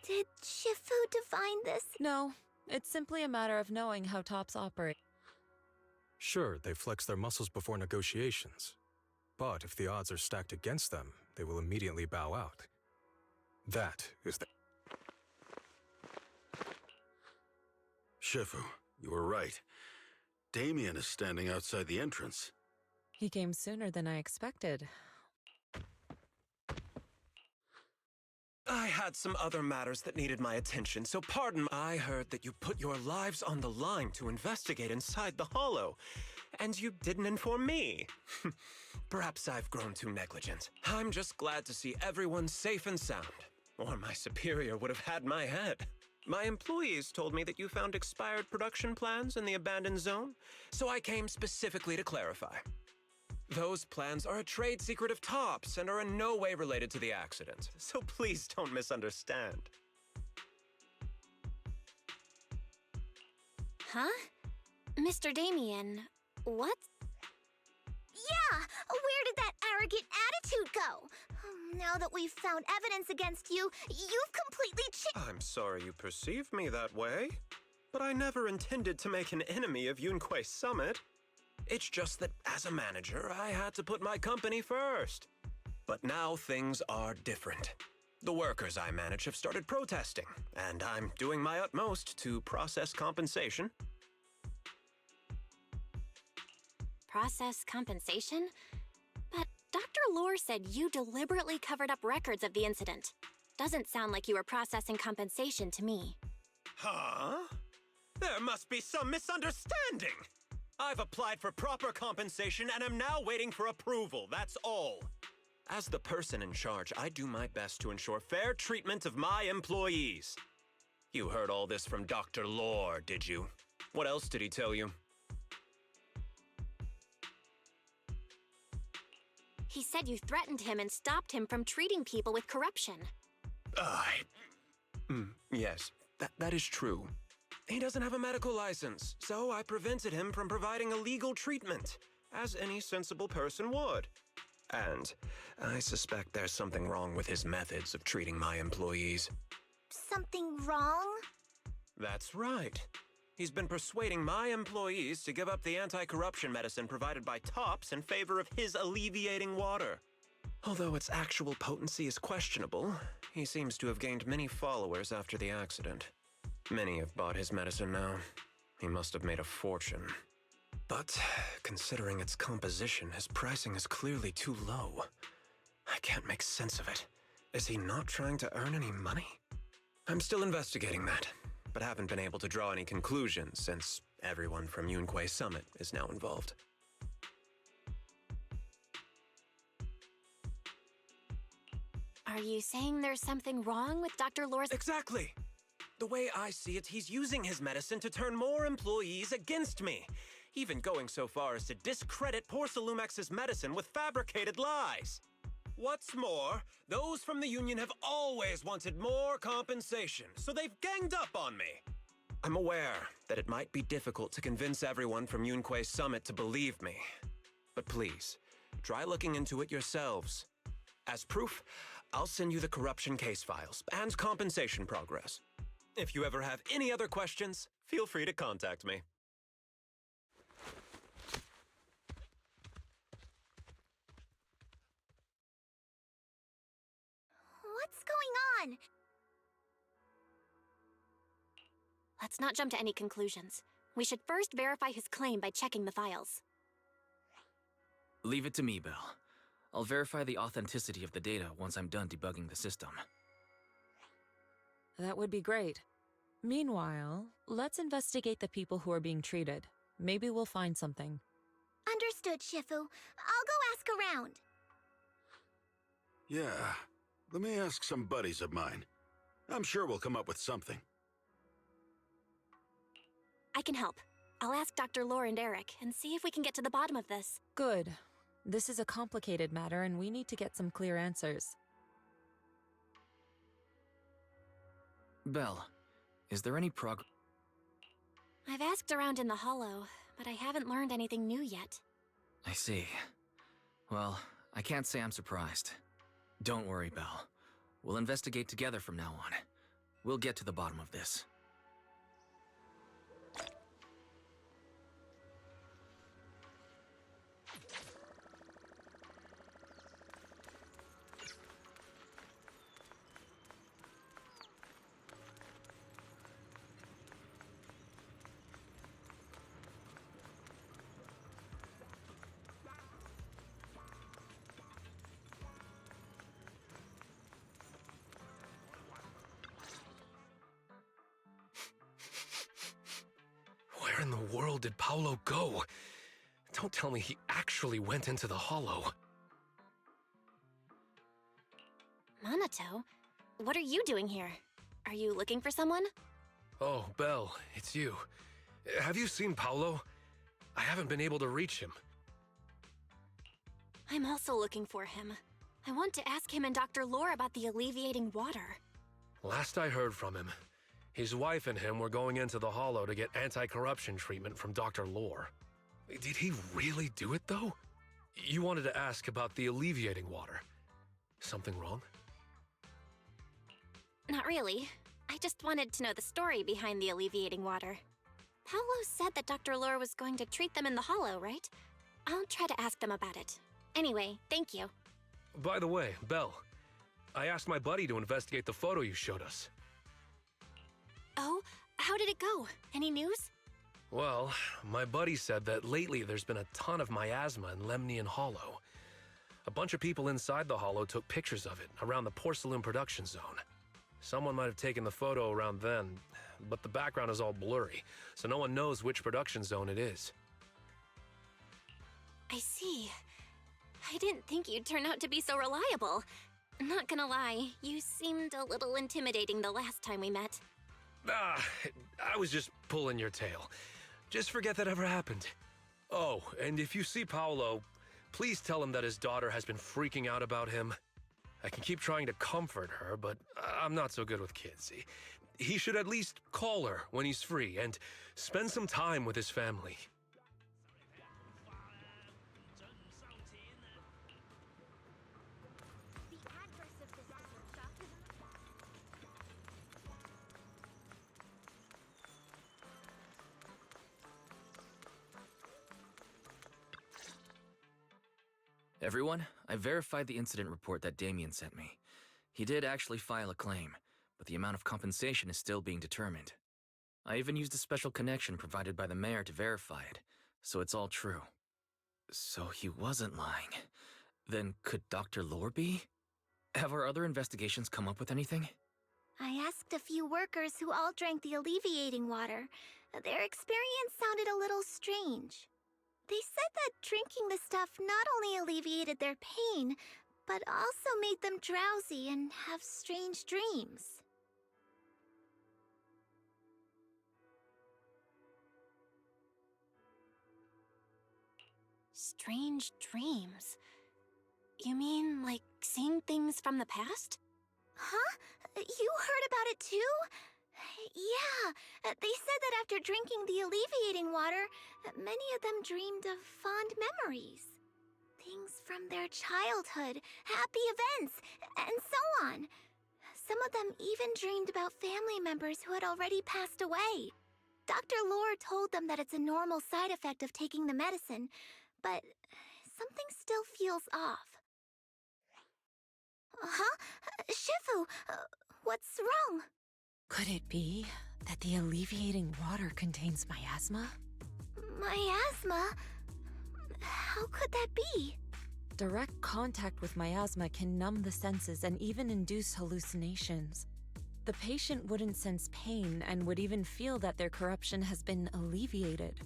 Did Shifu define this? No, it's simply a matter of knowing how Topps operate. Sure, they flex their muscles before negotiations. But if the odds are stacked against them, they will immediately bow out. That is the... Shifu, you were right. Damien is standing outside the entrance. He came sooner than I expected. I had some other matters that needed my attention, so pardon. I heard that you put your lives on the line to investigate inside the Hollow, and you didn't inform me. Perhaps I've grown too negligent. I'm just glad to see everyone safe and sound, or my superior would have had my head. My employees told me that you found expired production plans in the abandoned zone, so I came specifically to clarify. Those plans are a trade secret of TOPS and are in no way related to the accident, so please don't misunderstand. Huh? Mr. Damien, what? Yeah! Where did that arrogant attitude go? Now that we've found evidence against you, you've completely I'm sorry you perceive me that way, but I never intended to make an enemy of Yunquay Summit. It's just that, as a manager, I had to put my company first. But now things are different. The workers I manage have started protesting, and I'm doing my utmost to process compensation. Process compensation? But Dr. Lore said you deliberately covered up records of the incident. Doesn't sound like you were processing compensation to me. Huh? There must be some misunderstanding! I've applied for proper compensation and am now waiting for approval, that's all. As the person in charge, I do my best to ensure fair treatment of my employees. You heard all this from Dr. Lore, did you? What else did he tell you? He said you threatened him and stopped him from treating people with corruption. Yes, that is true. He doesn't have a medical license, so I prevented him from providing illegal treatment, as any sensible person would. And I suspect there's something wrong with his methods of treating my employees. something wrong? That's right. He's been persuading my employees to give up the anti-corruption medicine provided by TOPS in favor of his alleviating water. Although its actual potency is questionable, he seems to have gained many followers after the accident. Many have bought his medicine now. He must have made a fortune. But considering its composition, his pricing is clearly too low. I can't make sense of it. Is he not trying to earn any money? I'm still investigating that, but haven't been able to draw any conclusions since everyone from Yunquay Summit is now involved. Are you saying there's something wrong with Dr. Lore's— Exactly! The way I see it, he's using his medicine to turn more employees against me, even going so far as to discredit Porcelumex's medicine with fabricated lies. What's more, those from the Union have always wanted more compensation, so they've ganged up on me. I'm aware that it might be difficult to convince everyone from Yunquay Summit to believe me, but please, try looking into it yourselves. As proof, I'll send you the corruption case files and compensation progress. If you ever have any other questions, feel free to contact me. What's going on? Let's not jump to any conclusions. We should first verify his claim by checking the files. Leave it to me, Belle. I'll verify the authenticity of the data once I'm done debugging the system. That would be great. Meanwhile, let's investigate the people who are being treated. Maybe we'll find something. Understood, Shifu. I'll go ask around. Yeah, let me ask some buddies of mine. I'm sure we'll come up with something. I can help. I'll ask Dr. Lore and Eric and see if we can get to the bottom of this. Good. This is a complicated matter and we need to get some clear answers. Belle, is there any progress? I've asked around in the Hollow, but I haven't learned anything new yet. I see. Well, I can't say I'm surprised. Don't worry, Belle. We'll investigate together from now on. We'll get to the bottom of this. in the world did Paolo go? Don't tell me he actually went into the hollow. Minato, what are you doing here? Are you looking for someone? Oh, Belle, it's you. Have you seen Paolo? I haven't been able to reach him. I'm also looking for him. I want to ask him and Dr. Lore about the alleviating water. Last I heard from him, his wife and him were going into the hollow to get anti-corruption treatment from Dr. Lore. Did he really do it, though? You wanted to ask about the alleviating water. Something wrong? Not really. I just wanted to know the story behind the alleviating water. Paolo said that Dr. Lore was going to treat them in the hollow, right? I'll try to ask them about it. Anyway, thank you. By the way, Belle, I asked my buddy to investigate the photo you showed us. Oh, how did it go? Any news? Well, my buddy said that lately there's been a ton of miasma in Lemnian Hollow. A bunch of people inside the hollow took pictures of it around the porcelain production zone. Someone might have taken the photo around then, but the background is all blurry, so no one knows which production zone it is. I see. I didn't think you'd turn out to be so reliable. Not gonna lie, you seemed a little intimidating the last time we met. I was just pulling your tail. Just forget that ever happened. Oh, and if you see Paolo, please tell him that his daughter has been freaking out about him. I can keep trying to comfort her, but I'm not so good with kids. He should at least call her when he's free and spend some time with his family. Everyone, I verified the incident report that Damien sent me. He did actually file a claim, but the amount of compensation is still being determined. I even used a special connection provided by the mayor to verify it, so it's all true. So he wasn't lying. Then could Dr. Lore be? Have our other investigations come up with anything? I asked a few workers who all drank the alleviating water. Their experience sounded a little strange. They said that drinking the stuff not only alleviated their pain, but also made them drowsy and have strange dreams. Strange dreams? You mean, like, seeing things from the past? Huh? You heard about it too? Yeah, they said that after drinking the alleviating water, many of them dreamed of fond memories. Things from their childhood, happy events, and so on. Some of them even dreamed about family members who had already passed away. Dr. Lore told them that it's a normal side effect of taking the medicine, but something still feels off. Huh? Shifu, what's wrong? Could it be that the alleviating water contains miasma? Miasma? How could that be? Direct contact with miasma can numb the senses and even induce hallucinations. The patient wouldn't sense pain and would even feel that their corruption has been alleviated.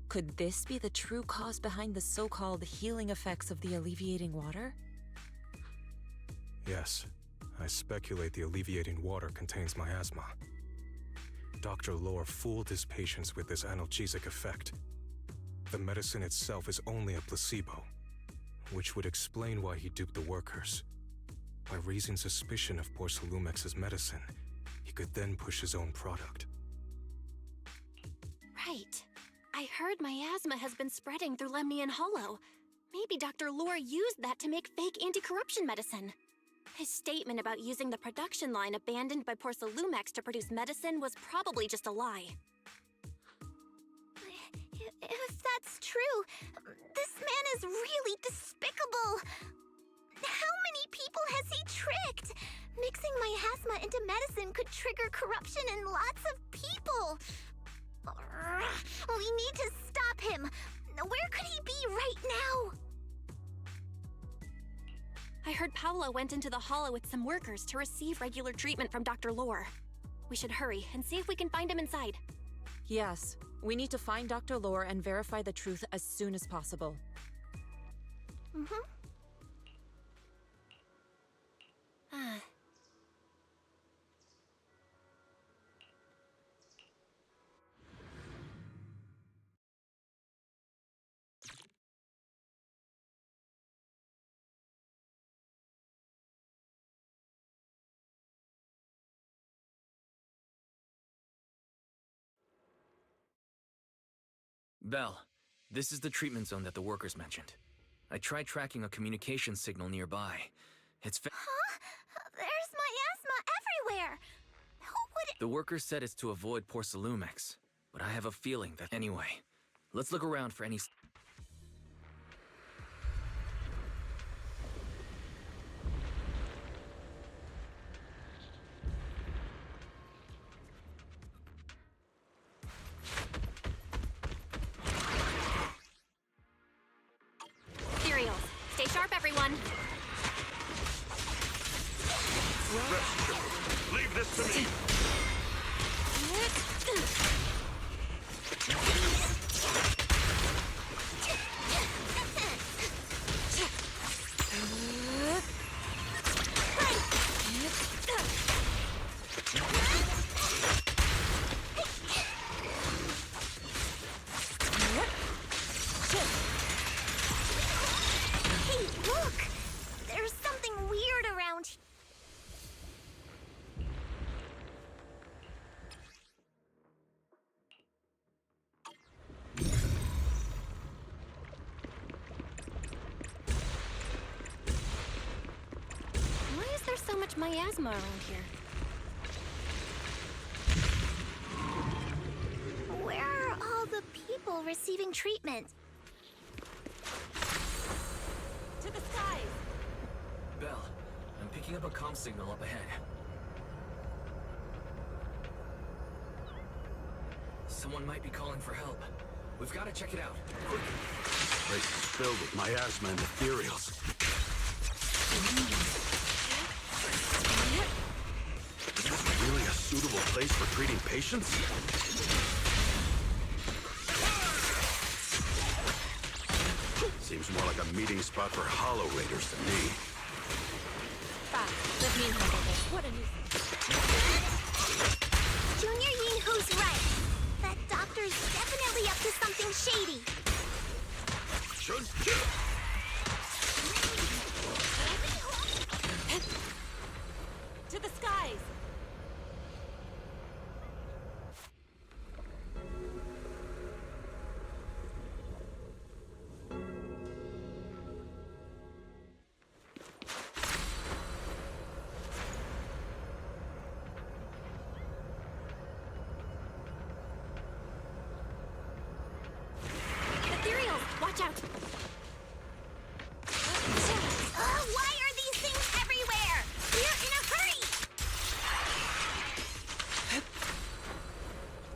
Could this be the true cause behind the so-called healing effects of the alleviating water? Yes, I speculate the alleviating water contains miasma. Dr. Lore fooled his patients with this analgesic effect. The medicine itself is only a placebo, which would explain why he duped the workers. By raising suspicion of Porcelumex's medicine, he could then push his own product. Right. I heard miasma has been spreading through Lemnian Hollow. Maybe Dr. Lore used that to make fake anti-corruption medicine. His statement about using the production line abandoned by Porcelumex to produce medicine was probably just a lie. If that's true, this man is really despicable. How many people has he tricked? Mixing miasma into medicine could trigger corruption in lots of people. We need to stop him. Where could he be right now? I heard Paolo went into the hollow with some workers to receive regular treatment from Dr. Lore. We should hurry and see if we can find him inside. Yes, We need to find Dr. Lore and verify the truth as soon as possible. Mm-hmm. Belle, this is the treatment zone that the workers mentioned. I tried tracking a communication signal nearby. Huh? There's miasma everywhere! Who would— The workers said it's to avoid Porcelumex, but I have a feeling that— Anyway, let's look around for any— Cereals. Stay sharp, everyone. Leave this to me. Hey, look! There's something weird around here. Why is there so much miasma around here? Where are all the people receiving treatment? To the skies! Belle, I'm picking up a comm signal up ahead. Someone might be calling for help. We've got to check it out. Quick! Place is filled with miasma and ethereals. Is this really a suitable place for treating patients? Seems more like a meeting spot for Hollow Raiders to me. Let me handle this. What a nuisance. Junior Yinhu's right. That doctor's definitely up to something shady. To the skies! Ethereals, watch out! Why are these things everywhere? We're in a hurry!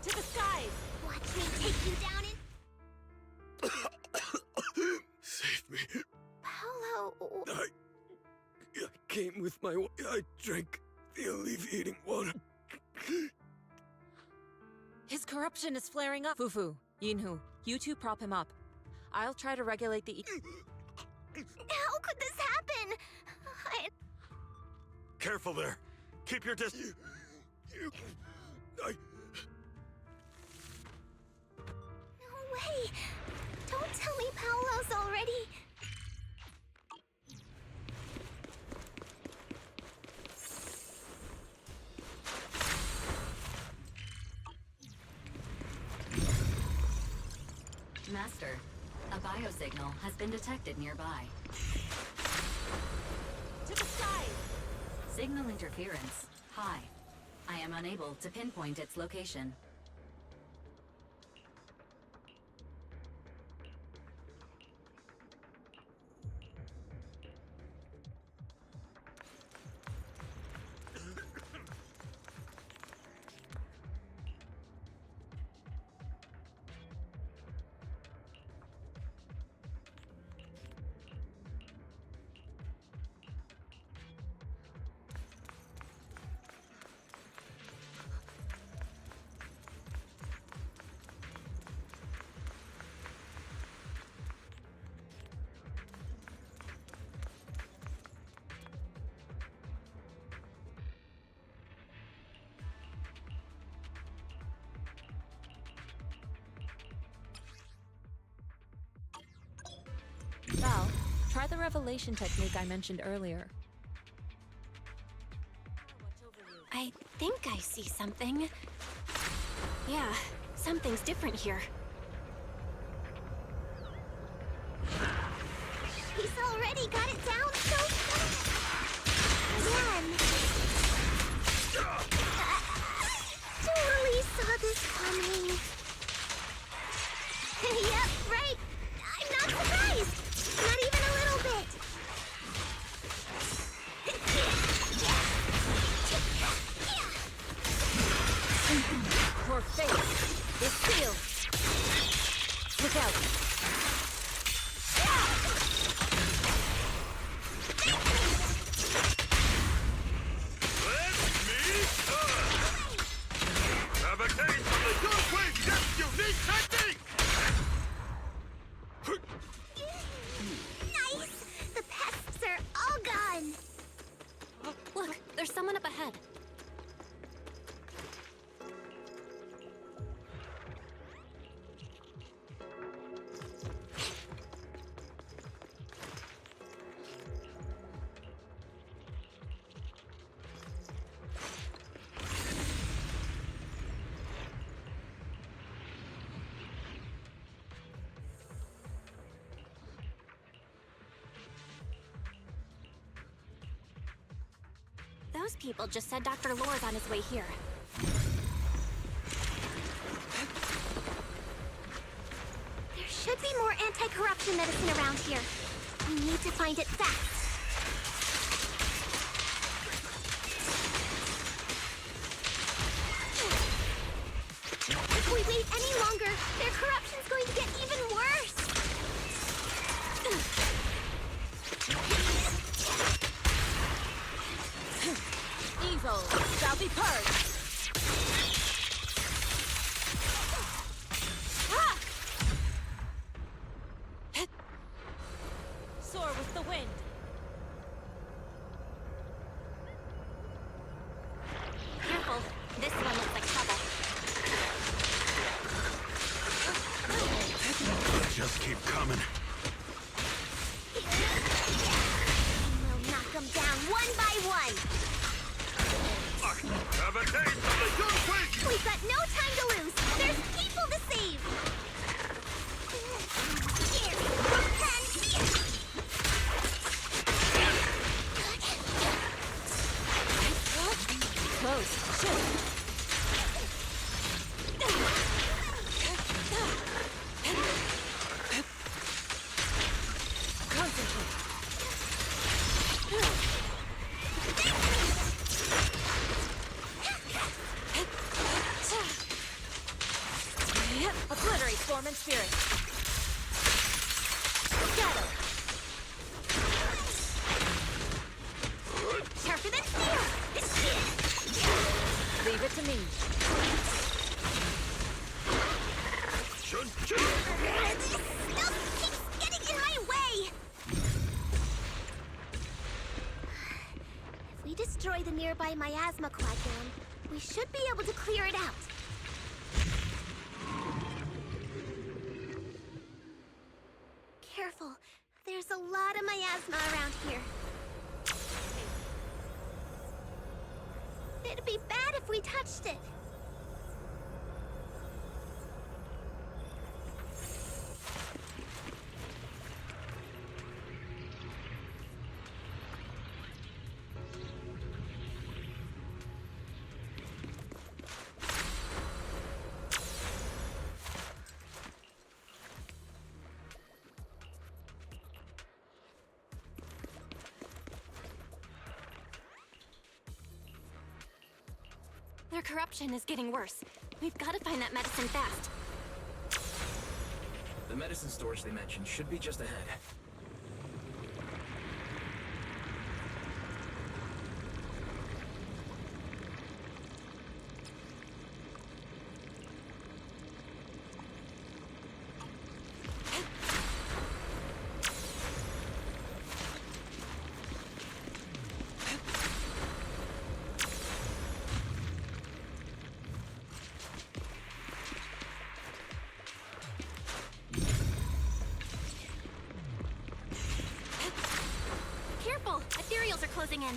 To the skies! Watch me take you down in— Save me. Paolo— I came with my... I drank the alleviating water. His corruption is flaring up. Fufu, Yinhu, you two prop him up. I'll try to regulate the... How could this happen? Careful there. Keep your distance. No way! Don't tell me Paolo's already— Master, a biosignal has been detected nearby. To the skies! Signal interference high. I am unable to pinpoint its location. Val, try the revelation technique I mentioned earlier. I think I see something. Yeah, something's different here. He's already got it down so fast. Man. Totally saw this coming. Yep, right. I'm not surprised. Not even a little bit. Poor face. This field. Look out. Have a taste of the Gunquake Death's unique technique! Nice! The pests are all gone. Look, there's someone up ahead. Those people just said Dr. Lore's on his way here. There should be more anti-corruption medicine around here. We need to find it fast. If we wait any longer, their corruption's going to get even worse. Evil shall be purged. Soar with the wind. Careful, this one looks like trouble. Just keep coming. We'll knock them down one by one. Have a taste of the Gunquake! We've got no time to lose. There's people to save. Close. Shit. Obliterate form and spirit. Scatter. Sharper than steel. Leave it to me. Stuff keeps getting in my way. If we destroy the nearby miasma coagulum, we should be able to clear it out. Careful. There's a lot of miasma around here. It'd be bad if we touched it. Their corruption is getting worse. We've got to find that medicine fast. The medicine storage they mentioned should be just ahead. closing in.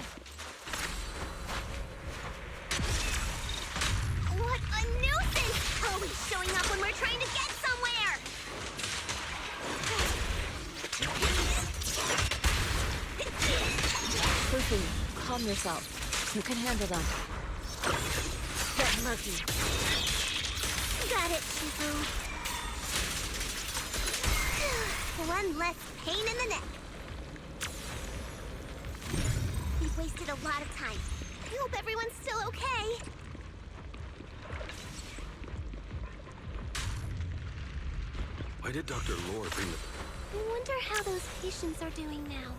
What a nuisance! Always showing up when we're trying to get somewhere! Fufu, calm yourself. You can handle them. Get murky. Got it, Shifu. One less pain in the neck. We've wasted a lot of time. I hope everyone's still okay. Why did Dr. Lore bring the... I wonder how those patients are doing now.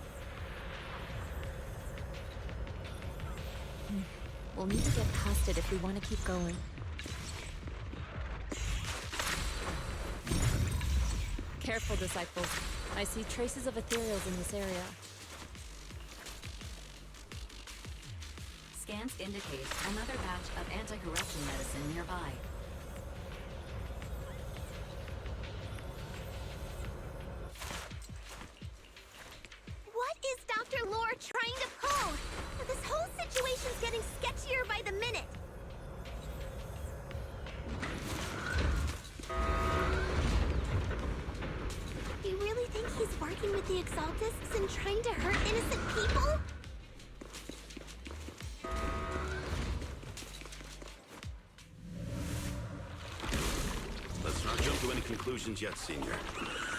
We'll need to get past it if we want to keep going. Careful, disciples. I see traces of ethereals in this area. Scans indicate another batch of anti-corruption medicine nearby. What is Dr. Lore trying to pull? This whole situation's getting sketchier by the minute. You really think he's working with the Exaltists and trying to hurt innocent people? Let's not jump to any conclusions yet, Senior.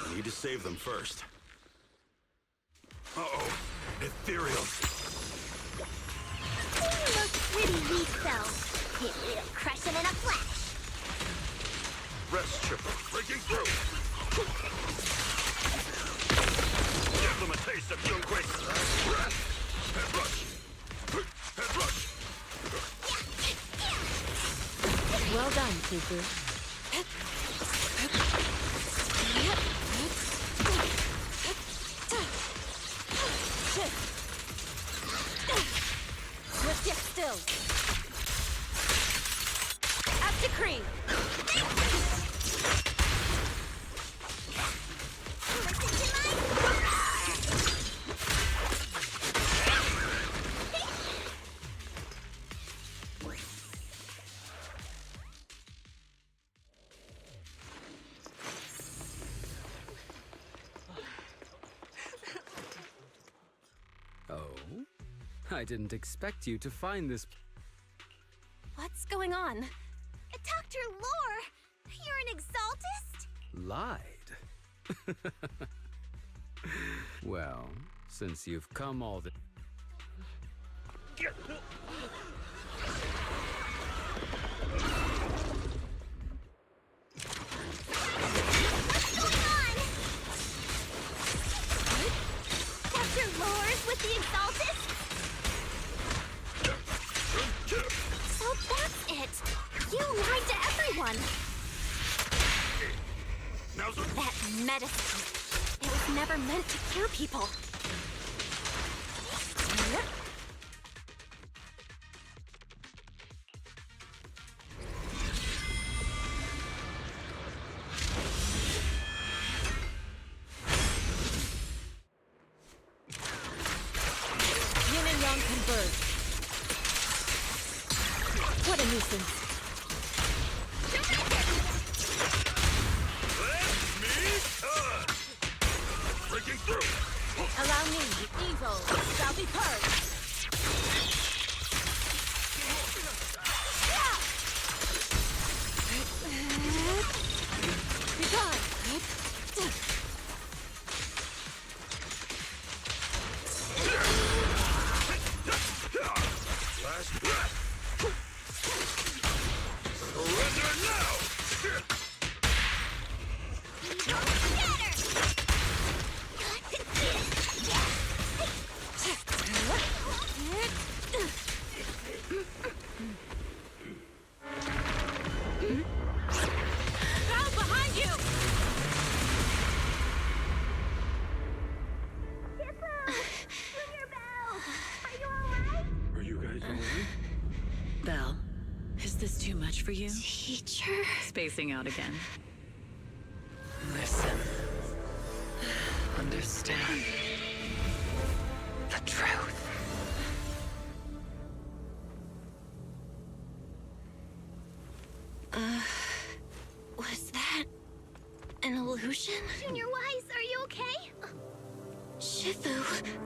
We need to save them first. Uh-oh. Ethereals. You look pretty weak, though. We'll crush him in a flash. Rest chipper. Breaking through. Give them a taste of Yunquist. Head rush. Head rush. Well done, Fufu. Let's get still. Up to cream. I didn't expect you to find this. What's going on? Dr. Lore! You're an Exaltist? Lied. Well, since you've come all the... What's going on? Dr. Lore's with the Exaltist? So that's it! You lied to everyone! That medicine, it was never meant to cure people. Yin and Yang converge. What a nuisance. Breaking through. Allow me, the evil shall be purged. Be gone. Last breath. Surrender now! Bow behind you! Are you guys all right? Belle, is this too much for you? Teacher? Spacing out again. Listen. Understand. The truth. Illusion? Junior Wise, are you okay? Shifu.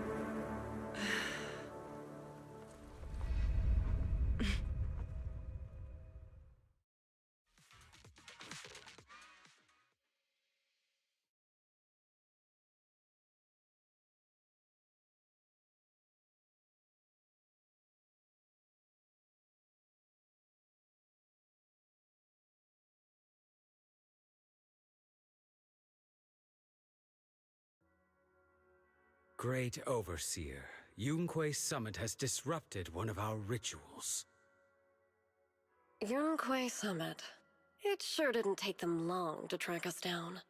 Great Overseer, Yunque's summit has disrupted one of our rituals. Yunque Summit. It sure didn't take them long to track us down.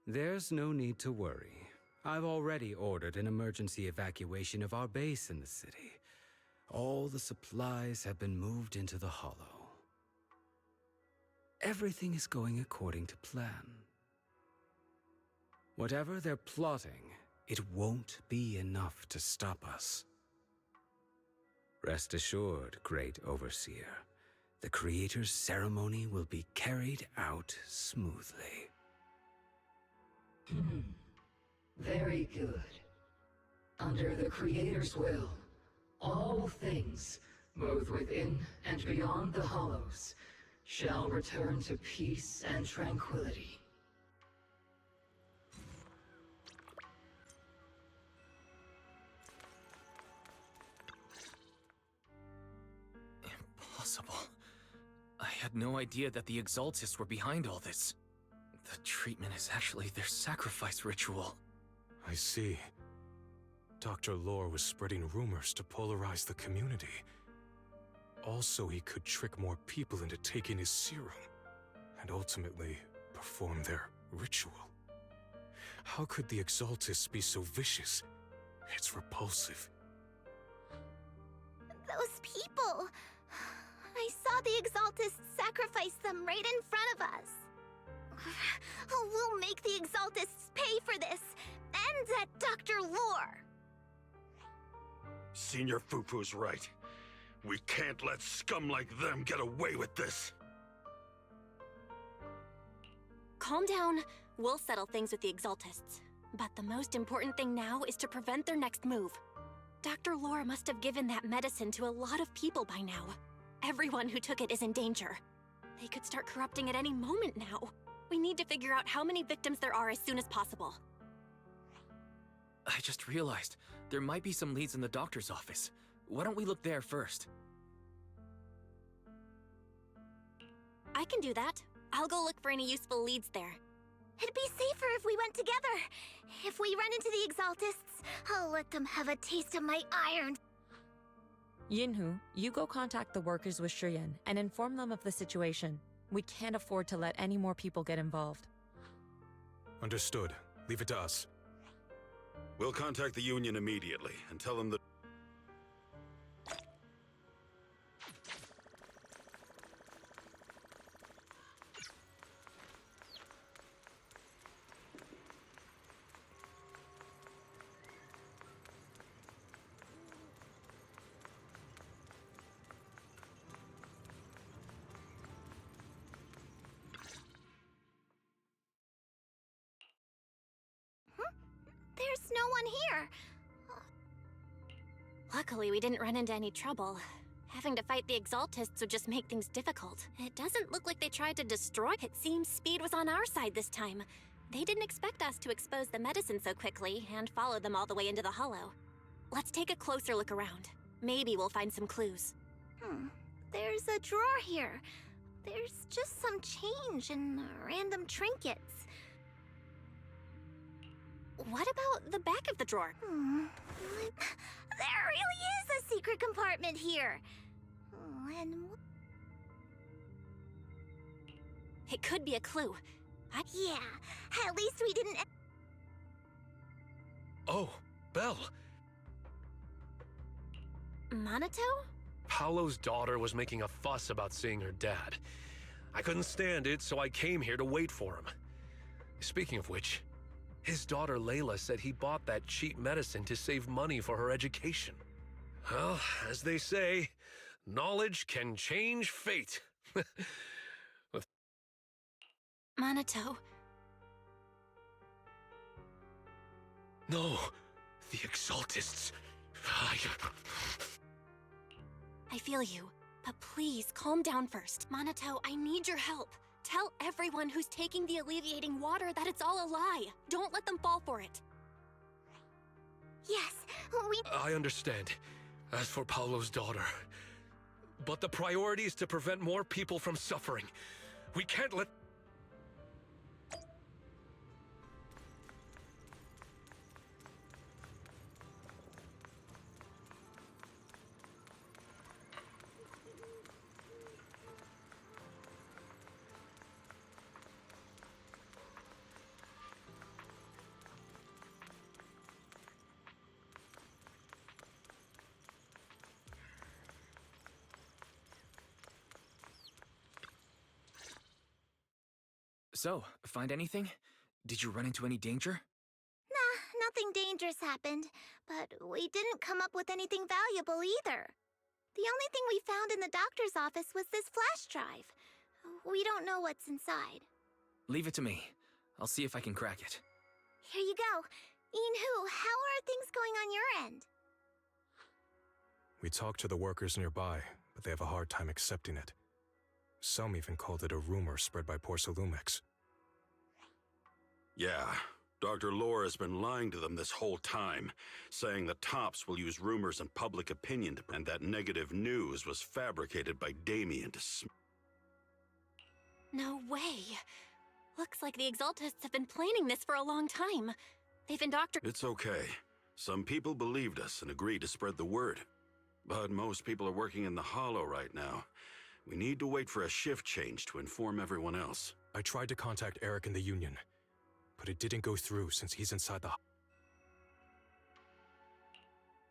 There's no need to worry. I've already ordered an emergency evacuation of our base in the city. All the supplies have been moved into the Hollow. Everything is going according to plan. Whatever they're plotting, it won't be enough to stop us. Rest assured, Great Overseer, the Creator's ceremony will be carried out smoothly. Very good. Under the Creator's will, all things, both within and beyond the Hollows, shall return to peace and tranquility. Impossible. I had no idea that the Exaltists were behind all this. The treatment is actually their sacrifice ritual. I see. Dr. Lore was spreading rumors to polarize the community. Also, he could trick more people into taking his serum, and ultimately perform their ritual. How could the Exaltists be so vicious? It's repulsive. Those people! I saw the Exaltists sacrifice them right in front of us. We'll make the Exaltists pay for this, and that Dr. Lore! Senior Fufu's right. We can't let scum like them get away with this. Calm down. We'll settle things with the Exaltists. But the most important thing now is to prevent their next move. Dr. Lore must have given that medicine to a lot of people by now. Everyone who took it is in danger. They could start corrupting at any moment now. We need to figure out how many victims there are as soon as possible. I just realized there might be some leads in the doctor's office. Why don't we look there first? I can do that. I'll go look for any useful leads there. It'd be safer if we went together. If we run into the Exaltists, I'll let them have a taste of my iron. Yinhu, you go contact the workers with Shiyan and inform them of the situation. We can't afford to let any more people get involved. Understood. Leave it to us. We'll contact the Union immediately and tell them that... There's no one here. Luckily, we didn't run into any trouble. Having to fight the Exaltists would just make things difficult. It doesn't look like they tried to destroy. It seems speed was on our side this time. They didn't expect us to expose the medicine so quickly and follow them all the way into the Hollow. Let's take a closer look around. Maybe we'll find some clues. There's a drawer here. There's just some change and random trinkets. What about the back of the drawer? There really is a secret compartment here. And it could be a clue. Yeah, at least we didn't... Oh, Belle. Monato? Paolo's daughter was making a fuss about seeing her dad. I couldn't stand it, so I came here to wait for him. Speaking of which, his daughter Layla said he bought that cheap medicine to save money for her education. Well, as they say, knowledge can change fate. Minato. No, the Exaltists. I feel you, but please calm down first. Minato, I need your help. Tell everyone who's taking the alleviating water that it's all a lie. Don't let them fall for it. Yes, we... I understand. As for Paolo's daughter. But the priority is to prevent more people from suffering. We can't let... So, find anything? Did you run into any danger? Nah, nothing dangerous happened, but we didn't come up with anything valuable either. The only thing we found in the doctor's office was this flash drive. We don't know what's inside. Leave it to me. I'll see if I can crack it. Here you go. Inhu, how are things going on your end? We talked to the workers nearby, but they have a hard time accepting it. Some even called it a rumor spread by Porcelumex. Yeah, Dr. Lore has been lying to them this whole time, saying that Tops will use rumors and public opinion and that negative news was fabricated by Damien to No way. Looks like the Exaltists have been planning this for a long time. They've indoctrinated... It's okay. Some people believed us and agreed to spread the word. But most people are working in the Hollow right now. We need to wait for a shift change to inform everyone else. I tried to contact Eric in the Union, but it didn't go through since he's inside the...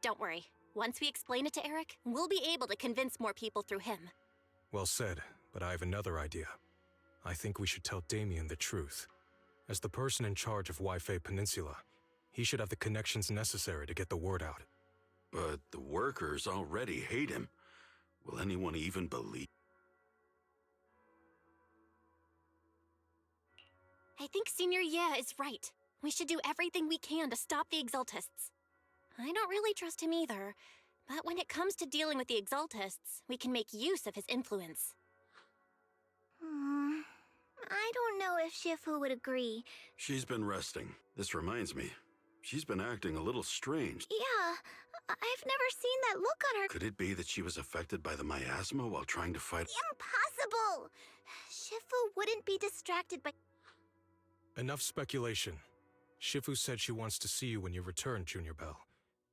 Don't worry. Once we explain it to Eric, we'll be able to convince more people through him. Well said, but I have another idea. I think we should tell Damien the truth. As the person in charge of Wi-Fi Peninsula, he should have the connections necessary to get the word out. But the workers already hate him. Will anyone even believe? I think Senior Ye is right. We should do everything we can to stop the Exaltists. I don't really trust him either, but when it comes to dealing with the Exaltists, we can make use of his influence. I don't know if Shifu would agree. She's been resting. This reminds me. She's been acting a little strange. Yeah, I've never seen that look on her. Could it be that she was affected by the miasma while trying to fight? Impossible! Shifu wouldn't be distracted by... Enough speculation. Shifu said she wants to see you when you return, Junior Bell.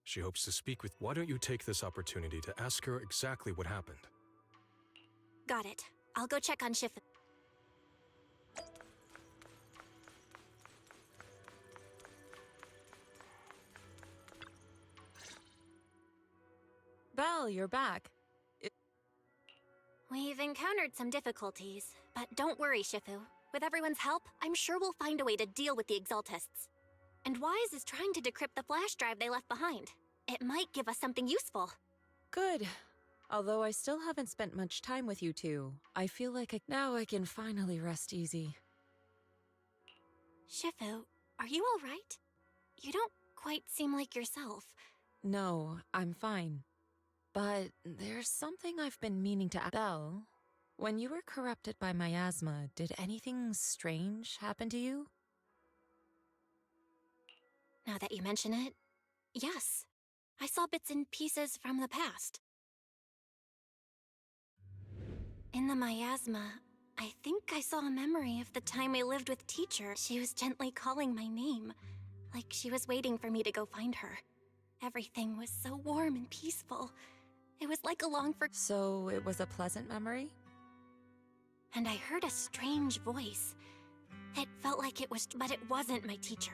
She hopes to speak with... Why don't you take this opportunity to ask her exactly what happened? Got it. I'll go check on Shifu. Belle, you're back. We've encountered some difficulties, but don't worry, Shifu. With everyone's help, I'm sure we'll find a way to deal with the Exaltists. And Wise is trying to decrypt the flash drive they left behind. It might give us something useful. Good. Although I still haven't spent much time with you two, I feel like now I can finally rest easy. Shifu, are you all right? You don't quite seem like yourself. No, I'm fine. But there's something I've been meaning to ask. Belle, when you were corrupted by miasma, did anything strange happen to you? Now that you mention it, yes. I saw bits and pieces from the past. In the miasma, I think I saw a memory of the time I lived with Teacher. She was gently calling my name, like she was waiting for me to go find her. Everything was so warm and peaceful. It was like a long for... So it was a pleasant memory? And I heard a strange voice. It felt like it was, but it wasn't my teacher.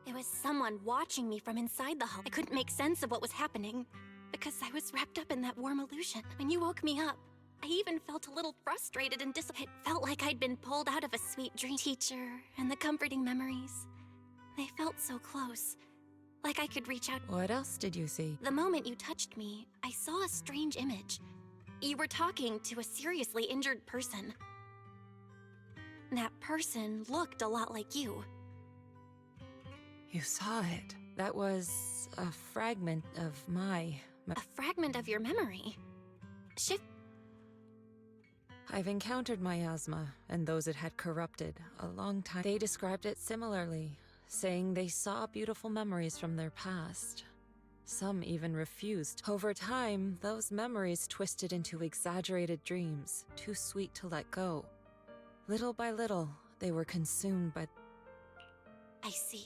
It was someone watching me from inside the hall. I couldn't make sense of what was happening, because I was wrapped up in that warm illusion. When you woke me up, I even felt a little frustrated and It felt like I'd been pulled out of a sweet dream. Teacher and the comforting memories. They felt so close. Like I could reach out. What else did you see? The moment you touched me, I saw a strange image. You were talking to a seriously injured person. That person looked a lot like you. You saw it. That was a fragment of my... A fragment of your memory. I've encountered miasma and those it had corrupted a long time. They described it similarly, saying they saw beautiful memories from their past. Some even refused. Over time, those memories twisted into exaggerated dreams, too sweet to let go. Little by little, they were consumed by... I see.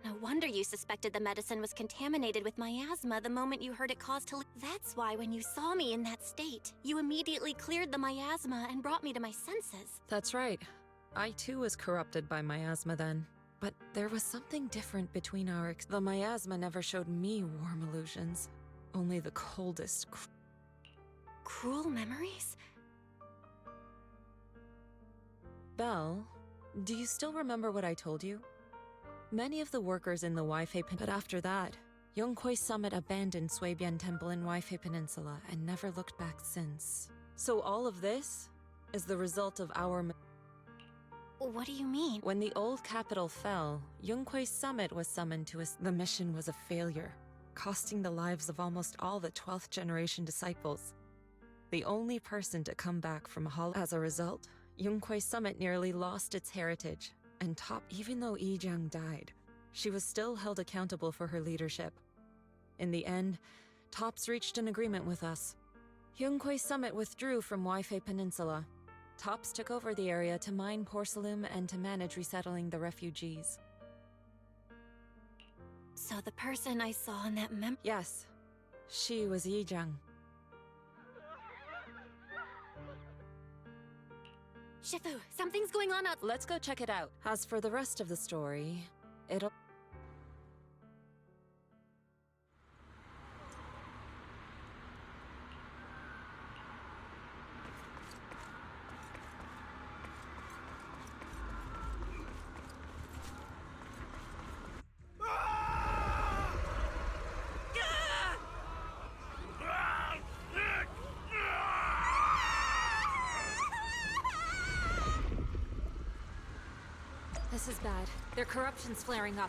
No wonder you suspected the medicine was contaminated with miasma the moment you heard it caused That's why when you saw me in that state, you immediately cleared the miasma and brought me to my senses. That's right. I too was corrupted by miasma then. But there was something different between our... The miasma never showed me warm illusions. Only the coldest... Cruel memories? Belle, do you still remember what I told you? Many of the workers in the Waifei Peninsula... But after that, Yongkoi Summit abandoned Suibian Temple in Waifei Peninsula and never looked back since. So all of this is the result of our... What do you mean? When the old capital fell, Yongkoi Summit was summoned to the mission was a failure, costing the lives of almost all the 12th generation disciples. The only person to come back from Hollow. As a result, Yongkoi Summit nearly lost its heritage, and even though Yijiang died, she was still held accountable for her leadership. In the end, Tops reached an agreement with us. Yongkoi Summit withdrew from Waifei Peninsula. Tops took over the area to mine porcelain and to manage resettling the refugees. So the person I saw in that Yes. She was Yijiang. Shifu, something's going on out- Let's go check it out. As for the rest of the story, it'll... This is bad. Their corruption's flaring up.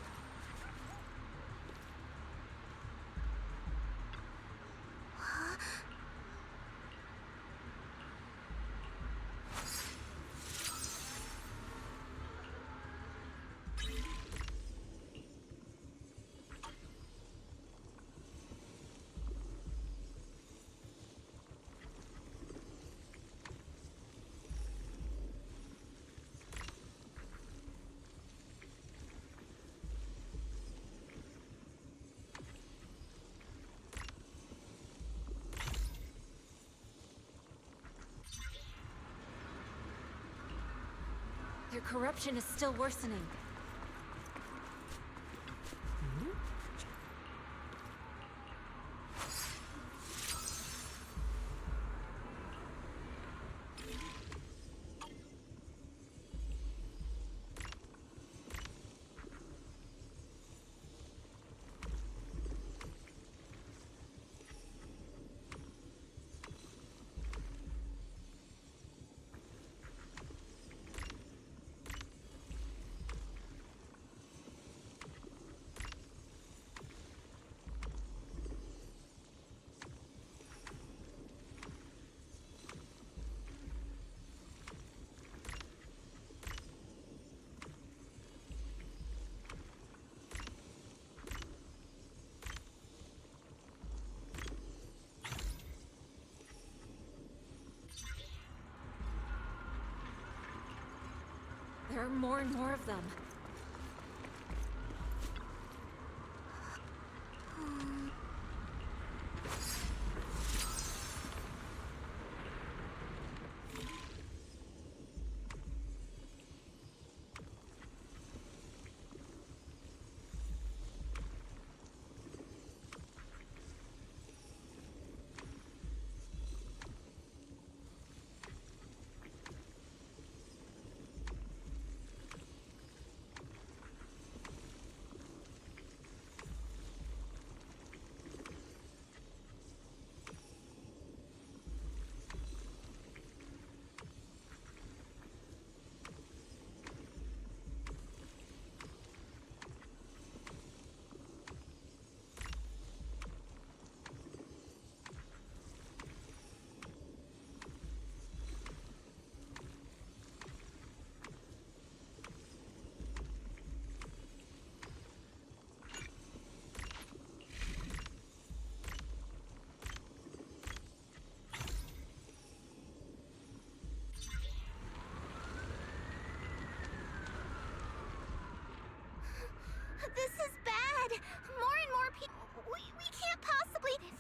Their corruption is still worsening. There are more and more of them.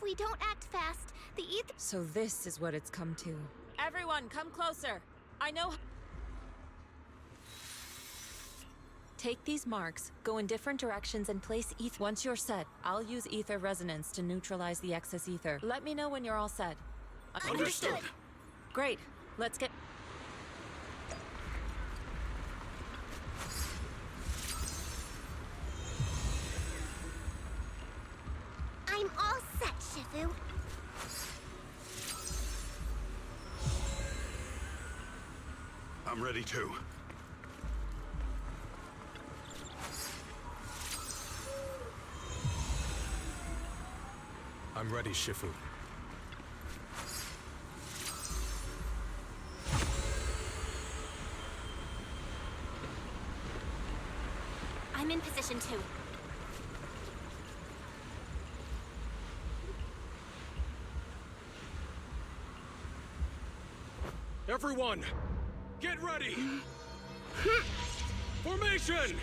we don't act fast, the ether— So this is what it's come to. Everyone, come closer! I know— Take these marks, go in different directions, and place ether. Once you're set, I'll use ether resonance to neutralize the excess ether. Let me know when you're all set. Understood. Great. Let's get— I'm all set, Shifu. I'm ready too. I'm ready, Shifu. I'm in position too. Everyone, get ready! Formation!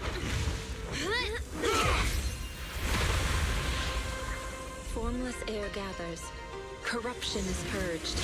Formless air gathers. Corruption is purged.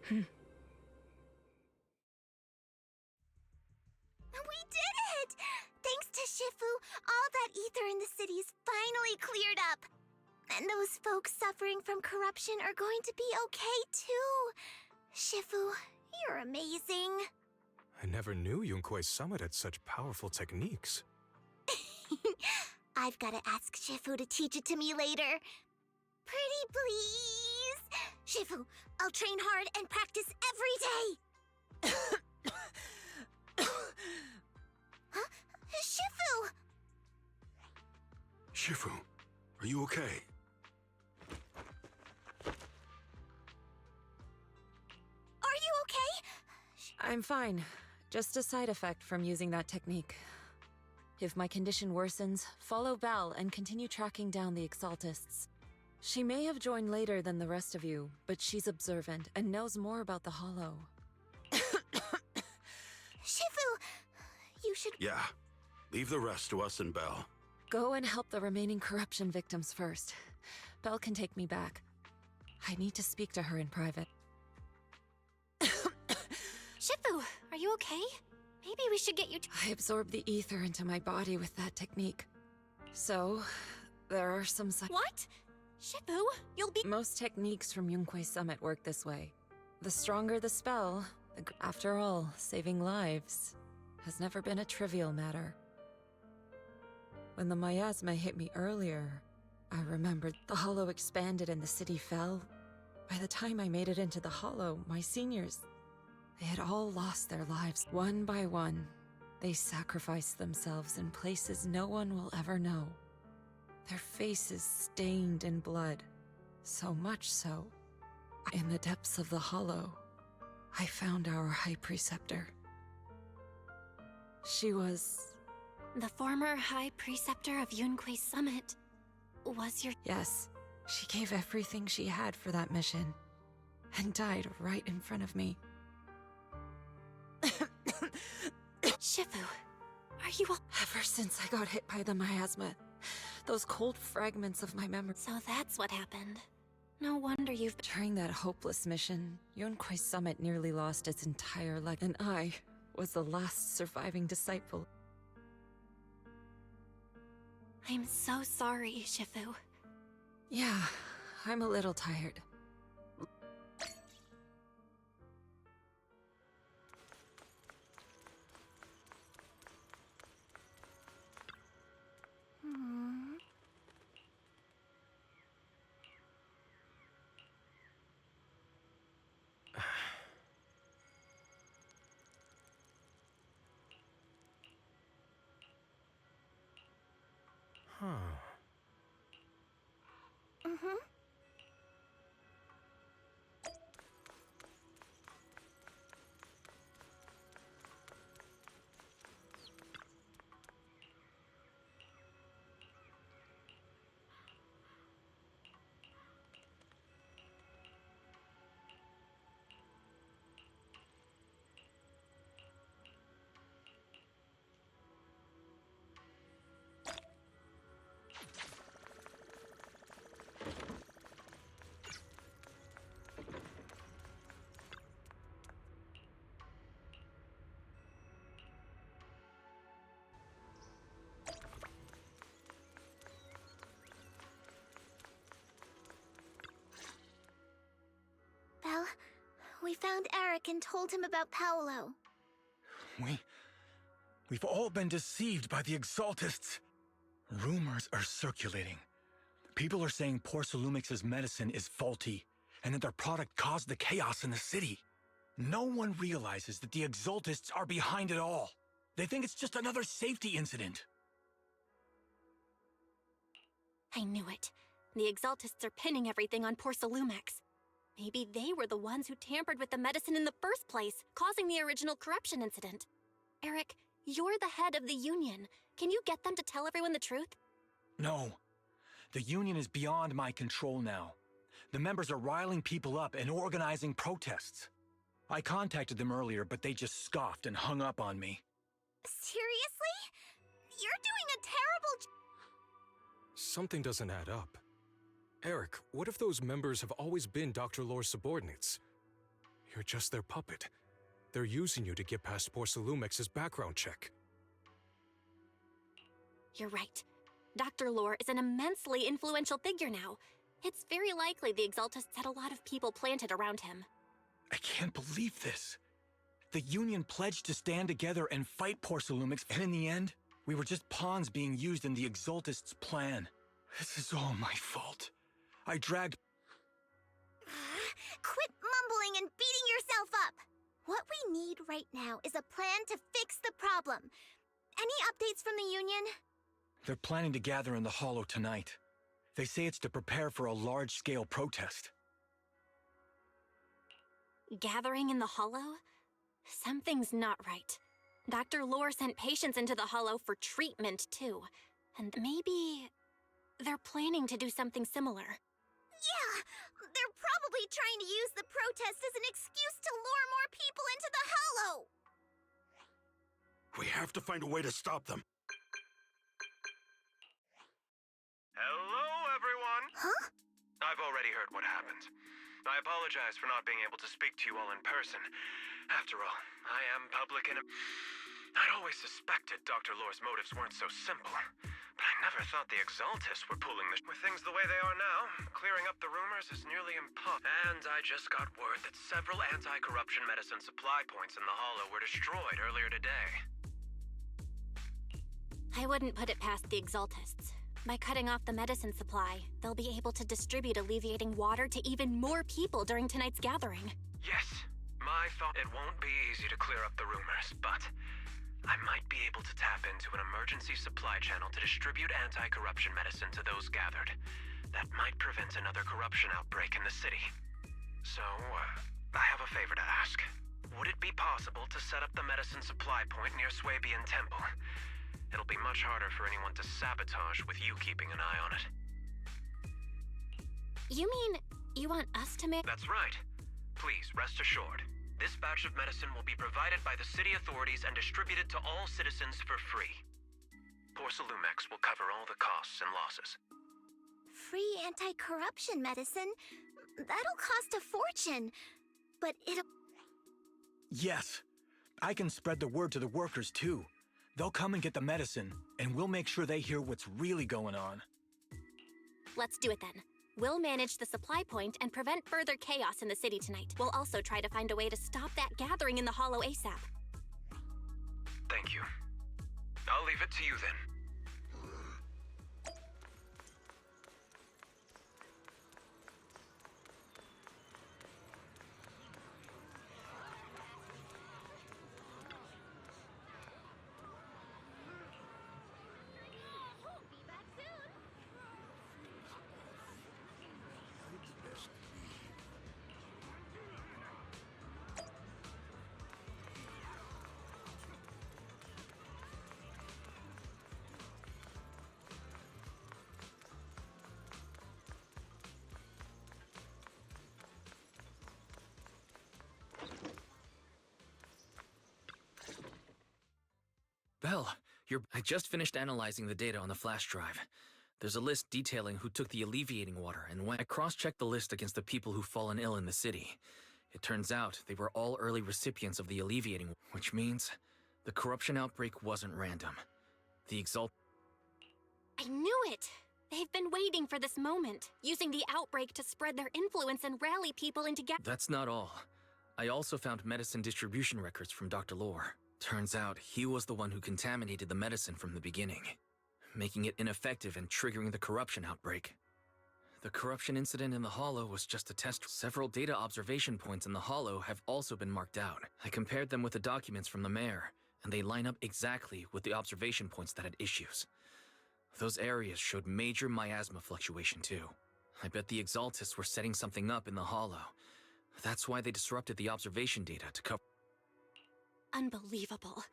We did it! Thanks to Shifu, all that ether in the city's finally cleared up. And those folks suffering from corruption are going to be okay too. Shifu, you're amazing. I never knew Yunque's summit had such powerful techniques. I've got to ask Shifu to teach it to me later. Pretty please? Shifu, I'll train hard and practice every day. Huh? Shifu! Shifu, are you okay? Are you okay? I'm fine. Just a side effect from using that technique. If my condition worsens, follow Val and continue tracking down the Exaltists. She may have joined later than the rest of you, but she's observant and knows more about the Hollow. Shifu, you should— Yeah. Leave the rest to us and Belle. Go and help the remaining corruption victims first. Belle can take me back. I need to speak to her in private. Shifu, are you okay? Maybe we should get you to— I absorbed the ether into my body with that technique. So, there are some What? Shifu, you'll be— Most techniques from Yunque's summit work this way. The stronger the spell, after all, saving lives has never been a trivial matter. When the miasma hit me earlier, I remembered the Hollow expanded and the city fell. By the time I made it into the Hollow, my seniors, they had all lost their lives. One by one, they sacrificed themselves in places no one will ever know. Their faces stained in blood, so much so, in the depths of the Hollow, I found our High Preceptor. She was— The former High Preceptor of Yunque's summit. Was your— Yes, she gave everything she had for that mission, and died right in front of me. Shifu, are you all— Ever since I got hit by the miasma, those cold fragments of my memory— So that's what happened. No wonder you've... During that hopeless mission, Yunquei Summit nearly lost its entire leg, and I was the last surviving disciple. I'm so sorry, Shifu. Yeah, I'm a little tired. Huh. Well, we found Eric and told him about Paolo. We've all been deceived by the Exaltists. Rumors are circulating. People are saying Porcelumix's medicine is faulty, and that their product caused the chaos in the city. No one realizes that the Exaltists are behind it all. They think it's just another safety incident. I knew it. The Exaltists are pinning everything on Porcelumix. Maybe they were the ones who tampered with the medicine in the first place, causing the original corruption incident. Eric, you're the head of the Union. Can you get them to tell everyone the truth? No. The Union is beyond my control now. The members are riling people up and organizing protests. I contacted them earlier, but they just scoffed and hung up on me. Seriously? You're doing a terrible Something doesn't add up. Eric, what if those members have always been Dr. Lore's subordinates? You're just their puppet. They're using you to get past Porcelumix's background check. You're right. Dr. Lore is an immensely influential figure now. It's very likely the Exaltists had a lot of people planted around him. I can't believe this. The Union pledged to stand together and fight Porcelumix, and in the end, we were just pawns being used in the Exaltists' plan. This is all my fault. I dragged... Quit mumbling and beating yourself up! What we need right now is a plan to fix the problem. Any updates from the Union? They're planning to gather in the Hollow tonight. They say it's to prepare for a large-scale protest. Gathering in the Hollow? Something's not right. Dr. Lore sent patients into the Hollow for treatment, too. And maybe... they're planning to do something similar. Yeah! They're probably trying to use the protest as an excuse to lure more people into the Hollow! We have to find a way to stop them. Hello, everyone! Huh? I've already heard what happened. I apologize for not being able to speak to you all in person. After all, I am public and... I'd always suspected Dr. Lore's motives weren't so simple. But I never thought the Exaltists were pulling this. With things the way they are now, clearing up the rumors is nearly impossible. And I just got word that several anti-corruption medicine supply points in the Hollow were destroyed earlier today. I wouldn't put it past the Exaltists. By cutting off the medicine supply, they'll be able to distribute alleviating water to even more people during tonight's gathering. Yes, my thought it won't be easy to clear up the rumors, but I might be able to tap into an emergency supply channel to distribute anti-corruption medicine to those gathered. That might prevent another corruption outbreak in the city. So, I have a favor to ask. Would it be possible to set up the medicine supply point near Swabian Temple? It'll be much harder for anyone to sabotage with you keeping an eye on it. You mean you want us to make... That's right. Please, rest assured. This batch of medicine will be provided by the city authorities and distributed to all citizens for free. Porcelumix will cover all the costs and losses. Free anti-corruption medicine? That'll cost a fortune. But it'll... Yes. I can spread the word to the workers, too. They'll come and get the medicine, and we'll make sure they hear what's really going on. Let's do it then. We'll manage the supply point and prevent further chaos in the city tonight. We'll also try to find a way to stop that gathering in the Hollow ASAP. Thank you. I'll leave it to you then. Belle, I just finished analyzing the data on the flash drive. There's a list detailing who took the alleviating water, and when I cross-checked the list against the people who've fallen ill in the city, it turns out they were all early recipients of the alleviating, which means the corruption outbreak wasn't random. The I knew it! They've been waiting for this moment, using the outbreak to spread their influence and rally people into That's not all. I also found medicine distribution records from Dr. Lore. Turns out he was the one who contaminated the medicine from the beginning, making it ineffective and triggering the corruption outbreak. The corruption incident in the Hollow was just a test. Several data observation points in the Hollow have also been marked out. I compared them with the documents from the mayor, and they line up exactly with the observation points that had issues. Those areas showed major miasma fluctuation too. I bet the Exaltists were setting something up in the Hollow. That's why they disrupted the observation data to cover... Unbelievable.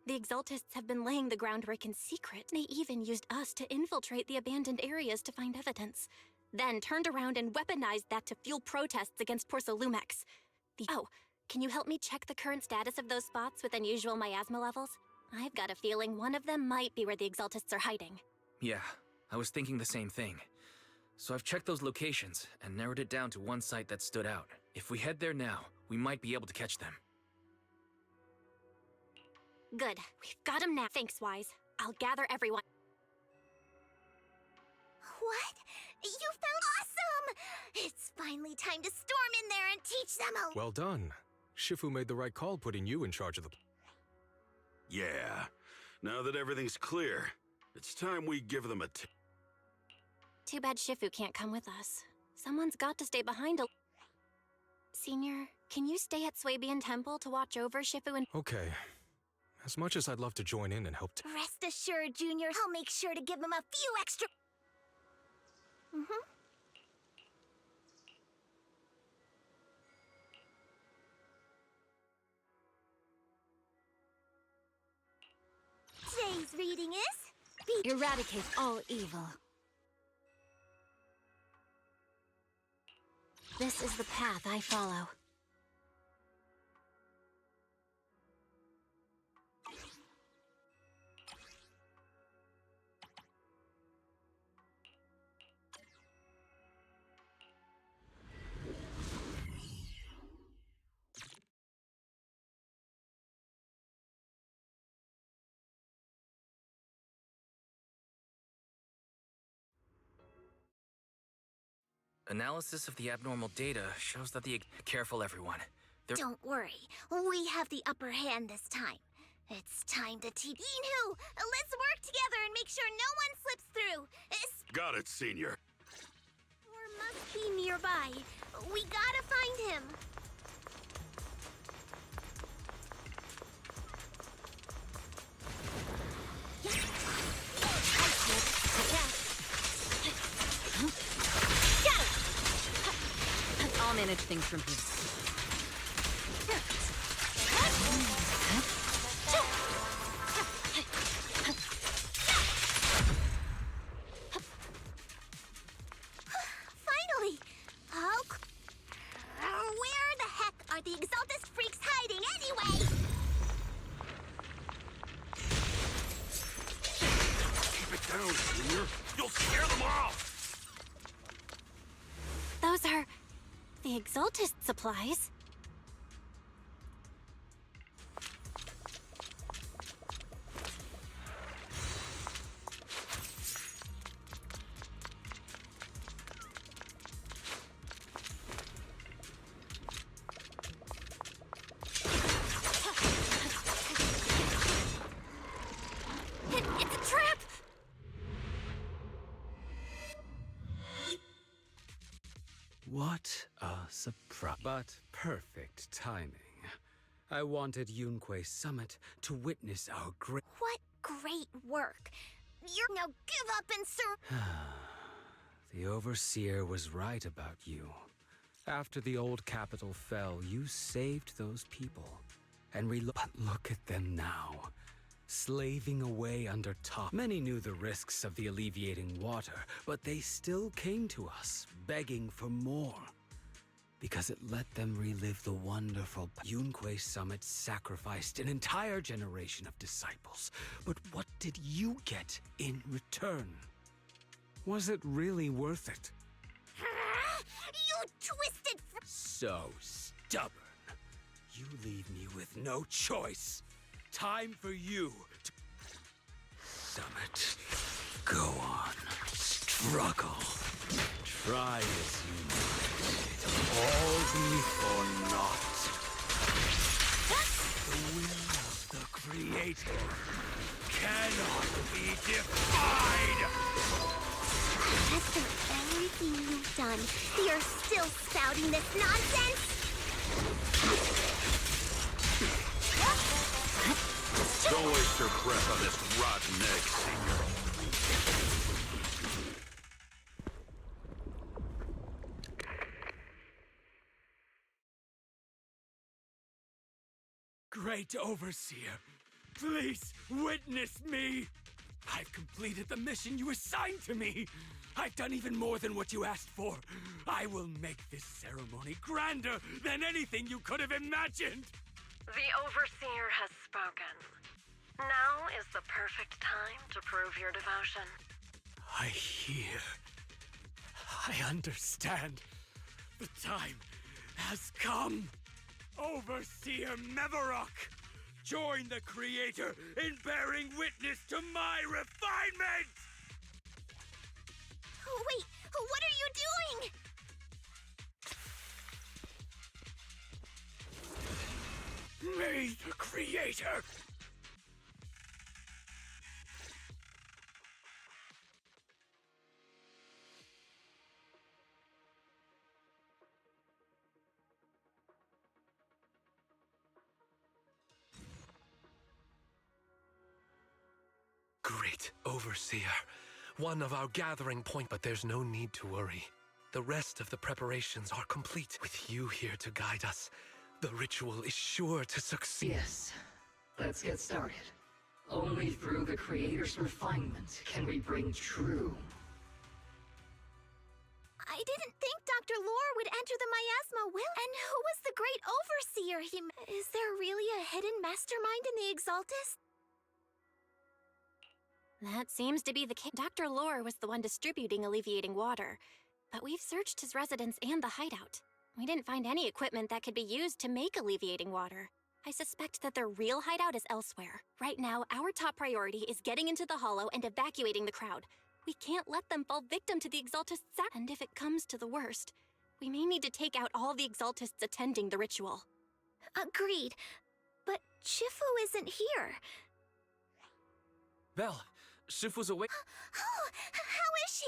The Exaltists have been laying the groundwork in secret. They even used us to infiltrate the abandoned areas to find evidence. Then turned around and weaponized that to fuel protests against Porsalumex. Oh, can you help me check the current status of those spots with unusual miasma levels? I've got a feeling one of them might be where the Exaltists are hiding. Yeah, I was thinking the same thing. So I've checked those locations and narrowed it down to one site that stood out. If we head there now, we might be able to catch them. Good. We've got him now. Thanks, Wise. I'll gather everyone. What? You found awesome! It's finally time to storm in there and teach them a... Well done. Shifu made the right call putting you in charge of the... Yeah. Now that everything's clear, it's time we give them a... Too bad Shifu can't come with us. Someone's got to stay behind a... Senior, can you stay at Swabian Temple to watch over Shifu and... Okay. As much as I'd love to join in and help Rest assured, Junior, I'll make sure to give him a few extra... Today's reading is... Eradicate all evil. This is the path I follow. Analysis of the abnormal data shows that the... Careful, everyone. Don't worry. We have the upper hand this time. It's time to teach... Yinhu! Let's work together and make sure no one slips through. Got it, Senior. Or must be nearby. We gotta find him. I'll manage things from here. Finally! Where the heck are the Exaltist freaks hiding anyway? Keep it down, Senior. You'll scare them off! Those are... Exaltist supplies. It's a trap! What a surprise. But perfect timing. I wanted Yunque Summit to witness our great... What great work. You're now give up and The Overseer was right about you. After the old capital fell, you saved those people. And but look at them now. Slaving away under top. Many knew the risks of the alleviating water, but they still came to us, begging for more. Because it let them relive the wonderful Yunque Summit sacrificed an entire generation of disciples. But what did you get in return? Was it really worth it? You twisted So stubborn. You leave me with no choice. Time for you to... Summit. Go on. Struggle. Try as you might. All be for naught. The will of the Creator cannot be defied! After everything you've done, you're still spouting this nonsense? Don't waste your breath on this rotten egg, Senior. Great Overseer, please witness me! I've completed the mission you assigned to me! I've done even more than what you asked for. I will make this ceremony grander than anything you could have imagined! The Overseer has spoken. Now is the perfect time to prove your devotion. I hear. I understand. The time has come. Overseer Mevarok, join the Creator in bearing witness to my refinement! Wait, what are you doing? Me, the Creator! Great Overseer. One of our gathering point, but there's no need to worry. The rest of the preparations are complete. With you here to guide us, the ritual is sure to succeed. Yes. Let's get started. Only through the Creator's refinement can we bring true. I didn't think Dr. Lore would enter the miasma will. And who was the great overseer? Is there really a hidden mastermind in the Exaltist? That seems to be the case. Dr. Lore was the one distributing alleviating water, but we've searched his residence and the hideout. We didn't find any equipment that could be used to make alleviating water. I suspect that their real hideout is elsewhere. Right now, our top priority is getting into the Hollow and evacuating the crowd. We can't let them fall victim to the Exaltist's sack. And if it comes to the worst, we may need to take out all the Exaltists attending the ritual. Agreed. But Shifu isn't here. Belle, Shifu's awake. Oh, how is she?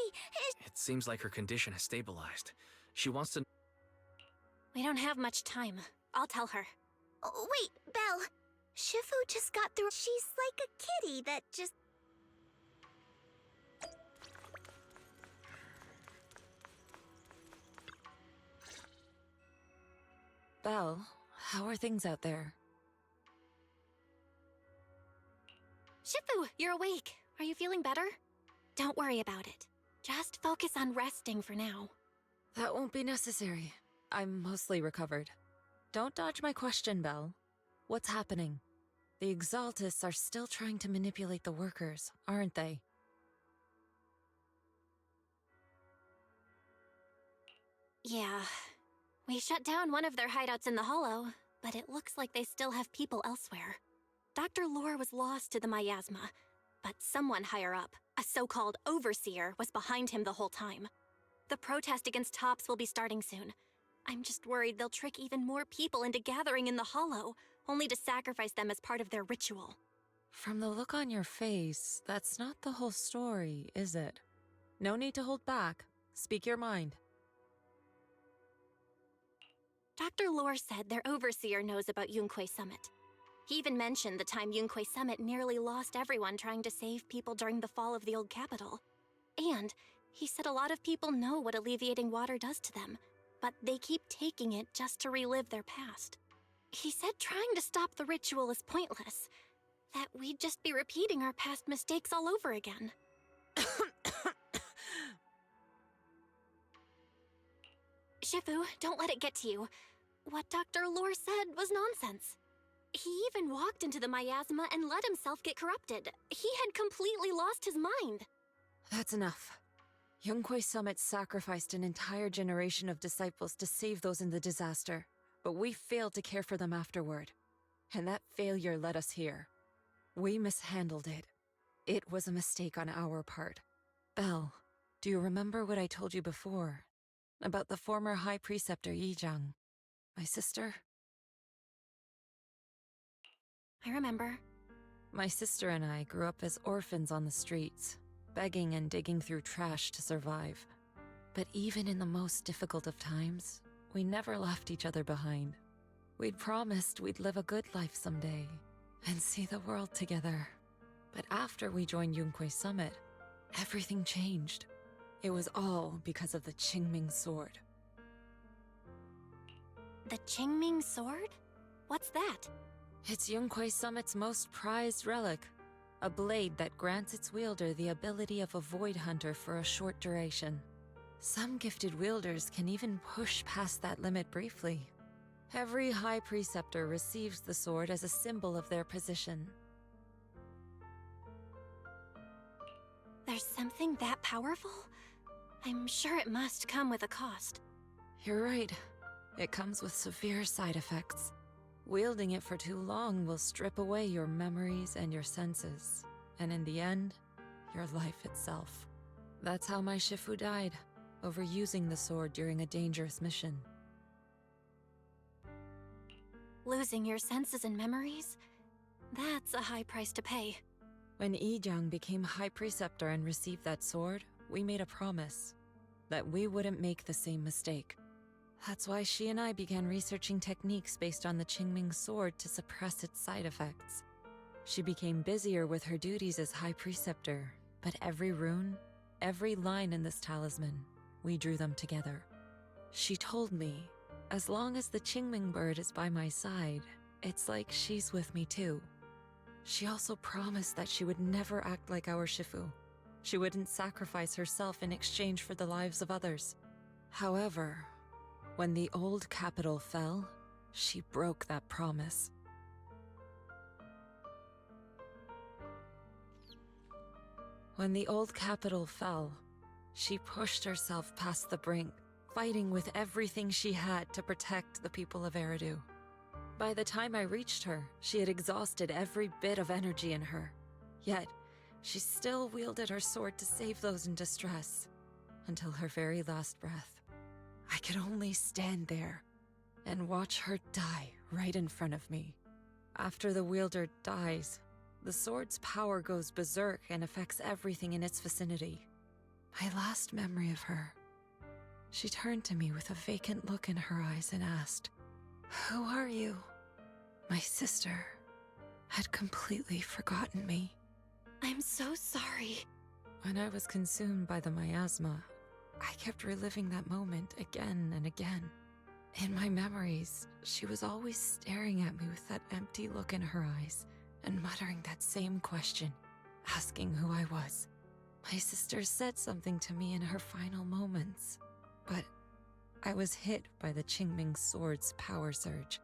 It seems like her condition has stabilized. She wants to... We don't have much time. I'll tell her. Oh, wait, Belle. Shifu just got through. She's like a kitty that just... Belle, how are things out there? Shifu, you're awake. Are you feeling better? Don't worry about it. Just focus on resting for now. That won't be necessary. I'm mostly recovered. Don't dodge my question, Belle. What's happening? The Exaltists are still trying to manipulate the workers, aren't they? Yeah. We shut down one of their hideouts in the Hollow, but it looks like they still have people elsewhere. Dr. Lore was lost to the miasma, but someone higher up, a so-called overseer, was behind him the whole time. The protest against Tops will be starting soon. I'm just worried they'll trick even more people into gathering in the Hollow, only to sacrifice them as part of their ritual. From the look on your face, that's not the whole story, is it? No need to hold back. Speak your mind. Dr. Lore said their overseer knows about Yunque Summit. He even mentioned the time Yunque Summit nearly lost everyone trying to save people during the fall of the old capital. And he said a lot of people know what alleviating water does to them, but they keep taking it just to relive their past. He said trying to stop the ritual is pointless, that we'd just be repeating our past mistakes all over again. Shifu, don't let it get to you. What Dr. Lore said was nonsense. He even walked into the miasma and let himself get corrupted. He had completely lost his mind. That's enough. Yunque Summit sacrificed an entire generation of disciples to save those in the disaster, but we failed to care for them afterward. And that failure led us here. We mishandled it. It was a mistake on our part. Belle, do you remember what I told you before? About the former High Preceptor Yijang? My sister? I remember. My sister and I grew up as orphans on the streets, begging and digging through trash to survive. But even in the most difficult of times, we never left each other behind. We'd promised we'd live a good life someday and see the world together. But after we joined Yunque Summit, everything changed. It was all because of the Qingming Sword. The Qingming Sword? What's that? It's Yunque Summit's most prized relic. A blade that grants its wielder the ability of a void hunter for a short duration. Some gifted wielders can even push past that limit briefly. Every High Preceptor receives the sword as a symbol of their position. There's something that powerful? I'm sure it must come with a cost. You're right. It comes with severe side effects. Wielding it for too long will strip away your memories and your senses, and in the end, your life itself. That's how my Shifu died, overusing the sword during a dangerous mission. Losing your senses and memories? That's a high price to pay. When Yijang became High Preceptor and received that sword, we made a promise that we wouldn't make the same mistake. That's why she and I began researching techniques based on the Qingming Sword to suppress its side effects. She became busier with her duties as High Preceptor, but every rune, every line in this talisman, we drew them together. She told me, as long as the Qingming bird is by my side, it's like she's with me too. She also promised that she would never act like our Shifu. She wouldn't sacrifice herself in exchange for the lives of others. However, when the old capital fell, she broke that promise. When the old capital fell, she pushed herself past the brink, fighting with everything she had to protect the people of Eridu. By the time I reached her, she had exhausted every bit of energy in her. Yet, she still wielded her sword to save those in distress, until her very last breath. I could only stand there and watch her die right in front of me. After the wielder dies, the sword's power goes berserk and affects everything in its vicinity. My last memory of her, she turned to me with a vacant look in her eyes and asked, "Who are you?" My sister had completely forgotten me. I'm so sorry. When I was consumed by the miasma, I kept reliving that moment again and again. In my memories, she was always staring at me with that empty look in her eyes and muttering that same question, asking who I was. My sister said something to me in her final moments, but I was hit by the Qingming Sword's power surge.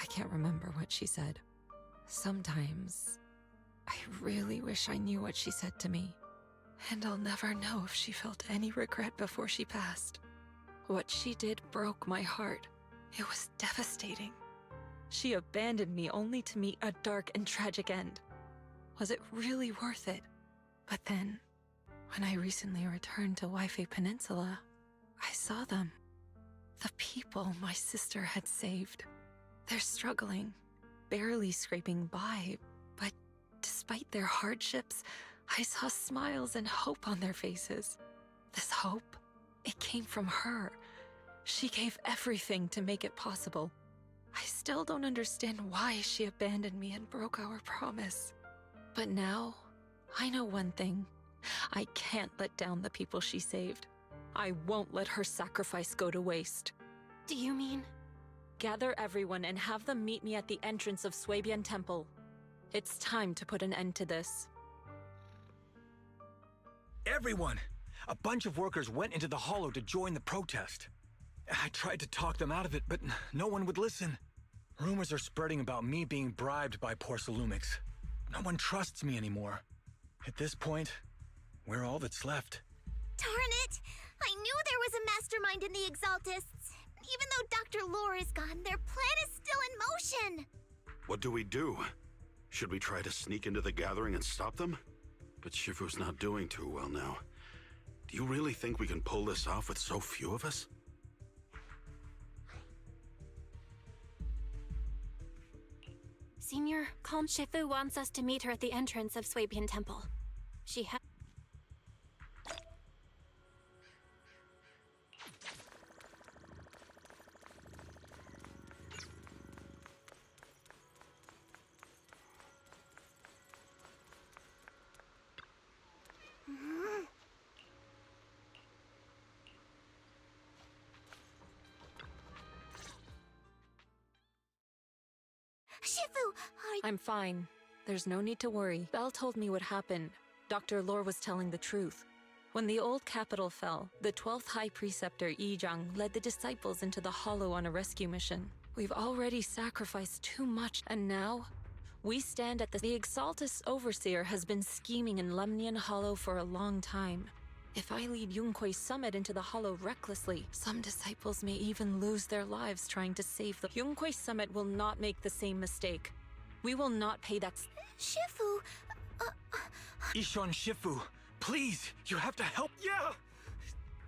I can't remember what she said. Sometimes, I really wish I knew what she said to me, and I'll never know if she felt any regret before she passed. What she did broke my heart. It was devastating. She abandoned me only to meet a dark and tragic end. Was it really worth it? But then, when I recently returned to Waifei Peninsula, I saw them. The people my sister had saved. They're struggling, barely scraping by, but despite their hardships, I saw smiles and hope on their faces. This hope, it came from her. She gave everything to make it possible. I still don't understand why she abandoned me and broke our promise. But now, I know one thing. I can't let down the people she saved. I won't let her sacrifice go to waste. Do you mean? Gather everyone and have them meet me at the entrance of Suibian Temple. It's time to put an end to this. Everyone! A bunch of workers went into the hollow to join the protest. I tried to talk them out of it, but no one would listen. Rumors are spreading about me being bribed by Porcelumix. No one trusts me anymore. At this point, we're all that's left. Darn it! I knew there was a mastermind in the Exaltists. Even though Dr. Lore is gone, their plan is still in motion. What do we do? Should we try to sneak into the gathering and stop them? But Shifu's not doing too well now. Do you really think we can pull this off with so few of us? Senior, Calm Shifu wants us to meet her at the entrance of Suibian Temple. She ha- Shifu, I'm fine. There's no need to worry. Belle told me what happened. Dr. Lore was telling the truth. When the old capital fell, the 12th High Preceptor Yi Zhang led the disciples into the Hollow on a rescue mission. We've already sacrificed too much, and now we stand at the Exaltus Overseer has been scheming in Lemnian Hollow for a long time. If I lead Yunkui's summit into the Hollow recklessly, some disciples may even lose their lives trying to save the Yunkui's summit will not make the same mistake. We will not pay that. Shifu, Ishan Shifu, please, you have to help. Yeah!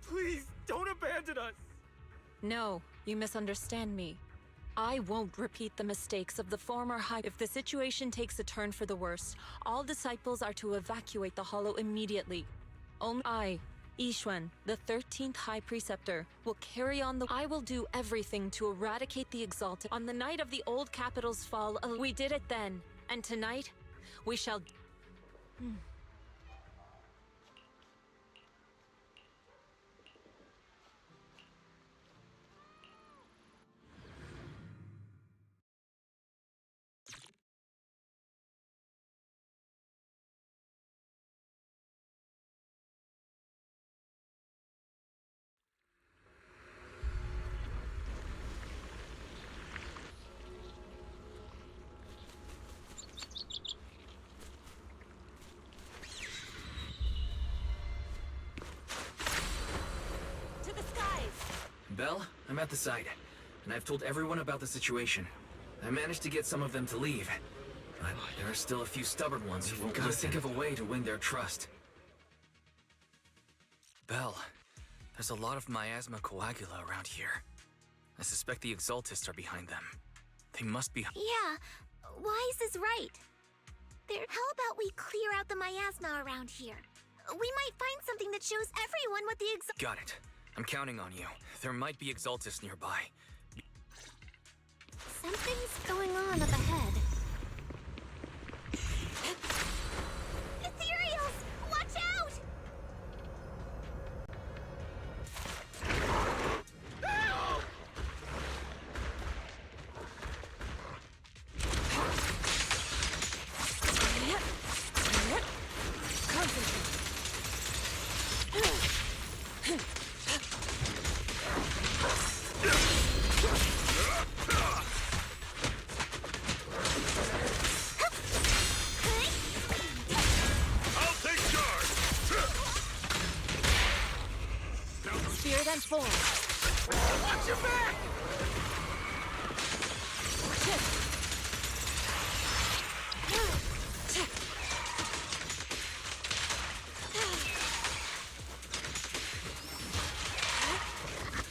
Please, don't abandon us! No, you misunderstand me. I won't repeat the mistakes of the former high. If the situation takes a turn for the worst, all disciples are to evacuate the Hollow immediately. Only I, Yixuan, the 13th High Preceptor, will carry on the— I will do everything to eradicate the Exalted. On the night of the old capital's fall, we did it then. And tonight, we shall— Belle, I'm at the site, and I've told everyone about the situation. I managed to get some of them to leave, but there are still a few stubborn ones who won't gotta think of a way to win their trust. Belle, there's a lot of miasma coagula around here. I suspect the Exaltists are behind them. They must be— Yeah, Wise is right. How about we clear out the miasma around here? We might find something that shows everyone what the Got it. I'm counting on you. There might be Exaltists nearby. Something's going on up ahead. Ethereals! Watch out! Spear them forward. Watch your back!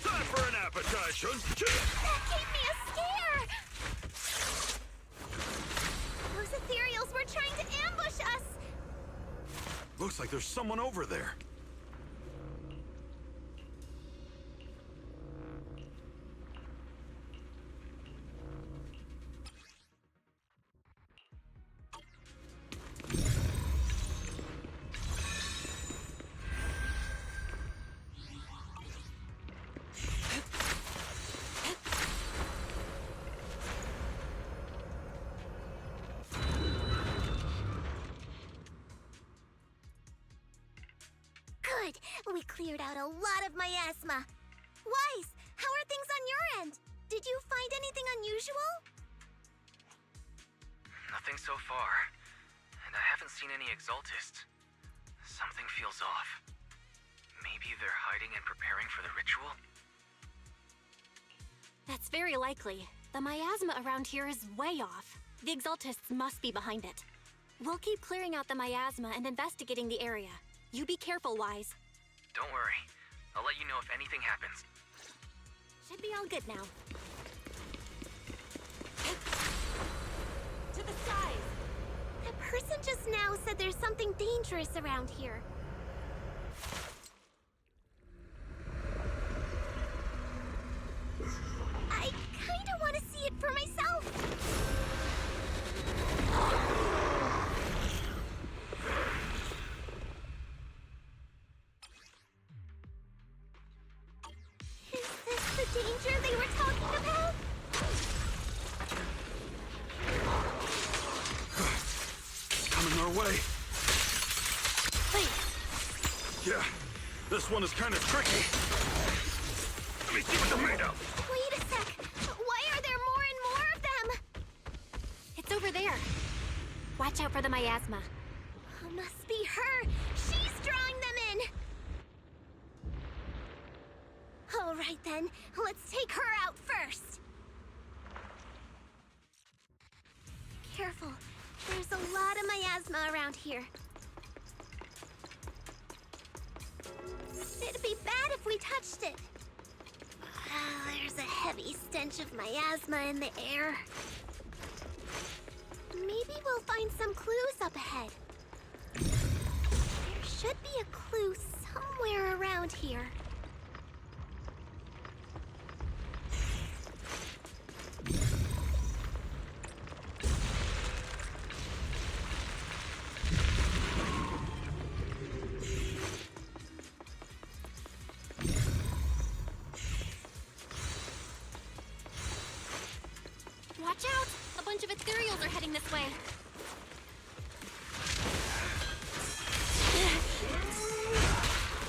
Time for an appetizer. That gave me a scare! Those ethereals were trying to ambush us! Looks like there's someone over there. Good! We cleared out a lot of miasma. Wise, how are things on your end? Did you find anything unusual? Nothing so far. And I haven't seen any exaltists. Something feels off. Maybe they're hiding and preparing for the ritual? That's very likely. The miasma around here is way off. The exaltists must be behind it. We'll keep clearing out the miasma and investigating the area. You be careful, Wise. Don't worry. I'll let you know if anything happens. Should be all good now. To the side! That person just now said there's something dangerous around here. I kinda want to see it for myself. Is this the danger they were talking about? Coming our way. Wait, Yeah, this one is kind of tricky. Let me see what they're made of. wait a sec. Why are there more and more of them? It's over there. Watch out for the miasma. Must be her. She's drawing them in. All right then, let's take her out first. Careful. There's a lot of miasma around here. It'd be bad if we touched it. There's a heavy stench of miasma in the air. Maybe we'll find some clues up ahead. There should be a clue somewhere around here. Watch out! A bunch of ethereals are heading this way.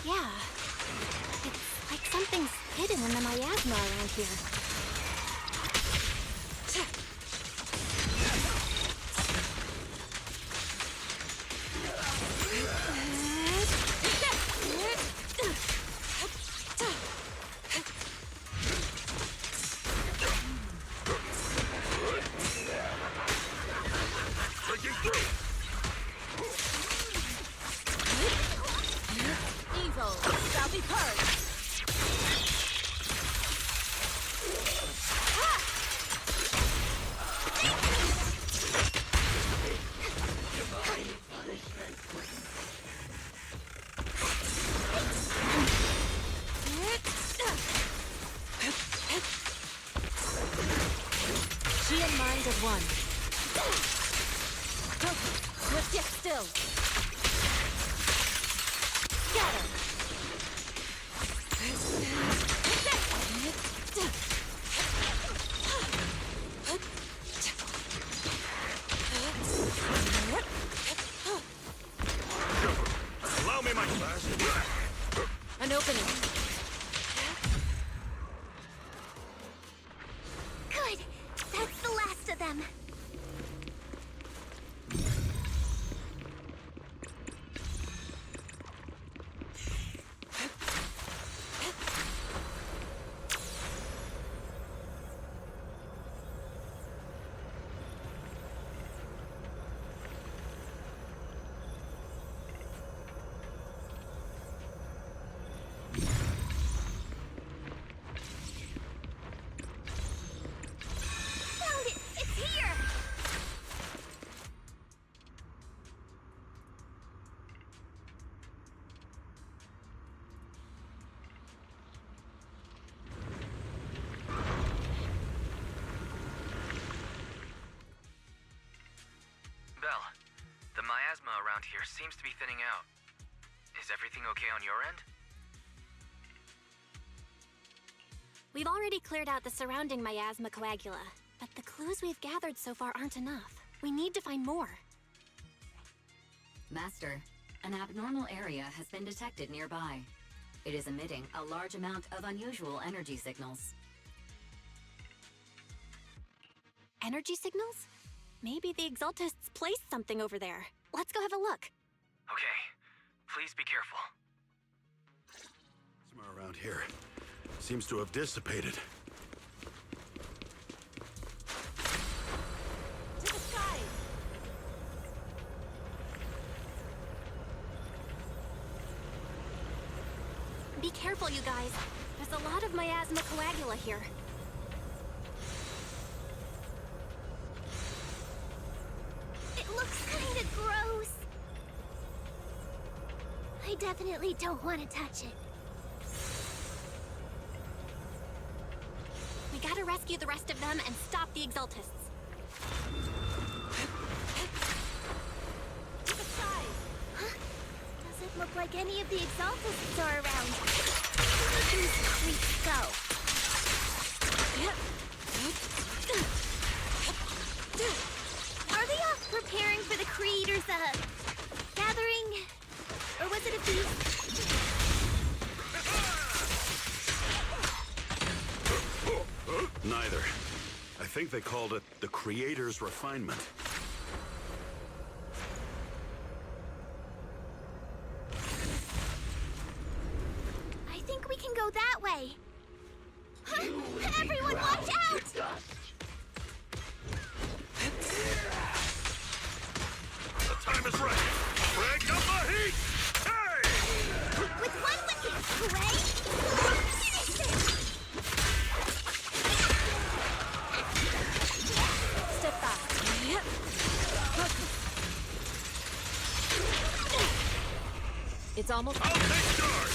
Yeah. It's like something's hidden in the miasma around here. Breaking through. Evil shall be purged. She and mind as one. Swift yet still. Scatter. Allow me my class. An opening. Good. That's the last of them. around here seems to be thinning out. Is everything okay on your end? We've already cleared out the surrounding miasma coagula, but the clues we've gathered so far aren't enough. We need to find more. Master, an abnormal area has been detected nearby. It is emitting a large amount of unusual energy signals. Energy signals? Maybe the Exaltists placed something over there. Let's go have a look. Okay. Please be careful. Somewhere around here. Seems to have dissipated. To the side! Be careful, you guys. There's a lot of miasma coagula here. It looks kinda gross. I definitely don't want to touch it. We gotta rescue the rest of them and stop the Exaltists. To the side! Huh? Doesn't look like any of the Exaltists are around. Where did these creeps go? Are they off preparing for the Creators' gathering? Or was it a feast? Neither. I think they called it the Creator's Refinement. I think we can go that way. Huh? Everyone watch out! The time is right. Crank up the heat! Hey! With one wicked hooray! Finish it! Step back. Yep. It's almost... I'll take charge!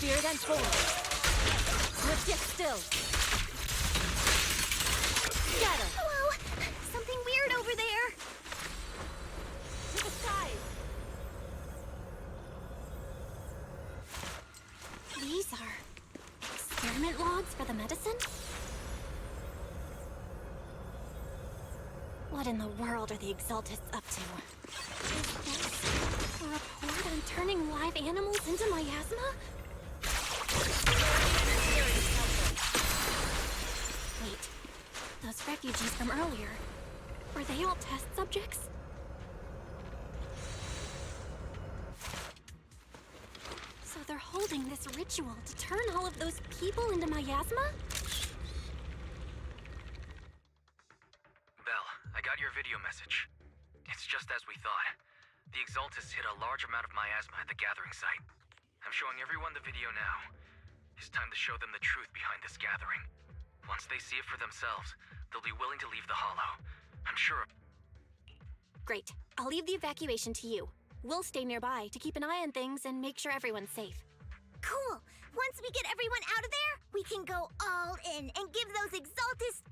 Spirit and forward. Grip it still. Scatter. Whoa! Something weird over there. To the side. These are experiment logs for the medicine? What in the world are the Exaltists up to? Is this a report on turning live animals into miasma? Wait, those refugees from earlier, were they all test subjects? So they're holding this ritual to turn all of those people into miasma? Belle, I got your video message. It's just as we thought. The Exaltists hit a large amount of miasma at the gathering site. I'm showing everyone the video now. It's time to show them the truth behind this gathering. Once they see it for themselves, they'll be willing to leave the Hollow. I'm sure. Great. I'll leave the evacuation to you. We'll stay nearby to keep an eye on things and make sure everyone's safe. Cool! Once we get everyone out of there, we can go all in and give those Exaltists...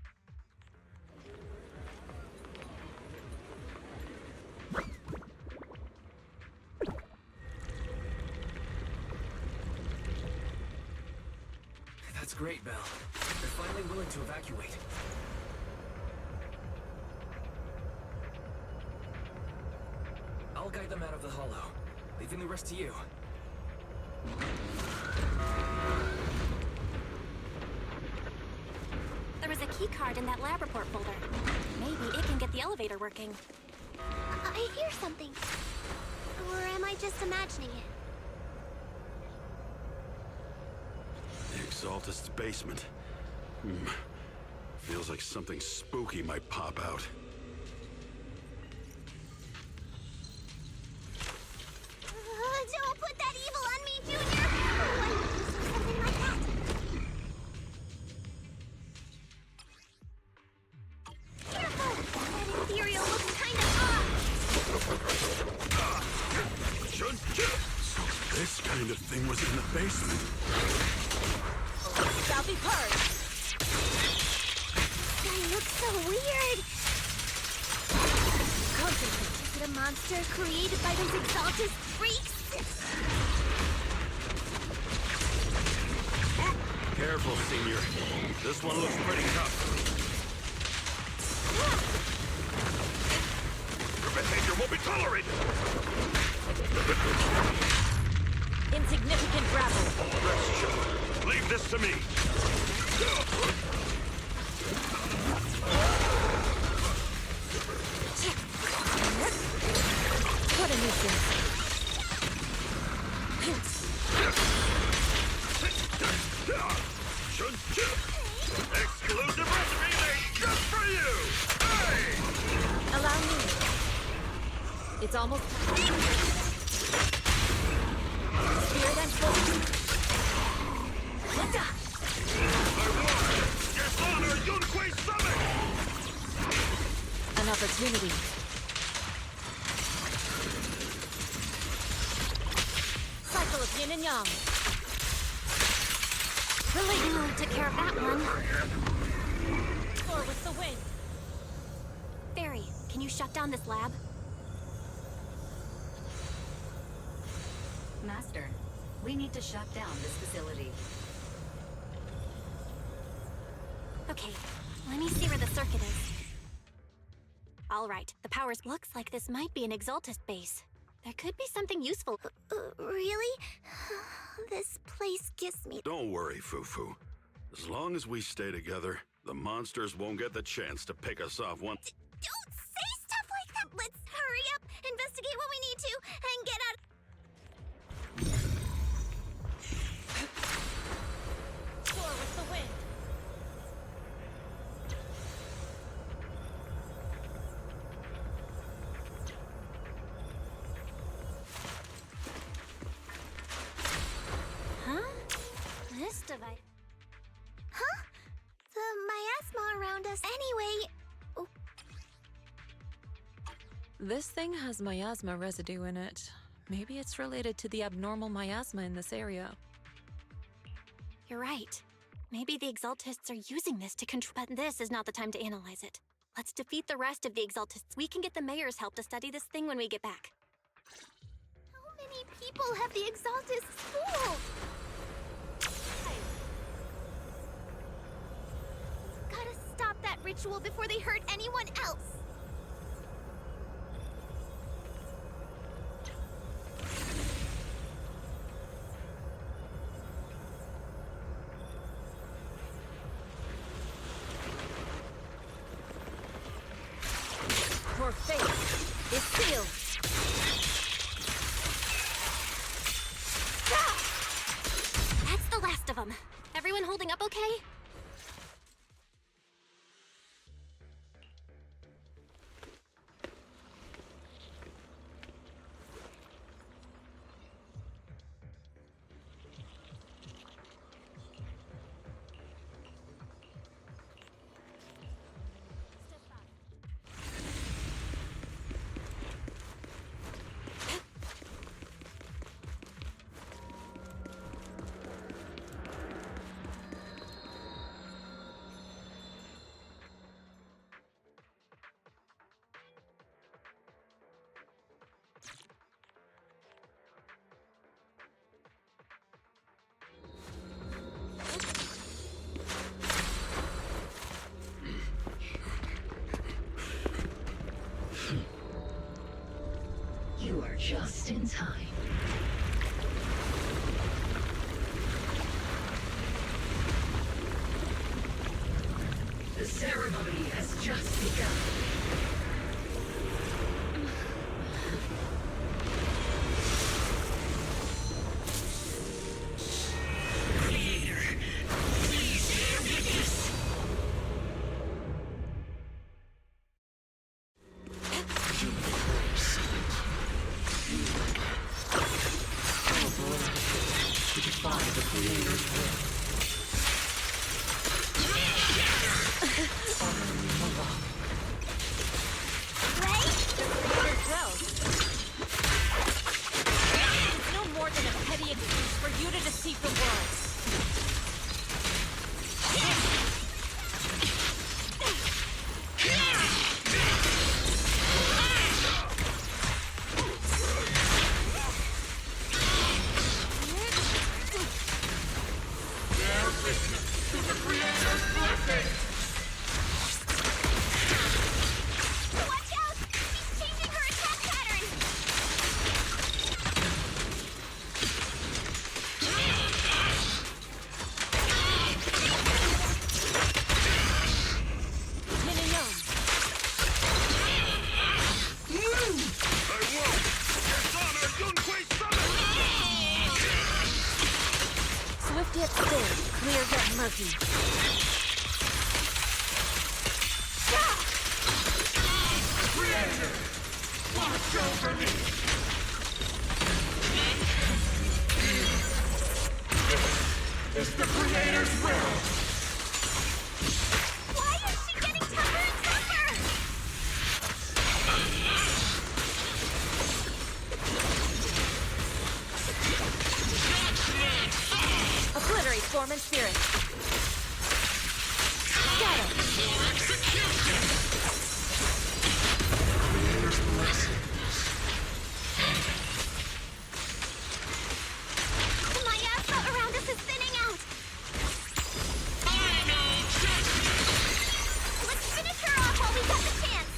That's great, Belle. They're finally willing to evacuate. I'll guide them out of the Hollow, leaving the rest to you. There was a key card in that lab report folder. Maybe it can get the elevator working. I hear something. Or am I just imagining it? The Exaltist's basement. Feels like something spooky might pop out. Don't put that evil on me, Junior! Oh, I would do something like that. Careful! That ethereal looks kind of off. So this kind of thing was in the basement. Shall be purged! That looks so weird. Is it a monster created by those Exaltus freaks? Careful, Senior. This one looks pretty tough. Your behavior won't be tolerated! Insignificant gravel. Rest, Shepard. Leave this to me. What a nuisance. Exclusive recipe made just for you! Hey! Allow me. It's almost time. Spirit and focus. An opportunity. Cycle of yin and yang. Really took care of that one. Or with the wind. Fairy, can you shut down this lab? Master, we need to shut down this facility. Okay, let me see where the circuit is. All right, the powers looks like this might be an Exaltus base. There could be something useful. Really? This place gives me... Don't worry, Fufu. As long as we stay together, the monsters won't get the chance to pick us off one... Don't say stuff like that! Let's hurry up, investigate what we need to, and get out... Soar with the wind. This device... Huh? The miasma around us anyway... Oh. This thing has miasma residue in it. Maybe it's related to the abnormal miasma in this area. You're right. Maybe the Exaltists are using this to control... But this is not the time to analyze it. Let's defeat the rest of the Exaltists. We can get the mayor's help to study this thing when we get back. How many people have the Exaltists fooled? Gotta stop that ritual before they hurt anyone else. Your fate is sealed. That's the last of them. Everyone holding up okay? You are just in time. The ceremony has just begun. Creator, please bear witness. To defy the Creator's will. It's no more than a petty excuse for you to deceive the world. Get still, clear get murky. Creator, watch over me! It's the Creator's will! Why is she getting tougher and tougher? Obliterate form and spirit. My asphalt around us is thinning out. Let's finish her off while we got the chance.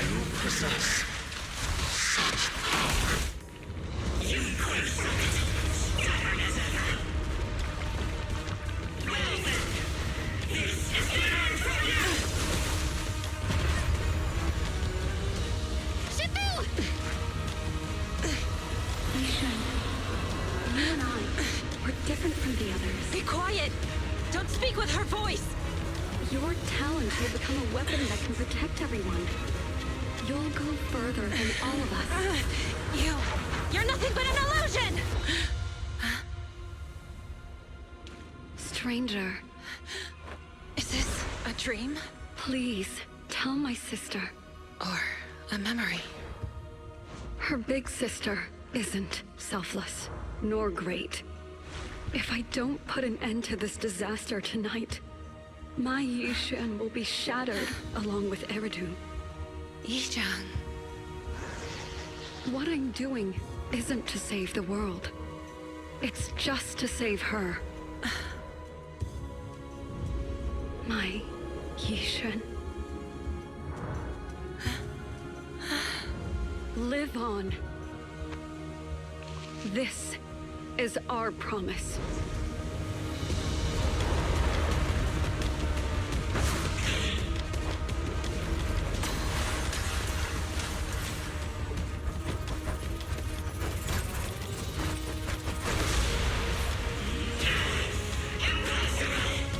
You possess such power. You could stubborn as ever. Well then, this is the time for you! Shifu! Ishan, you and I, we're different from the others. Be quiet! Don't speak with her voice! Your talent will become a weapon that can protect everyone. You'll go further than all of us. You're nothing but an illusion! Stranger. Is this a dream? Please, tell my sister. Or a memory? Her big sister isn't selfless, nor great. If I don't put an end to this disaster tonight, my Yishan will be shattered along with Eridu. Yishan. What I'm doing isn't to save the world. It's just to save her. My Yishan. Live on. This is our promise.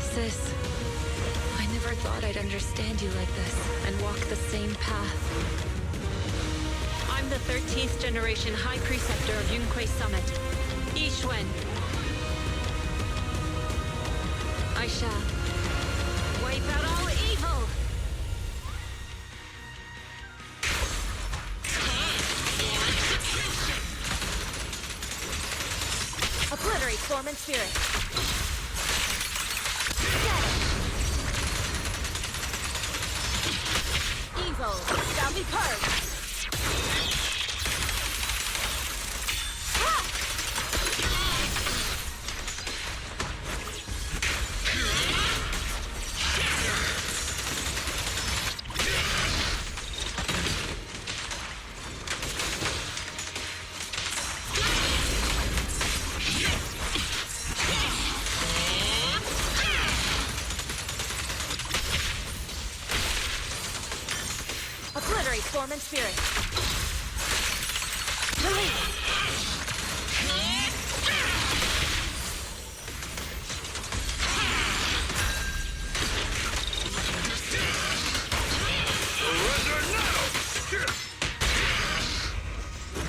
Sis, I never thought I'd understand you like this and walk the same path. I'm the 13th generation High Preceptor of Yunquei Summit, Yixuan. I shall wipe out all evil! Obliterate form and spirit. Evil shall be purged. Obliterate form and spirit. Surrender now!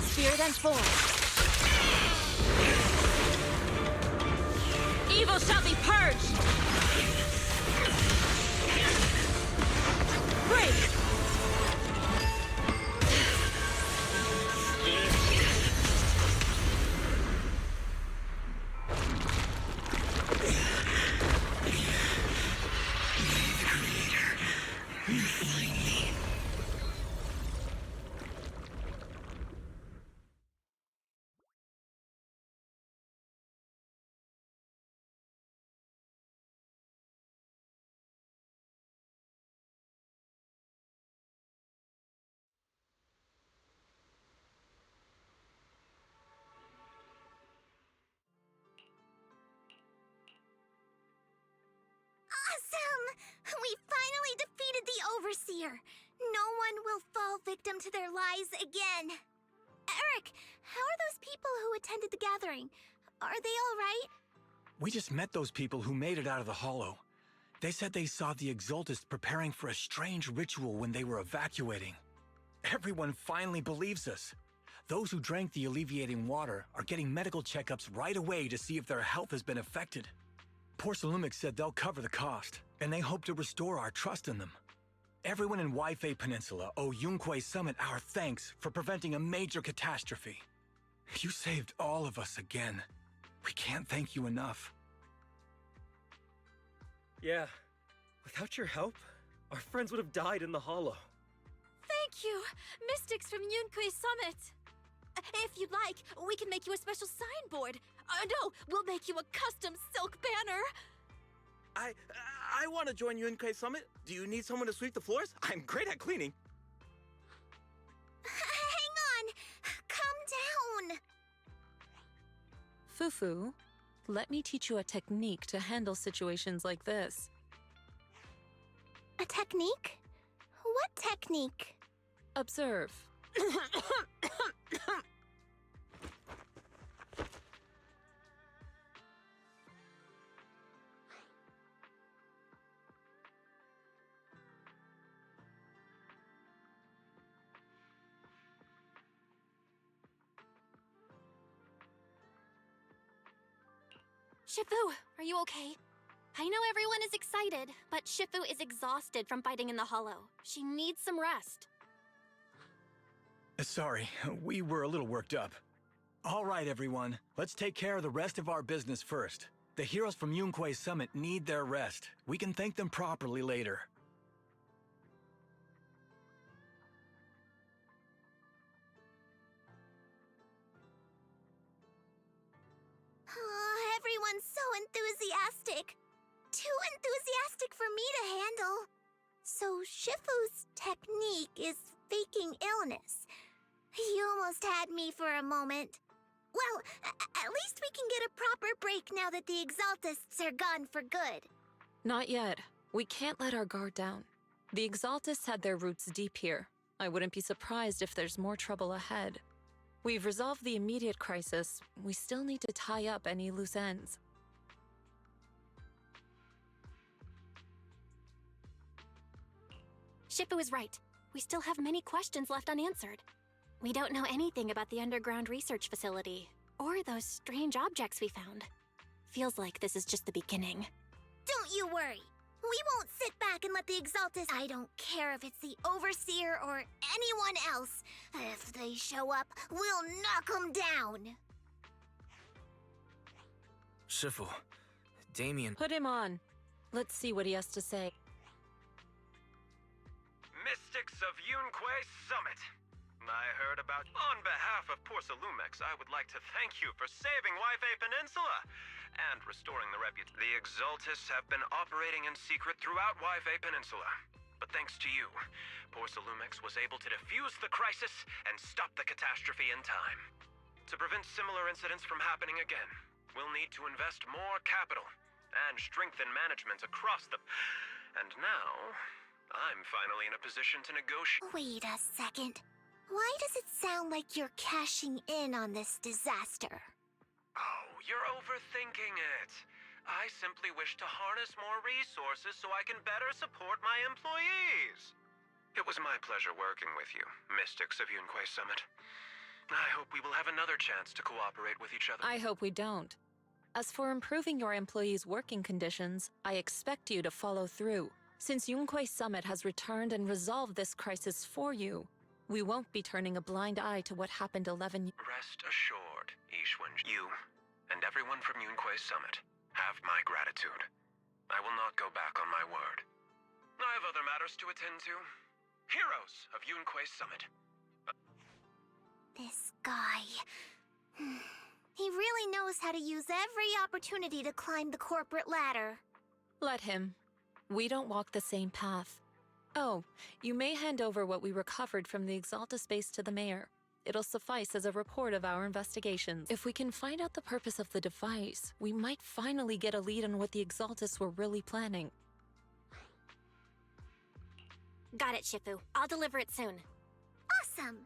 Spirit and form. Evil shall be purged! Break! Awesome! We finally defeated the Overseer! No one will fall victim to their lies again. Eric, how are those people who attended the gathering? Are they all right? We just met those people who made it out of the Hollow. They said they saw the Exaltists preparing for a strange ritual when they were evacuating. Everyone finally believes us. Those who drank the alleviating water are getting medical checkups right away to see if their health has been affected. Porcelumix said they'll cover the cost, and they hope to restore our trust in them. Everyone in Waifei Peninsula owe Yunquei Summit our thanks for preventing a major catastrophe. You saved all of us again. We can't thank you enough. Yeah, without your help, our friends would have died in the Hollow. Thank you, Mystics from Yunquei Summit. If you'd like, we can make you a special signboard. No, we'll make you a custom silk banner. I want to join Yunquei Summit. Do you need someone to sweep the floors? I'm great at cleaning. Hang on! Calm down! Fufu, let me teach you a technique to handle situations like this. A technique? What technique? Observe. Shifu, are you okay? I know everyone is excited, but Shifu is exhausted from fighting in the Hollow. She needs some rest. Sorry, we were a little worked up. All right, everyone. Let's take care of the rest of our business first. The heroes from Yunquei Summit need their rest. We can thank them properly later. Oh, everyone's so enthusiastic. Too enthusiastic for me to handle. So Shifu's technique is faking illness. You almost had me for a moment. Well, at least we can get a proper break now that the Exaltists are gone for good. Not yet. We can't let our guard down. The Exaltists had their roots deep here. I wouldn't be surprised if there's more trouble ahead. We've resolved the immediate crisis. We still need to tie up any loose ends. Shifu is right. We still have many questions left unanswered. We don't know anything about the underground research facility, or those strange objects we found. Feels like this is just the beginning. Don't you worry. We won't sit back and let the Exaltists— I don't care if it's the Overseer or anyone else. If they show up, we'll knock them down. Shifu, Damien. Put him on. Let's see what he has to say. Mystics of Yunquei Summit. I heard about— On behalf of Porcelumix, I would like to thank you for saving Waifei Peninsula and restoring the reputation. The Exaltists have been operating in secret throughout Waifei Peninsula. But thanks to you, Porcelumix was able to defuse the crisis and stop the catastrophe in time. To prevent similar incidents from happening again, we'll need to invest more capital and strengthen management across the— And now, I'm finally in a position to negotiate— Wait a second. Why does it sound like you're cashing in on this disaster? Oh, you're overthinking it. I simply wish to harness more resources so I can better support my employees. It was my pleasure working with you, Mystics of Yunquei Summit. I hope we will have another chance to cooperate with each other. I hope we don't. As for improving your employees' working conditions, I expect you to follow through. Since Yunquei Summit has returned and resolved this crisis for you, we won't be turning a blind eye to what happened 11 years. Rest assured, Ishwen, you and everyone from Yunquei Summit have my gratitude. I will not go back on my word. I have other matters to attend to. Heroes of Yunquei Summit. This guy. He really knows how to use every opportunity to climb the corporate ladder. Let him. We don't walk the same path. Oh, you may hand over what we recovered from the Exaltus base to the mayor. It'll suffice as a report of our investigations. If we can find out the purpose of the device, we might finally get a lead on what the Exaltus were really planning. Got it, Shifu. I'll deliver it soon. Awesome!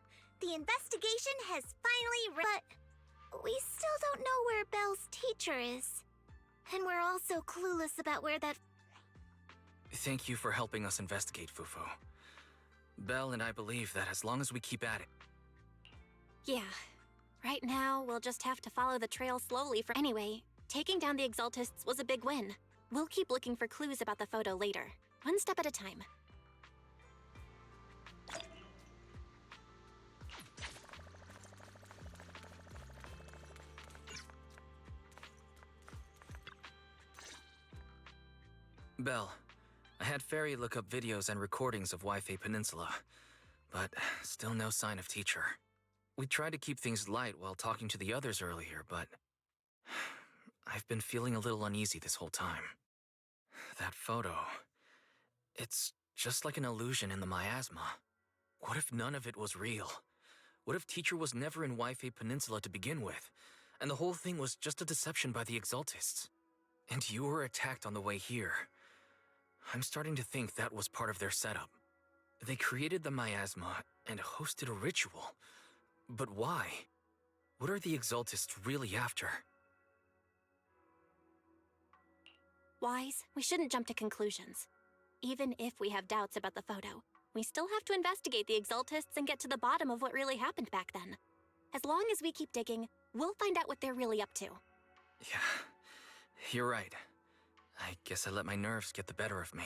The investigation has finally but we still don't know where Belle's teacher is. And we're also clueless about where that... Thank you for helping us investigate, Fufu. Belle and I believe that as long as we keep at it... Yeah. Right now, we'll just have to follow the trail slowly for... Anyway, taking down the Exaltists was a big win. We'll keep looking for clues about the photo later. One step at a time. Belle, I had Fairy look up videos and recordings of Waifei Peninsula, but still no sign of teacher. We tried to keep things light while talking to the others earlier, but I've been feeling a little uneasy this whole time. That photo, it's just like an illusion in the miasma. What if none of it was real? What if teacher was never in Waifei Peninsula to begin with, and the whole thing was just a deception by the Exaltists? And you were attacked on the way here. I'm starting to think that was part of their setup. They created the miasma and hosted a ritual. But why? What are the Exaltists really after? Wise, we shouldn't jump to conclusions. Even if we have doubts about the photo, we still have to investigate the Exaltists and get to the bottom of what really happened back then. As long as we keep digging, we'll find out what they're really up to. Yeah, you're right. I guess I let my nerves get the better of me.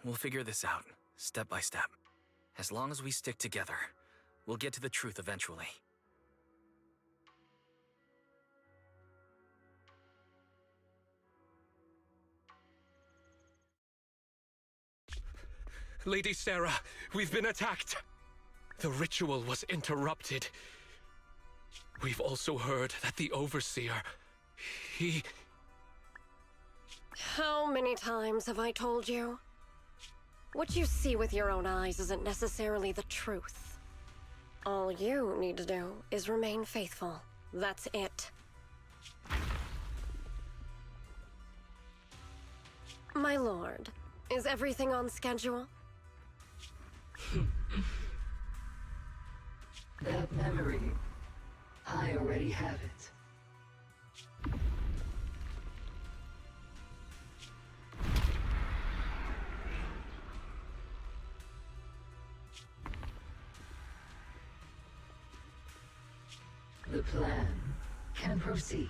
We'll figure this out, step by step. As long as we stick together, we'll get to the truth eventually. Lady Sarah, we've been attacked. The ritual was interrupted. We've also heard that the Overseer, he... How many times have I told you? What you see with your own eyes isn't necessarily the truth. All you need to do is remain faithful. That's it. My lord, is everything on schedule? That memory, I already have it. The plan can proceed.